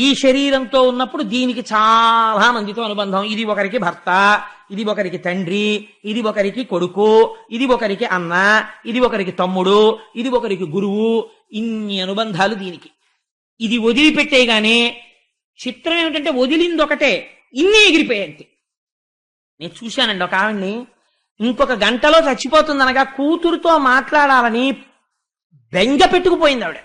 ఈ శరీరంతో ఉన్నప్పుడు దీనికి చాలా మందితో అనుబంధం. ఇది ఒకరికి భర్త, ఇది ఒకరికి తండ్రి, ఇది ఒకరికి కొడుకు, ఇది ఒకరికి అన్న, ఇది ఒకరికి తమ్ముడు, ఇది ఒకరికి గురువు. ఇన్ని అనుబంధాలు దీనికి. ఇది వదిలిపెట్టేగానే చిత్రం ఏమిటంటే వదిలింది ఒకటే, ఇన్ని ఎగిరిపోయాయి. నేను చూశానండి ఒక ఆవిడ్ని, ఇంకొక గంటలో చచ్చిపోతుందనగా కూతురుతో మాట్లాడాలని బెంగ పెట్టుకుపోయింది ఆవిడ.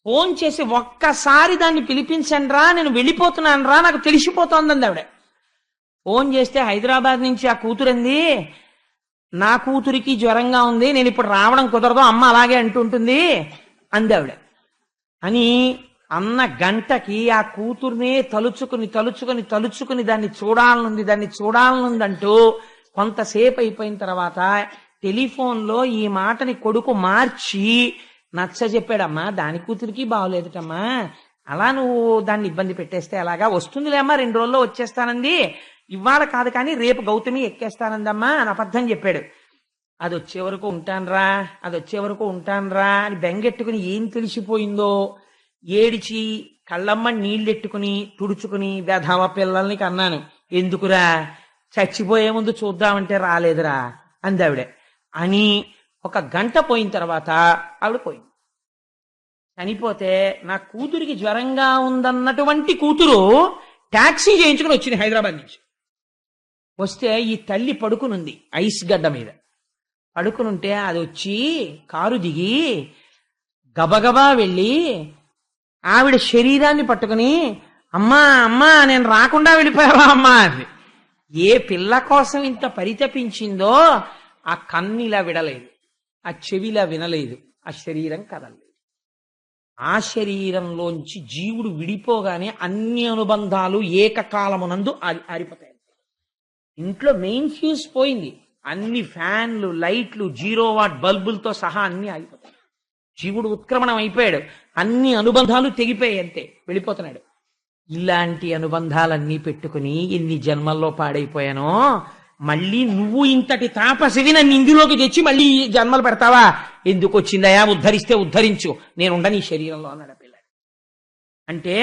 ఫోన్ చేసి ఒక్కసారి దాన్ని పిలిపించండి రా, నేను వెళ్ళిపోతున్నాను రా, నాకు తెలిసిపోతోందండి ఆవిడ. ఫోన్ చేస్తే హైదరాబాద్ నుంచి ఆ కూతురంది, నా కూతురికి జ్వరంగా ఉంది, నేను ఇప్పుడు రావడం కుదరదు, అమ్మ అలాగే అంటుంటుంది అంది ఆవిడ. అని అన్న గంటకి ఆ కూతుర్నే తలుచుకుని తలుచుకుని తలుచుకుని దాన్ని చూడాలనుంది అంటూ కొంతసేపు అయిపోయిన తర్వాత టెలిఫోన్లో ఈ మాటని కొడుకు మార్చి నచ్చ చెప్పాడమ్మా, దాని కూతురికి బాగోలేదుటమ్మా, అలా నువ్వు దాన్ని ఇబ్బంది పెట్టేస్తే ఎలాగా, వస్తుందిలేమ్మా 2 రోజుల్లో వచ్చేస్తానంది, ఇవాళ కాదు కానీ రేపు గౌతమి ఎక్కేస్తానందమ్మా అని అబద్ధం చెప్పాడు. అది వచ్చే వరకు ఉంటాన్రా అని బెంగెట్టుకుని ఏం తెలిసిపోయిందో ఏడిచి కళ్ళమ్మ నీళ్ళెట్టుకుని తుడుచుకుని వెధవ పిల్లల్ని కన్నాను, ఎందుకురా చచ్చిపోయే ముందు చూద్దామంటే రాలేదురా అంది ఆవిడ. అని 1 గంట పోయిన తర్వాత ఆవిడ పోయింది. చనిపోతే నా కూతురికి జ్వరంగా ఉందన్నటువంటి కూతురు టాక్సీ చేయించుకుని వచ్చింది హైదరాబాద్ నుంచి. వస్తే ఈ తల్లి పడుకునుంది ఐస్ గడ్డ మీద. పడుకునుంటే అది వచ్చి కారు దిగి గబగబా వెళ్ళి ఆవిడ శరీరాన్ని పట్టుకుని, అమ్మా అమ్మా నేను రాకుండా వెళ్ళిపోయావా అమ్మా అని. ఏ పిల్ల కోసం ఇంత పరితపించిందో ఆ కన్నిలా విడలేదు, ఆ చెవిలా వినలేదు, ఆ శరీరం కదలలేదు. ఆ శరీరంలోంచి జీవుడు విడిపోగానే అన్ని అనుబంధాలు ఏకకాలమునందు ఆరిపోతాయి. ఇంట్లో మెయిన్ ఫ్యూజ్ పోయింది, అన్ని ఫ్యాన్లు లైట్లు 0 వాట్ బల్బులతో సహా అన్ని ఆగిపోతాయి. జీవుడు ఉత్క్రమణం అయిపోయాడు, అన్ని అనుబంధాలు తెగిపోయాయి, అంతే వెళ్ళిపోతున్నాడు. ఇలాంటి అనుబంధాలన్నీ పెట్టుకుని ఎన్ని జన్మల్లో పాడైపోయానో, మళ్ళీ నువ్వు ఇంతటి తాపసివి నన్ను ఇందులోకి తెచ్చి మళ్ళీ జన్మలు పెడతావా, ఎందుకు వచ్చిందయా, ఉద్ధరిస్తే ఉద్ధరించు, నేను ఉండని శరీరంలో అన్నాడు పిల్లాడు. అంటే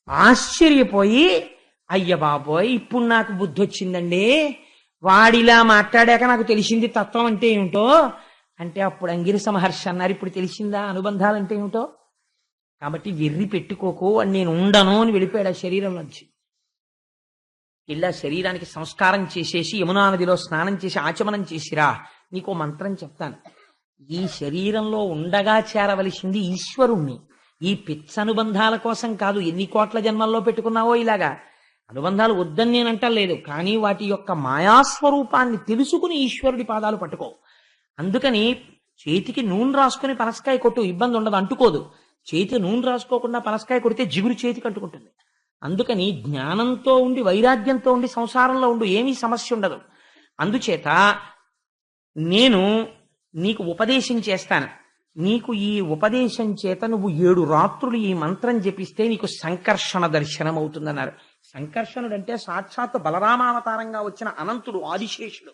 ఆశ్చర్యపోయి, అయ్య బాబోయ్ ఇప్పుడు నాకు బుద్ధి వచ్చిందండి, వాడిలా మాట్లాడాక నాకు తెలిసింది తత్వం అంటే ఏమిటో అంటే. అప్పుడు అంగిరస మహర్షి అన్నారు, ఇప్పుడు తెలిసిందా అనుబంధాలంటే ఏమిటో. కాబట్టి వెర్రి పెట్టుకోకు అని నేను ఉండను అని వెళ్ళిపోయాడు ఆ శరీరం నుంచి. ఇలా శరీరానికి సంస్కారం చేసేసి యమునా నదిలో స్నానం చేసి ఆచమనం చేసిరా, నీకో మంత్రం చెప్తాను. ఈ శరీరంలో ఉండగా చేరవలసింది ఈశ్వరుణ్ణి, ఈ పిచ్చ అనుబంధాల కోసం కాదు. ఎన్ని కోట్ల జన్మల్లో పెట్టుకున్నావో ఇలాగా అనుబంధాలు వద్దని నేను అంటలేదు, కానీ వాటి యొక్క మాయాస్వరూపాన్ని తెలుసుకుని ఈశ్వరుడి పాదాలు పట్టుకో. అందుకని చేతికి నూనె రాసుకుని పనసకాయ కొట్టు, ఇబ్బంది ఉండదు, అంటుకోదు. చేతి నూనె రాసుకోకుండా పనసకాయ కొడితే జిగురు చేతికి అంటుకుంటుంది. అందుకని జ్ఞానంతో ఉండి వైరాగ్యంతో ఉండి సంసారంలో ఉండు, ఏమీ సమస్య ఉండదు. అందుచేత నేను నీకు ఉపదేశం చేస్తాను. నీకు ఈ ఉపదేశం చేత నువ్వు 7 రాత్రులు ఈ మంత్రం జపిస్తే నీకు సంకర్షణ దర్శనం అవుతుందన్నారు. సంకర్షణుడు అంటే సాక్షాత్ బలరామావతారంగా వచ్చిన అనంతుడు, ఆదిశేషుడు.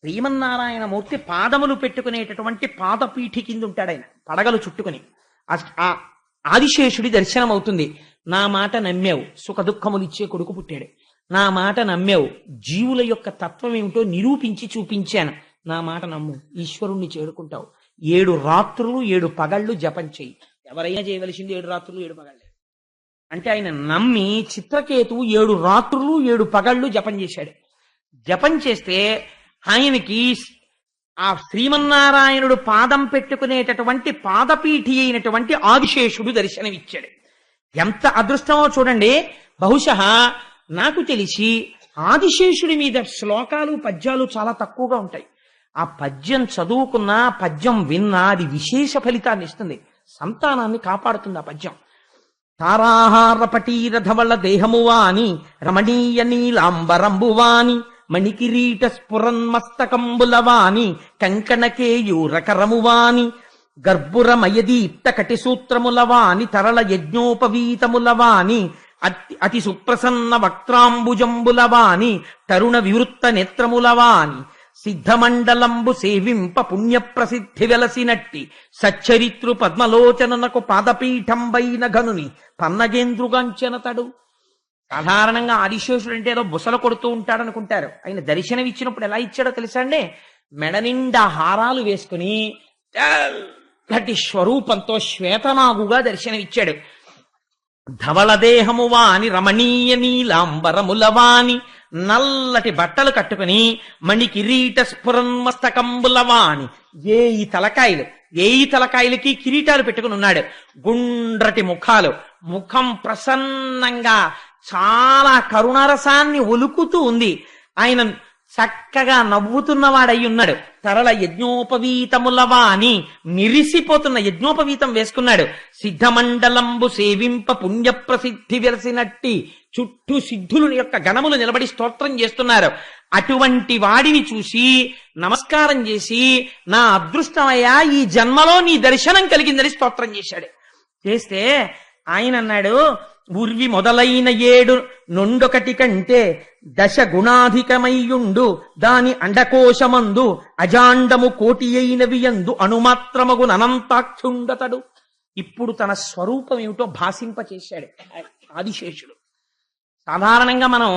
శ్రీమన్నారాయణమూర్తి పాదములు పెట్టుకునేటటువంటి పాదపీఠి కింద ఉంటాడు ఆయన, పడగలు చుట్టుకుని. ఆ ఆదిశేషుడి దర్శనం అవుతుంది. నా మాట నమ్మావు, సుఖ దుఃఖములు ఇచ్చే కొడుకు పుట్టాడు. నా మాట నమ్మావు, జీవుల యొక్క తత్వం ఏమిటో నిరూపించి చూపించాను. నా మాట నమ్ము, ఈశ్వరుణ్ణి చేరుకుంటావు. 7 రాత్రులు 7 పగళ్ళు జపం చెయ్యి. ఎవరైనా చేయవలసింది 7 రాత్రులు 7 పగళ్ళే. అంటే ఆయన నమ్మి చిత్రకేతువు 7 రాత్రులు 7 పగళ్ళు జపం చేశాడు. జపం చేస్తే ఆయనకి ఆ శ్రీమన్నారాయణుడు పాదం పెట్టుకునేటటువంటి పాదపీఠి అయినటువంటి ఆదిశేషుడు దర్శనమిచ్చాడు. ఎంత అదృష్టమో చూడండి. బహుశः నాకు తెలిసి ఆదిశేషుడి మీద శ్లోకాలు పద్యాలు చాలా తక్కువగా ఉంటాయి. ఆ పద్యం చదువుకున్నా పద్యం విన్నా అది విశేష ఫలితాన్ని ఇస్తుంది, సంతానాన్ని కాపాడుతుంది ఆ పద్యం. తారాహార పటీరధవళ దేహమువాని రమణీయ నీలాంబరంబువాని మణికిరీట స్ఫురన్మస్తకంబులవాని కంకణకేయూరకరమువాని గర్భురమయదీప్త కటిసూత్రములవాని తరళ యజ్ఞోపవీతములవాని అతి సుప్రసన్న వక్త్రాంబుజంబులవాని తరుణ వివృత్త నేత్రములవాని సిద్ధమండలంబు సేవింప పుణ్యప్రసిద్ధి వెలసినట్టి సచ్చరిత్రు పద్మలోచననకు పాదపీఠంబైన ఘనుని పన్నగేంద్రుగాంచెనతడు. సాధారణంగా ఆదిశేషుడు అంటే ఏదో బుసలు కొడుతూ ఉంటాడనుకుంటారు. ఆయన దర్శనం ఇచ్చినప్పుడు ఎలా ఇచ్చాడో తెలుసా అండి? మెడ నిండా హారాలు వేసుకుని తెల్లటి స్వరూపంతో శ్వేతనాగుగా దర్శనమిచ్చాడు. ధవళదేహము వాని రమణీయ నీలాంబరములవాని నల్లటి బట్టలు కట్టుకుని మణి కిరీట స్ఫురన్మస్తకంబులవాని 1000 తలకాయలు వేయి తలకాయలకి కిరీటాలు పెట్టుకుని ఉన్నాడు. గుండ్రటి ముఖాలు, ముఖం ప్రసన్నంగా చాలా కరుణరసాన్ని ఒలుకుతూ ఉంది. ఆయన చక్కగా నవ్వుతున్నవాడై ఉన్నాడు. తరల యజ్ఞోపవీతములవా అని మిరిసిపోతున్న యజ్ఞోపవీతం వేసుకున్నాడు. సిద్ధమండలంబు సేవింప పుణ్య ప్రసిద్ధి వెలసినట్టి చుట్టూ సిద్ధుల యొక్క గణములు నిలబడి స్తోత్రం చేస్తున్నారు. అటువంటి వాడిని చూసి నమస్కారం చేసి, నా అదృష్టమయ్యా, ఈ జన్మలో నీ దర్శనం కలిగిందని స్తోత్రం చేశాడు. చేస్తే ఆయన అన్నాడు, ఉర్వి మొదలైన 7 నొండొకటి కంటే 10 గుణాధికమయ్యుండు దాని అండకోశమందు అజాండము 1,000,000 అయినవి యందు అణుమాత్రమగు అనంతాక్షుండతడు. ఇప్పుడు తన స్వరూపం ఏమిటో భాషింపచేశాడు ఆదిశేషుడు. సాధారణంగా మనం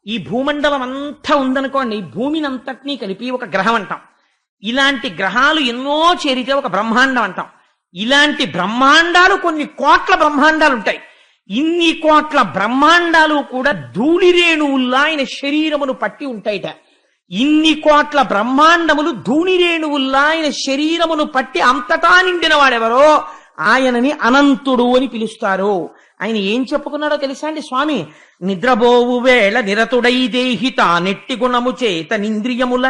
ఈ భూమండలం అంతా ఉందనుకోండి, భూమిని అంతటినీ కలిపి ఒక గ్రహం అంటాం. ఇలాంటి గ్రహాలు ఎన్నో చేరితే ఒక బ్రహ్మాండం అంటాం. ఇలాంటి బ్రహ్మాండాలు కొన్ని కోట్ల బ్రహ్మాండాలు ఉంటాయి. ఇన్ని కోట్ల బ్రహ్మాండాలు కూడా ధూళిరేణువుల్లా ఆయన శరీరమును పట్టి ఉంటాయిట. ఇన్ని కోట్ల బ్రహ్మాండములు ధూళిరేణువుల్లా ఆయన శరీరమును పట్టి అంతటా నిండిన వాడెవరో ఆయనని అనంతుడు అని పిలుస్తారు. ఆయన ఏం చెప్పుకున్నాడో తెలుసా అండి స్వామి? నిద్రబోవు వేళ నిరతుడై దేహిత నెట్టి గుణము చేత నింద్రియముల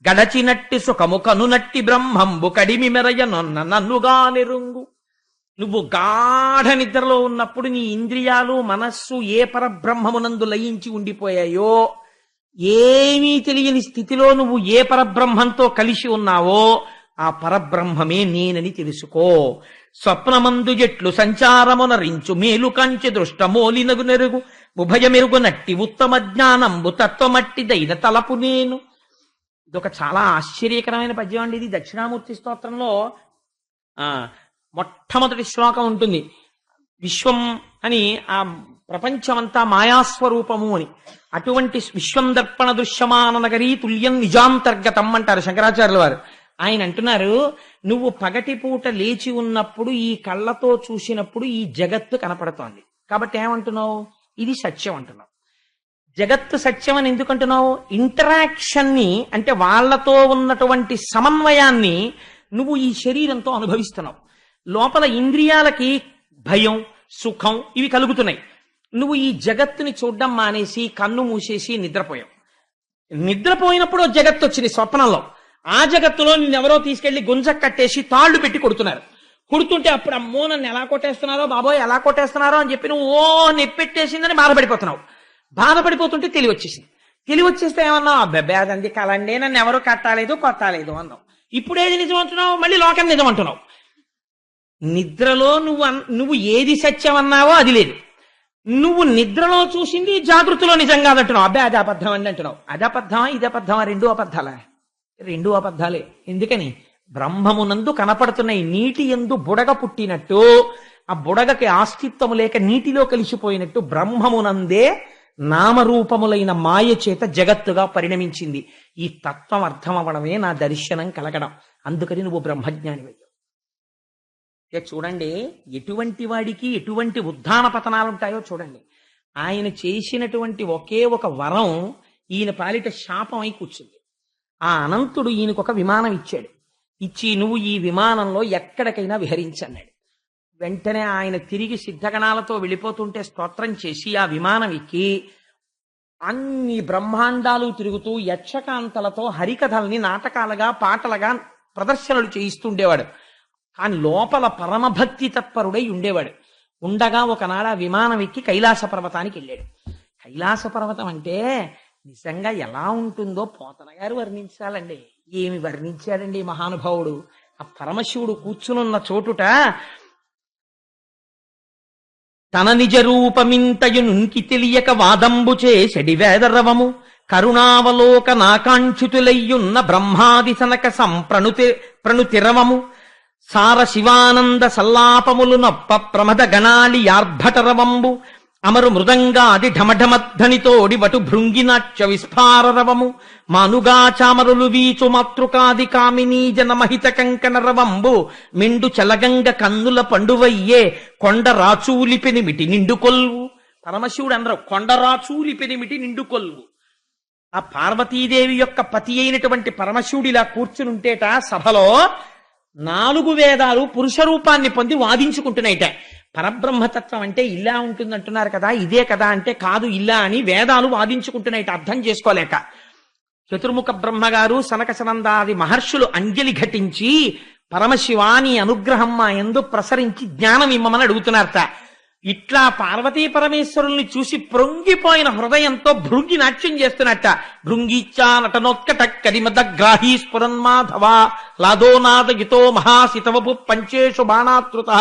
గడచినట్టి సుఖము కనునట్టి బ్రహ్మంబు కడిమి మెరయ నన్నుగా నెరుంగు. నువ్వు గాఢ నిద్రలో ఉన్నప్పుడు నీ ఇంద్రియాలు మనస్సు ఏ పరబ్రహ్మమునందు లయించి ఉండిపోయాయో, ఏమీ తెలియని స్థితిలో నువ్వు ఏ పరబ్రహ్మంతో కలిసి ఉన్నావో ఆ పరబ్రహ్మమే నేనని తెలుసుకో. స్వప్నమందు జట్లు సంచారమునరించు మేలు కంచె దృష్టమోలినగు నెరుగు ఉభయ మెరుగు నట్టి ఉత్తమ జ్ఞానంబు తత్వమట్టిదైన తలపు నేను. ఇదొక చాలా ఆశ్చర్యకరమైన పద్యం అండి. ఇది దక్షిణామూర్తి స్తోత్రంలో మొట్టమొదటి శ్లోకం ఉంటుంది. విశ్వం అని, ఆ ప్రపంచమంతా మాయాస్వరూపము అని. అటువంటి విశ్వం దర్పణ దృశ్యమాన నగరీ తుల్యం నిజాంతర్గతం అంటారు శంకరాచార్యుల వారు. ఆయన అంటున్నారు, నువ్వు పగటిపూట లేచి ఉన్నప్పుడు ఈ కళ్ళతో చూసినప్పుడు ఈ జగత్తు కనపడుతోంది కాబట్టి ఏమంటున్నావు? ఇది సత్యం అంటున్నావు. జగత్తు సత్యం అని ఎందుకంటున్నావు? ఇంటరాక్షన్ ని, అంటే వాళ్లతో ఉన్నటువంటి సమన్వయాన్ని నువ్వు ఈ శరీరంతో అనుభవిస్తున్నావు. లోపల ఇంద్రియాలకి భయం, సుఖం ఇవి కలుగుతున్నాయి. నువ్వు ఈ జగత్తుని చూడడం మానేసి కన్ను మూసేసి నిద్రపోయావు. నిద్రపోయినప్పుడు జగత్తు వచ్చింది స్వప్నంలో. ఆ జగత్తులో నిన్నెవరో తీసుకెళ్లి గుంజ కట్టేసి తాళ్లు పెట్టి కొడుతున్నారు. కొడుతుంటే అప్పుడు అమ్మో నన్ను ఎలా కొట్టేస్తున్నారో, బాబోయ్ ఎలా కొట్టేస్తున్నారో అని చెప్పి నువ్వు నెప్పెట్టేసిందని బాధపడిపోతున్నావు. బాధపడిపోతుంటే తెలివచ్చేసింది. తెలివచ్చేస్తే ఏమన్నావు? అబ్బాయి అదంది కలండి, నన్ను ఎవరు కట్టాలేదు కొట్టాలేదు అన్నావు. ఇప్పుడేది నిజం అంటున్నావు? మళ్ళీ లోకం నిజం అంటున్నావు. నిద్రలో నువ్వు ఏది సత్యం అన్నావో అది లేదు. నువ్వు నిద్రలో చూసింది జాగృతిలో నిజం కాదంటున్నావు. అబ్బాయి అది అబద్ధం అండి అంటున్నావు. అది అబద్ధమా ఇది అబద్ధమా? 2 అబద్ధాలే. 2 అబద్ధాలే. ఎందుకని? బ్రహ్మమునందు కనపడుతున్నాయి. నీటి యందు బుడగ పుట్టినట్టు, ఆ బుడగకి అస్తిత్వము లేక నీటిలో కలిసిపోయినట్టు బ్రహ్మమునందే నామరూపములైన మాయ చేత జగత్తుగా పరిణమించింది. ఈ తత్వం అర్థం అవ్వడమే నా దర్శనం కలగడం. అందుకని నువ్వు బ్రహ్మజ్ఞానివయ్యావు. చూడండి, ఎటువంటి వాడికి ఎటువంటి ఉద్ధాన పతనాలుంటాయో చూడండి. ఆయన చేసినటువంటి ఒకే ఒక వరం ఈయన పాలిట శాపం అయి కూర్చుంది. ఆ అనంతుడు ఈయనకొక విమానం ఇచ్చాడు. ఇచ్చి నువ్వు ఈ విమానంలో ఎక్కడికైనా విహరించన్నాడు. వెంటనే ఆయన తిరిగి సిద్ధగణాలతో వెళ్ళిపోతుంటే స్తోత్రం చేసి ఆ విమానం ఎక్కి అన్ని బ్రహ్మాండాలు తిరుగుతూ యక్షకాంతలతో హరికథల్ని నాటకాలుగా పాటలుగా ప్రదర్శనలు చేయిస్తుండేవాడు. కానీ లోపల పరమభక్తి తత్పరుడై ఉండేవాడు. ఉండగా ఒకనాడు ఆ విమానం ఎక్కి కైలాస పర్వతానికి వెళ్ళాడు. కైలాస పర్వతం అంటే నిజంగా ఎలా ఉంటుందో పోతన గారు వర్ణించాలండి. ఏమి వర్ణించాడండి మహానుభావుడు. ఆ పరమశివుడు కూర్చునున్న చోటుట తన నిజ రూపమింతయునుంకి తెలియక వాదంబుచే చెడివేదరవము కరుణావలోక నాకాంక్షితులయ్యున్న బ్రహ్మాది సనక ప్రణుతిరవము సార శివానంద సల్లాపములు నొప్ప ప్రమద గణాలి యార్భటరవంబు అమరు మృదంగాది ఢమఢమధ్వనితోడి వటు భృంగినాట్య విస్ఫారరవము మానుగా చామరులు వీచు మాతృకాది కామినీ జనమహిత కంకణ రవంబు మిండు చలగంగ కన్నుల పండువయ్యే కొండ రాచూలి పెనిమిటి నిండు కొల్వు. పరమశివుడు అందరూ కొండ రాచూలి పెనిమిటి నిండు కొల్వు. ఆ పార్వతీదేవి యొక్క పతి అయినటువంటి పరమశివుడు ఇలా కూర్చునుంటేట సభలో 4 వేదాలు పురుష రూపాన్ని పొంది వాదించుకుంటున్నాయిట. పరబ్రహ్మతత్వం అంటే ఇలా ఉంటుందంటున్నారు కదా, ఇదే కదా అంటే కాదు ఇలా అని వేదాలు వాదించుకుంటున్నాయిట అర్థం చేసుకోలేక. చతుర్ముఖ బ్రహ్మగారు సనక సనందాది మహర్షులు అంజలి ఘటించి పరమశివాని అనుగ్రహం మా యందు ప్రసరించి జ్ఞానం ఇమ్మమని అడుగుతున్నారట. ఇట్లా పార్వతీ పరమేశ్వరుల్ని చూసి ప్రొంగిపోయిన హృదయంతో భృంగి నాట్యం చేస్తున్నట్ట. భృంగిచ్చా నటనోత్కట కరిమదగ్రాహీ స్ఫురన్మాధవ లాదోనాదగితో మహాసితవపు పంచేషు బాణాతృత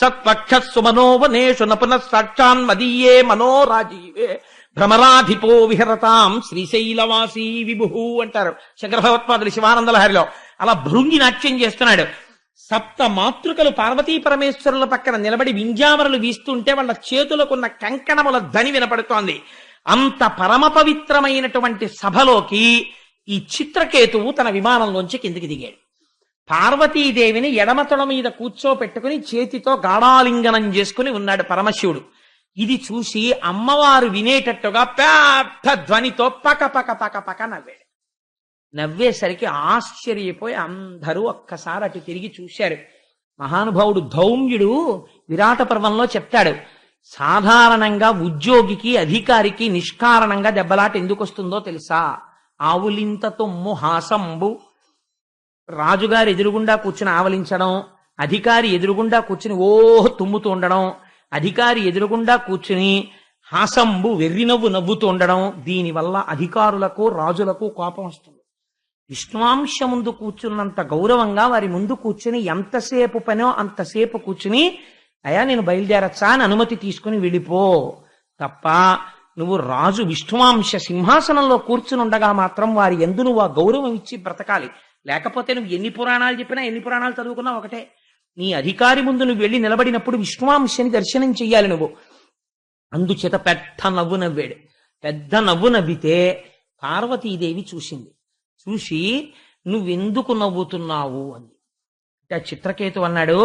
సత్పక్షస్సు మనోవనేషు నపున సాక్షాన్ మదీయే మనోరాజీవే భ్రమరాధిపో విహరతాం శ్రీశైలవాసీ విభు అంటారు శంకర భగవత్పాదులు శివానంద లహరిలో. అలా భృంగి నాట్యం చేస్తున్నాడు. 7 మాతృకలు పార్వతీ పరమేశ్వరుల పక్కన నిలబడి వింజామరలు వీస్తుంటే వాళ్ళ చేతులకున్న కంకణముల ధ్వని వినపడుతోంది. అంత పరమ పవిత్రమైనటువంటి సభలోకి ఈ చిత్రకేతువు తన విమానంలోంచి కిందికి దిగాడు. పార్వతీదేవిని ఎడమతొడ మీద కూర్చోపెట్టుకుని చేతితో గాఢాలింగనం చేసుకుని ఉన్నాడు పరమశివుడు. ఇది చూసి అమ్మవారు వినేటట్టుగా పెద్ద ధ్వనితో పక పక పక పక నవ్వాడు. నవ్వేసరికి ఆశ్చర్యపోయి అందరూ ఒక్కసారి అటు తిరిగి చూశారు. మహానుభావుడు ధౌమ్యుడు విరాట పర్వంలో చెప్తాడు, సాధారణంగా ఉద్యోగికి అధికారికి నిష్కారణంగా దెబ్బలాట ఎందుకు వస్తుందో తెలుసా? ఆవులింత తొమ్ము హాసంబు, రాజుగారు ఎదురుగుండా కూర్చుని ఆవలించడం, అధికారి ఎదురుగుండా కూర్చుని ఓహ్ తుమ్ముతూ ఉండడం, అధికారి ఎదురుగుండా కూర్చుని హాసంబు వెర్రినవ్వు నవ్వుతూ ఉండడం, దీనివల్ల అధికారులకు రాజులకు కోపం వస్తుంది. విష్ణువాంశ ముందు కూర్చున్నంత గౌరవంగా వారి ముందు కూర్చుని ఎంతసేపు పనో అంతసేపు కూర్చుని అయ్యా నేను బయలుదేరచ్చా అని అనుమతి తీసుకుని వెళ్ళిపో తప్ప, నువ్వు రాజు విష్ణువాంశ సింహాసనంలో కూర్చుని ఉండగా మాత్రం వారి యందు నువ్వు ఆ గౌరవం ఇచ్చి బ్రతకాలి. లేకపోతే నువ్వు ఎన్ని పురాణాలు చెప్పినా ఎన్ని పురాణాలు చదువుకున్నా ఒకటే. నీ అధికారి ముందు నువ్వు వెళ్ళి నిలబడినప్పుడు విష్ణువాంశని దర్శనం చెయ్యాలి నువ్వు. అందుచేత పెద్ద నవ్వు నవ్వాడు. పెద్ద నవ్వు నవ్వితే పార్వతీదేవి చూసింది. చూసి నువ్వెందుకు నవ్వుతున్నావు అంది. అంటే చిత్రకేతు అన్నాడు,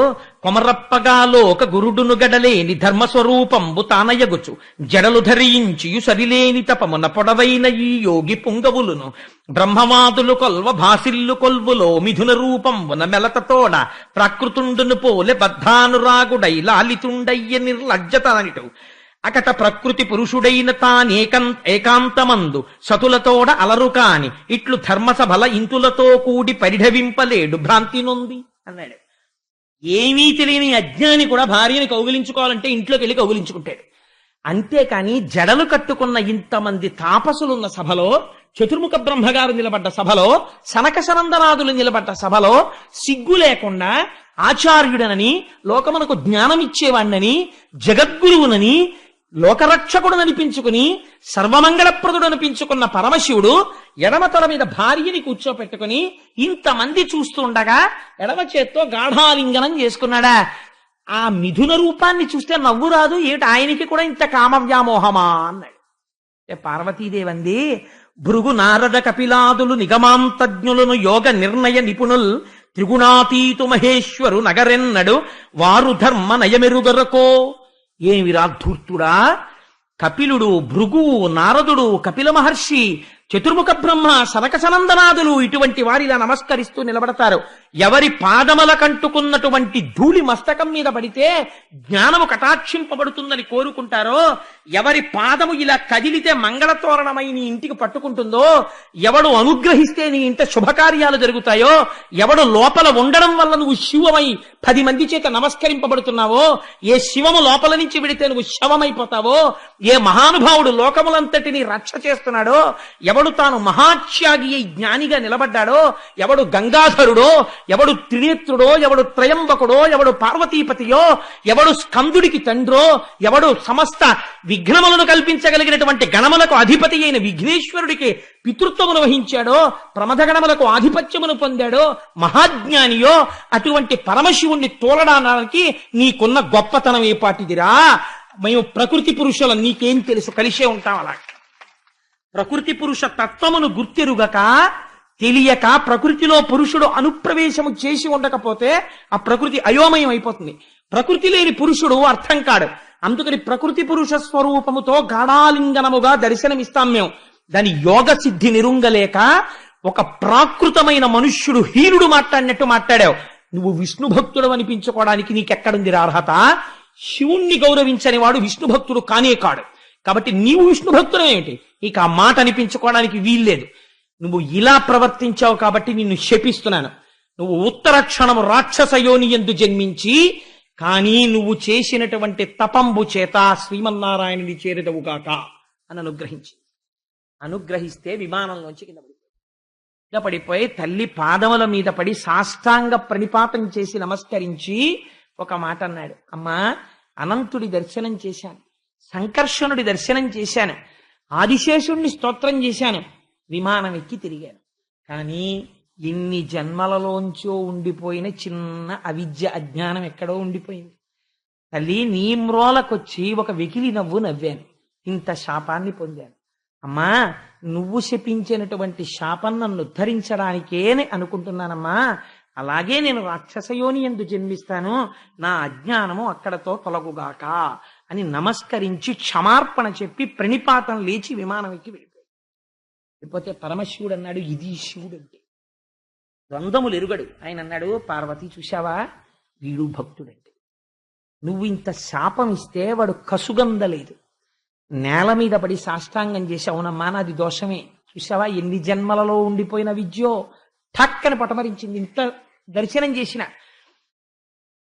కొమరప్పగాలో ఒక గురుడును గడలేని ధర్మస్వరూపంబు తానయగుచు జడలు ధరించియు సరిలేని తపమున పొడవైన ఈ యోగి పుంగవులును బ్రహ్మవాదులు కొల్వ భాసిల్లు కొల్వులో మిథున రూపంబున మెలతతోడ ప్రాకృతుండును పోలె బద్ధానురాగుడై లాలితుండయ్య నిర్లజ్జతనిటు అకట ప్రకృతి పురుషుడైన ఏకాంతమందు సతులతోడ అలరు కాని ఇట్లు ధర్మసభల ఇంతులతో కూడి పరిఢవింపలేడు భ్రాంతి నొంది అన్నాడు. ఏమీ తెలియని అజ్ఞాని కూడా భార్యని కౌగిలించుకోవాలంటే ఇంట్లోకి వెళ్ళి కౌగిలించుకుంటాడు. అంతేకాని జడలు కట్టుకున్న ఇంతమంది తాపసులున్న సభలో, చతుర్ముఖ బ్రహ్మగారు నిలబడ్డ సభలో, సనక సనందనాదులు నిలబడ్డ సభలో సిగ్గు లేకుండా ఆచార్యుడనని, లోకమునకు జ్ఞానమిచ్చేవాణ్ణని, జగద్గురువునని, లోకరక్షకుడు అనిపించుకుని సర్వమంగళప్రదుడు అనిపించుకున్న పరమశివుడు ఎడమ తల మీద భార్యని కూర్చోపెట్టుకుని ఇంతమంది చూస్తుండగా ఎడమ చేత్తో గాఢాలింగనం చేసుకున్నాడా? ఆ మిథున రూపాన్ని చూస్తే నవ్వు రాదు ఏమిటి? ఆయనకి కూడా ఇంత కామవ్యామోహమా అన్నాడు. పార్వతీదేవి అంది, భృగు నారద కపిలాదులు నిగమాంతజ్ఞులను యోగ నిర్ణయ నిపుణుల్ త్రిగుణాతీతు మహేశ్వరు నగరెన్నడు వారు ధర్మ నయమెరుగరకో. ఏమిరా ధూర్తుడా, కపిలుడు, భృగువు, నారదుడు, కపిల మహర్షి, చతుర్ముఖ బ్రహ్మ, సనక సనందనాదులు ఇటువంటి వారిలా నమస్కరిస్తూ నిలబడతారు. ఎవరి పాదముల కంటుకున్నటువంటి ధూళి మస్తకం మీద పడితే జ్ఞానము కటాక్షింపబడుతుందని కోరుకుంటారో, ఎవరి పాదము ఇలా కదిలితే మంగళతోరణమై నీ ఇంటికి పట్టుకుంటుందో, ఎవడు అనుగ్రహిస్తే నీ ఇంట శుభకార్యాలు జరుగుతాయో, ఎవడు లోపల ఉండడం వల్ల నువ్వు శివమై 10 మంది చేత నమస్కరింపబడుతున్నావో, ఏ శివము లోపల నుంచి విడితే నువ్వు శవమైపోతావో, ఏ మహానుభావుడు లోకములంతటిని రక్ష చేస్తున్నాడో, ఎవడు తాను మహాత్యాగి అయి జ్ఞానిగా నిలబడ్డాడో, ఎవడు గంగాధరుడో, ఎవడు త్రినేత్రుడో, ఎవడు త్రయంబకుడో, ఎవడు పార్వతీపతియో, ఎవడు స్కందుడికి తండ్రో, ఎవడు సమస్త విఘ్నములను కల్పించగలిగినటువంటి గణములకు అధిపతి అయిన విఘ్నేశ్వరుడికి పితృత్వమును వహించాడో, ప్రమథగణములకు ఆధిపత్యమును పొందాడో, మహాజ్ఞానియో, అటువంటి పరమశివుణ్ణి తోలడానికి నీకున్న గొప్పతనం ఏ పాటిదిరా? మేము ప్రకృతి పురుషులం, నీకేం తెలుసు, కలిసే ఉంటాం. అలా ప్రకృతి పురుష తత్వమును గుర్తెరుగక, తెలియక ప్రకృతిలో పురుషుడు అనుప్రవేశము చేసి ఉండకపోతే ఆ ప్రకృతి అయోమయం అయిపోతుంది. ప్రకృతి లేని పురుషుడు అర్థం కాడు. అందుకని ప్రకృతి పురుష స్వరూపముతో గాఢాలింగనముగా దర్శనమిస్తాం మేము. దాని యోగ సిద్ధి నిరుంగలేక ఒక ప్రాకృతమైన మనుష్యుడు హీనుడు మాట్లాడినట్టు మాట్లాడావు. నువ్వు విష్ణు భక్తుడు అనిపించుకోవడానికి నీకెక్కడుంది అర్హత? శివుణ్ణి గౌరవించని వాడు విష్ణు భక్తుడు కానే కాడు. కాబట్టి నీవు విష్ణు భక్తుడు ఏమిటి? ఇక ఆ మాట అనిపించుకోవడానికి వీల్లేదు. నువ్వు ఇలా ప్రవర్తించావు కాబట్టి నిన్ను శపిస్తున్నాను. నువ్వు ఉత్తర క్షణము రాక్షస యోని యందు జన్మించి, కానీ నువ్వు చేసినటువంటి తపంబు చేత శ్రీమన్నారాయణుని చేరుదవుగాక అని అనుగ్రహిస్తే విమానంలోంచి కింద పడిపోయి తల్లి పాదముల మీద పడి సాష్టాంగ ప్రణిపాతం చేసి నమస్కరించి ఒక మాట అన్నాడు. అమ్మా, అనంతుడి దర్శనం చేశాను, సంకర్షణుడి దర్శనం చేశాను, ఆదిశేషుణ్ణి స్తోత్రం చేశాను, విమానం ఎక్కి తిరిగాను. కానీ ఎన్ని జన్మలలోంచో ఉండిపోయిన చిన్న అవిద్య అజ్ఞానం ఎక్కడో ఉండిపోయింది. తల్లి, నీ మ్రోలకొచ్చి ఒక వెకిలి నవ్వు నవ్వాను, ఇంత శాపాన్ని పొందాను. అమ్మా, నువ్వు శపించినటువంటి శాపం నన్ను ఉద్ధరించడానికే అనుకుంటున్నానమ్మా. అలాగే నేను రాక్షసయోని యందు జన్మిస్తాను, నా అజ్ఞానము అక్కడతో తొలగుగాక అని నమస్కరించి క్షమార్పణ చెప్పి ప్రణిపాతం లేచి విమానం ఎక్కి వెళ్ళిపోతే పరమశివుడు అన్నాడు, ఇది శివుడు అంటే ద్వంద్వములు ఎరుగడు. ఆయన అన్నాడు, పార్వతి చూశావా, వీడు భక్తుడంటే. నువ్వు ఇంత శాపం ఇస్తే వాడు కసుగందలేదు, నేల మీద పడి సాష్టాంగం చేసి, అవునమ్మా నాది దోషమే, చూసావా ఎన్ని జన్మలలో ఉండిపోయిన విద్యో ఠక్కని పటమరించింది, ఇంత దర్శనం చేసిన.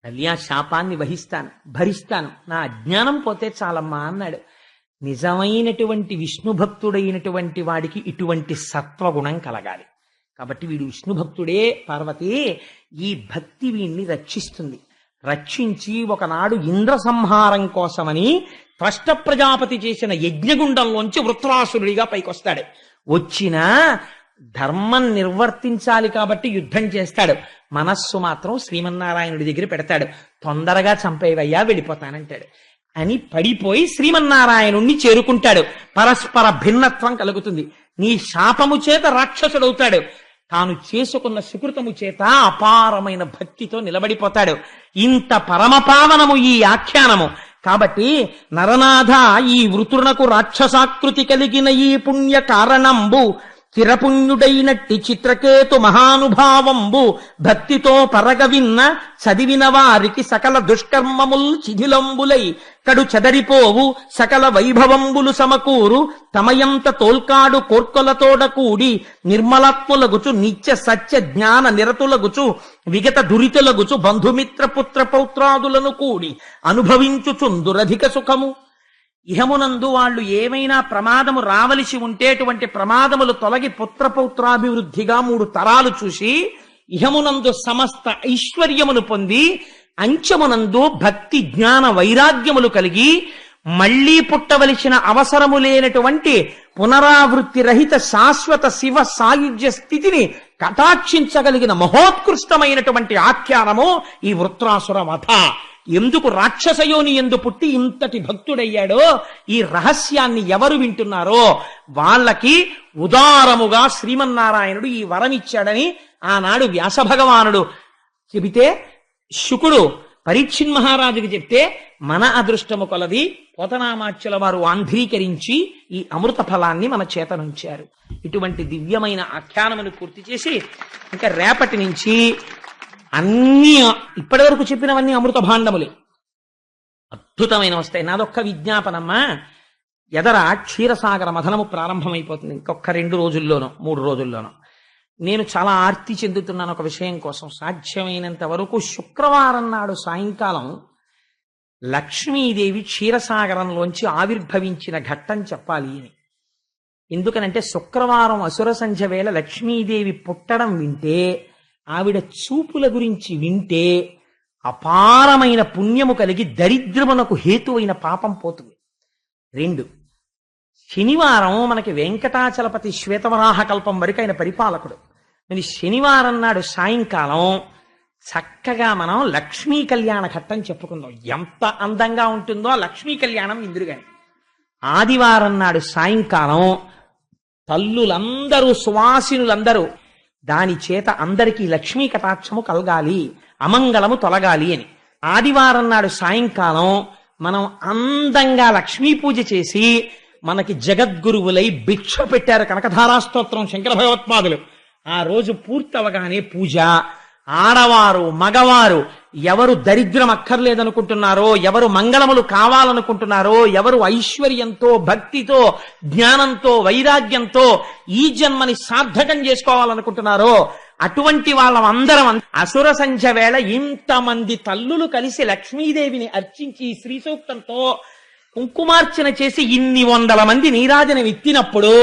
తల్లి, ఆ శాపాన్ని భరిస్తాను, నా అజ్ఞానం పోతే చాలమ్మా అన్నాడు. నిజమైనటువంటి విష్ణు భక్తుడైనటువంటి వాడికి ఇటువంటి సత్వగుణం కలగాలి. కాబట్టి వీడు విష్ణు భక్తుడే. పార్వతి, ఈ భక్తి వీణ్ణి రక్షిస్తుంది. రక్షించి ఒకనాడు ఇంద్ర సంహారం కోసమని త్వష్ట ప్రజాపతి చేసిన యజ్ఞగుండంలోంచి వృత్రాసురుడిగా పైకొస్తాడు. వచ్చినా ధర్మం నిర్వర్తించాలి కాబట్టి యుద్ధం చేస్తాడు, మనస్సు మాత్రం శ్రీమన్నారాయణుడి దగ్గర పెడతాడు. తొందరగా చంపేవయ్యా, వెళ్ళిపోతానంటాడు అని పడిపోయి శ్రీమన్నారాయణుణ్ణి చేరుకుంటాడు. పరస్పర భిన్నత్వం కలుగుతుంది. నీ శాపము చేత రాక్షసుడవుతాడు, తాను చేసుకున్న సుకృతము చేత అపారమైన భక్తితో నిలబడిపోతాడు. ఇంత పరమపావనము ఈ ఆఖ్యానము. కాబట్టి నరనాథ, ఈ వృతునకు రాక్షసాకృతి కలిగిన ఈ పుణ్య కారణంబు చిరపుణ్యుడైనట్టి చిత్రకేతు మహానుభావంబు భక్తితో పరగవిన్న చదివిన వారికి సకల దుష్కర్మముల్ శిథిలంబులై కడు చెదరిపోవు సకల వైభవంబులు సమకూరు తమయంత తోల్కాడు కోర్కొలతోడ కూడి నిర్మలత్ములగుచు నిత్య సత్య జ్ఞాన నిరతులగుచు విగత దురితులగుచు బంధుమిత్ర పుత్ర పౌత్రాదులను కూడి అనుభవించుచుందురధిక సుఖము. ఇహమునందు వాళ్ళు ఏమైనా ప్రమాదము రావలసి ఉంటే అటువంటి ప్రమాదములు తొలగి పుత్రపౌత్రాభివృద్ధిగా 3 తరాలు చూసి ఇహమునందు సమస్త ఐశ్వర్యమును పొంది అంచమునందు భక్తి జ్ఞాన వైరాగ్యములు కలిగి మళ్లీ పుట్టవలసిన అవసరము లేనటువంటి పునరావృత్తి రహిత శాశ్వత శివ సాయుధ్య స్థితిని కటాక్షించగలిగిన మహోత్కృష్టమైనటువంటి ఆఖ్యానము ఈ వృత్రాసుర వధ. ఎందుకు రాక్షసయోని ఎందు పుట్టి ఇంతటి భక్తుడయ్యాడో ఈ రహస్యాన్ని ఎవరు వింటున్నారో వాళ్ళకి ఉదారముగా శ్రీమన్నారాయణుడు ఈ వరమిచ్చాడని ఆనాడు వ్యాస భగవానుడు చెబితే, శుకుడు పరీక్షిన్ మహారాజుకి చెప్తే మన అదృష్టము కొలది పోతనామాచ్యుల వారు ఆంధ్రీకరించి ఈ అమృత ఫలాన్ని మన చేతనుంచారు. ఇటువంటి దివ్యమైన ఆఖ్యానమును పూర్తి చేసి ఇంకా రేపటి నుంచి అన్ని ఇప్పటి వరకు చెప్పినవన్నీ అమృత భాండములే, అద్భుతమైన వస్తాయి. నాదొక్క విజ్ఞాపనమ్మా, ఎదర క్షీరసాగర మథనము ప్రారంభమైపోతుంది ఇంకొక 2 రోజుల్లోనో 3 రోజుల్లోనో. నేను చాలా ఆర్తి చెందుతున్నాను ఒక విషయం కోసం. సాధ్యమైనంత వరకు శుక్రవారం నాడు సాయంకాలం లక్ష్మీదేవి క్షీరసాగరంలోంచి ఆవిర్భవించిన ఘట్టం చెప్పాలి అని. ఎందుకనంటే శుక్రవారం అసుర సంధ్య వేళ లక్ష్మీదేవి పుట్టడం వింటే, ఆవిడ చూపుల గురించి వింటే అపారమైన పుణ్యము కలిగి దరిద్రమునకు హేతువైన పాపం పోతుంది. 2, శనివారం మనకి వెంకటాచలపతి శ్వేతవరాహ కల్పం వరకు ఆయన పరిపాలకుడు. మరి శనివారం నాడు సాయంకాలం చక్కగా మనం లక్ష్మీ కళ్యాణ ఘట్టం చెప్పుకుందాం. ఎంత అందంగా ఉంటుందో లక్ష్మీ కళ్యాణం ఇందురుగాని. ఆదివారం నాడు సాయంకాలం తల్లులందరూ సువాసినులందరూ దాని చేత అందరికీ లక్ష్మీ కటాక్షము కలగాలి, అమంగళము తొలగాలి అని ఆదివారం నాడు సాయంకాలం మనం అందంగా లక్ష్మీ పూజ చేసి, మనకి జగద్గురువులై భిక్ష పెట్టారు కనకధారాస్తోత్రం శంకర భగవత్పాదులు. ఆ రోజు పూర్తవగానే పూజ, ఆడవారు మగవారు ఎవరు దరిద్రం అక్కర్లేదనుకుంటున్నారో, ఎవరు మంగళములు కావాలనుకుంటున్నారో, ఎవరు ఐశ్వర్యంతో భక్తితో జ్ఞానంతో వైరాగ్యంతో ఈ జన్మని సార్థకం చేసుకోవాలనుకుంటున్నారో అటువంటి వాళ్ళందరం అసుర సంధ్య వేళ ఇంతమంది తల్లులు కలిసి లక్ష్మీదేవిని అర్చించి శ్రీ సూక్తంతో కుంకుమార్చన చేసి ఇన్ని వందల మంది నీరాజనం ఎత్తినప్పుడు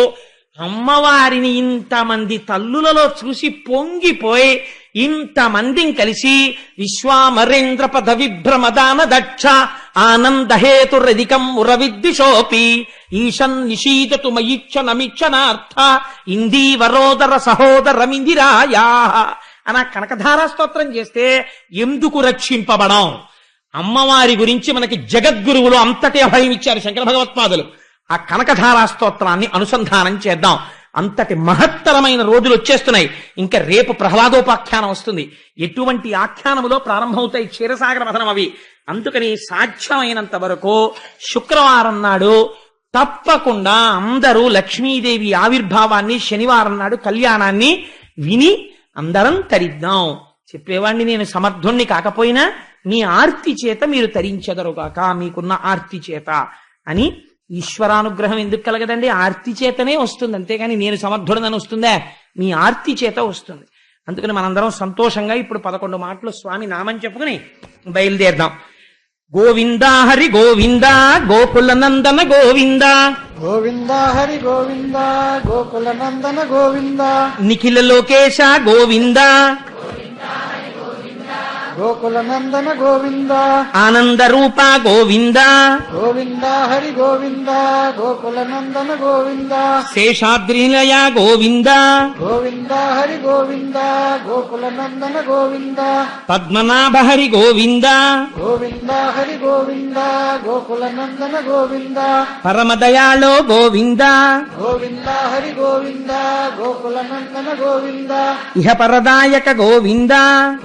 అమ్మవారిని ఇంతమంది తల్లులలో చూసి పొంగిపోయి ఇంతమందిని కలిసి విశ్వామరేంద్ర పద విభ్రమదాన దక్ష ఆనందహేతురధికం ఉరవిద్విషోపి ఈశన్ నిషీదతు మయిక్షణమిక్షణార్థ ఇందీవరోదర సహోదరమిందిరాయా అన కనకధారా స్తోత్రం చేస్తే ఎందుకు రక్షింపబడం? అమ్మవారి గురించి మనకి జగద్గురువులు అంతటి అభయం ఇచ్చారు శంకర భగవత్పాదులు. ఆ కనకధారా స్తోత్రాన్ని అనుసంధానం చేద్దాం. అంతటి మహత్తరమైన రోజులు వచ్చేస్తున్నాయి. ఇంకా రేపు ప్రహ్లాదోపాఖ్యానం వస్తుంది. ఎటువంటి ఆఖ్యానములో ప్రారంభమవుతాయి క్షీరసాగర మథనం అవి. అందుకని సాధ్యమైనంత వరకు శుక్రవారం నాడు తప్పకుండా అందరూ లక్ష్మీదేవి ఆవిర్భావాన్ని, శనివారం నాడు కళ్యాణాన్ని విని అందరం తరిద్దాం. చెప్పేవాణ్ణి నేను సమర్థుణ్ణి కాకపోయినా మీ ఆర్తి చేత మీరు తరించెదరుగాక, మీకున్న ఆర్తి చేత అని. ఈశ్వరానుగ్రహం ఎందుకు కలగదండి? ఆర్తి చేతనే వస్తుంది, అంతేగాని నేను సమర్థుడనని వస్తుందా? మీ ఆర్తి చేత వస్తుంది. అందుకని మనందరం సంతోషంగా ఇప్పుడు 11 మాటలు స్వామి నామని చెప్పుకుని బయలుదేరదాం. గోవిందా హరి గోవింద గోకుల నందన గోవింద, గోవిందా హరి గోవింద గోకుల నందన గోవింద, నిఖిల లోకేశ గోవింద గోకుల నందన గోవింద, ఆనంద రూప గోవింద, గోవిందా హరి గోవింద గోకుల నందన గోవింద, శేషాద్రినిలయ గోవింద, గోవిందా హరి గోవింద గోకుల నందన గోవింద, పద్మనాభ హరి గోవింద, గోవిందా హరి గోవింద గోకుల నందన గోవింద, పరమదయాళో గోవింద, గోవిందా హరి గోవింద గోకుల నందన గోవింద, ఇహ పరదాయక గోవింద,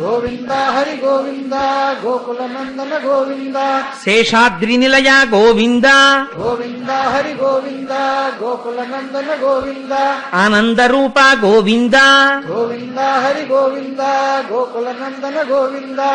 గోవిందా హరి గోవింద గోకుల నందన గోవింద, శేషాద్రినిలయ గోవింద, గోవిందా హరి గోవింద గోకుల నందన గోవింద, ఆనంద రూప గోవింద, గోవిందా హరి గోవింద గోకుల నందన గోవింద.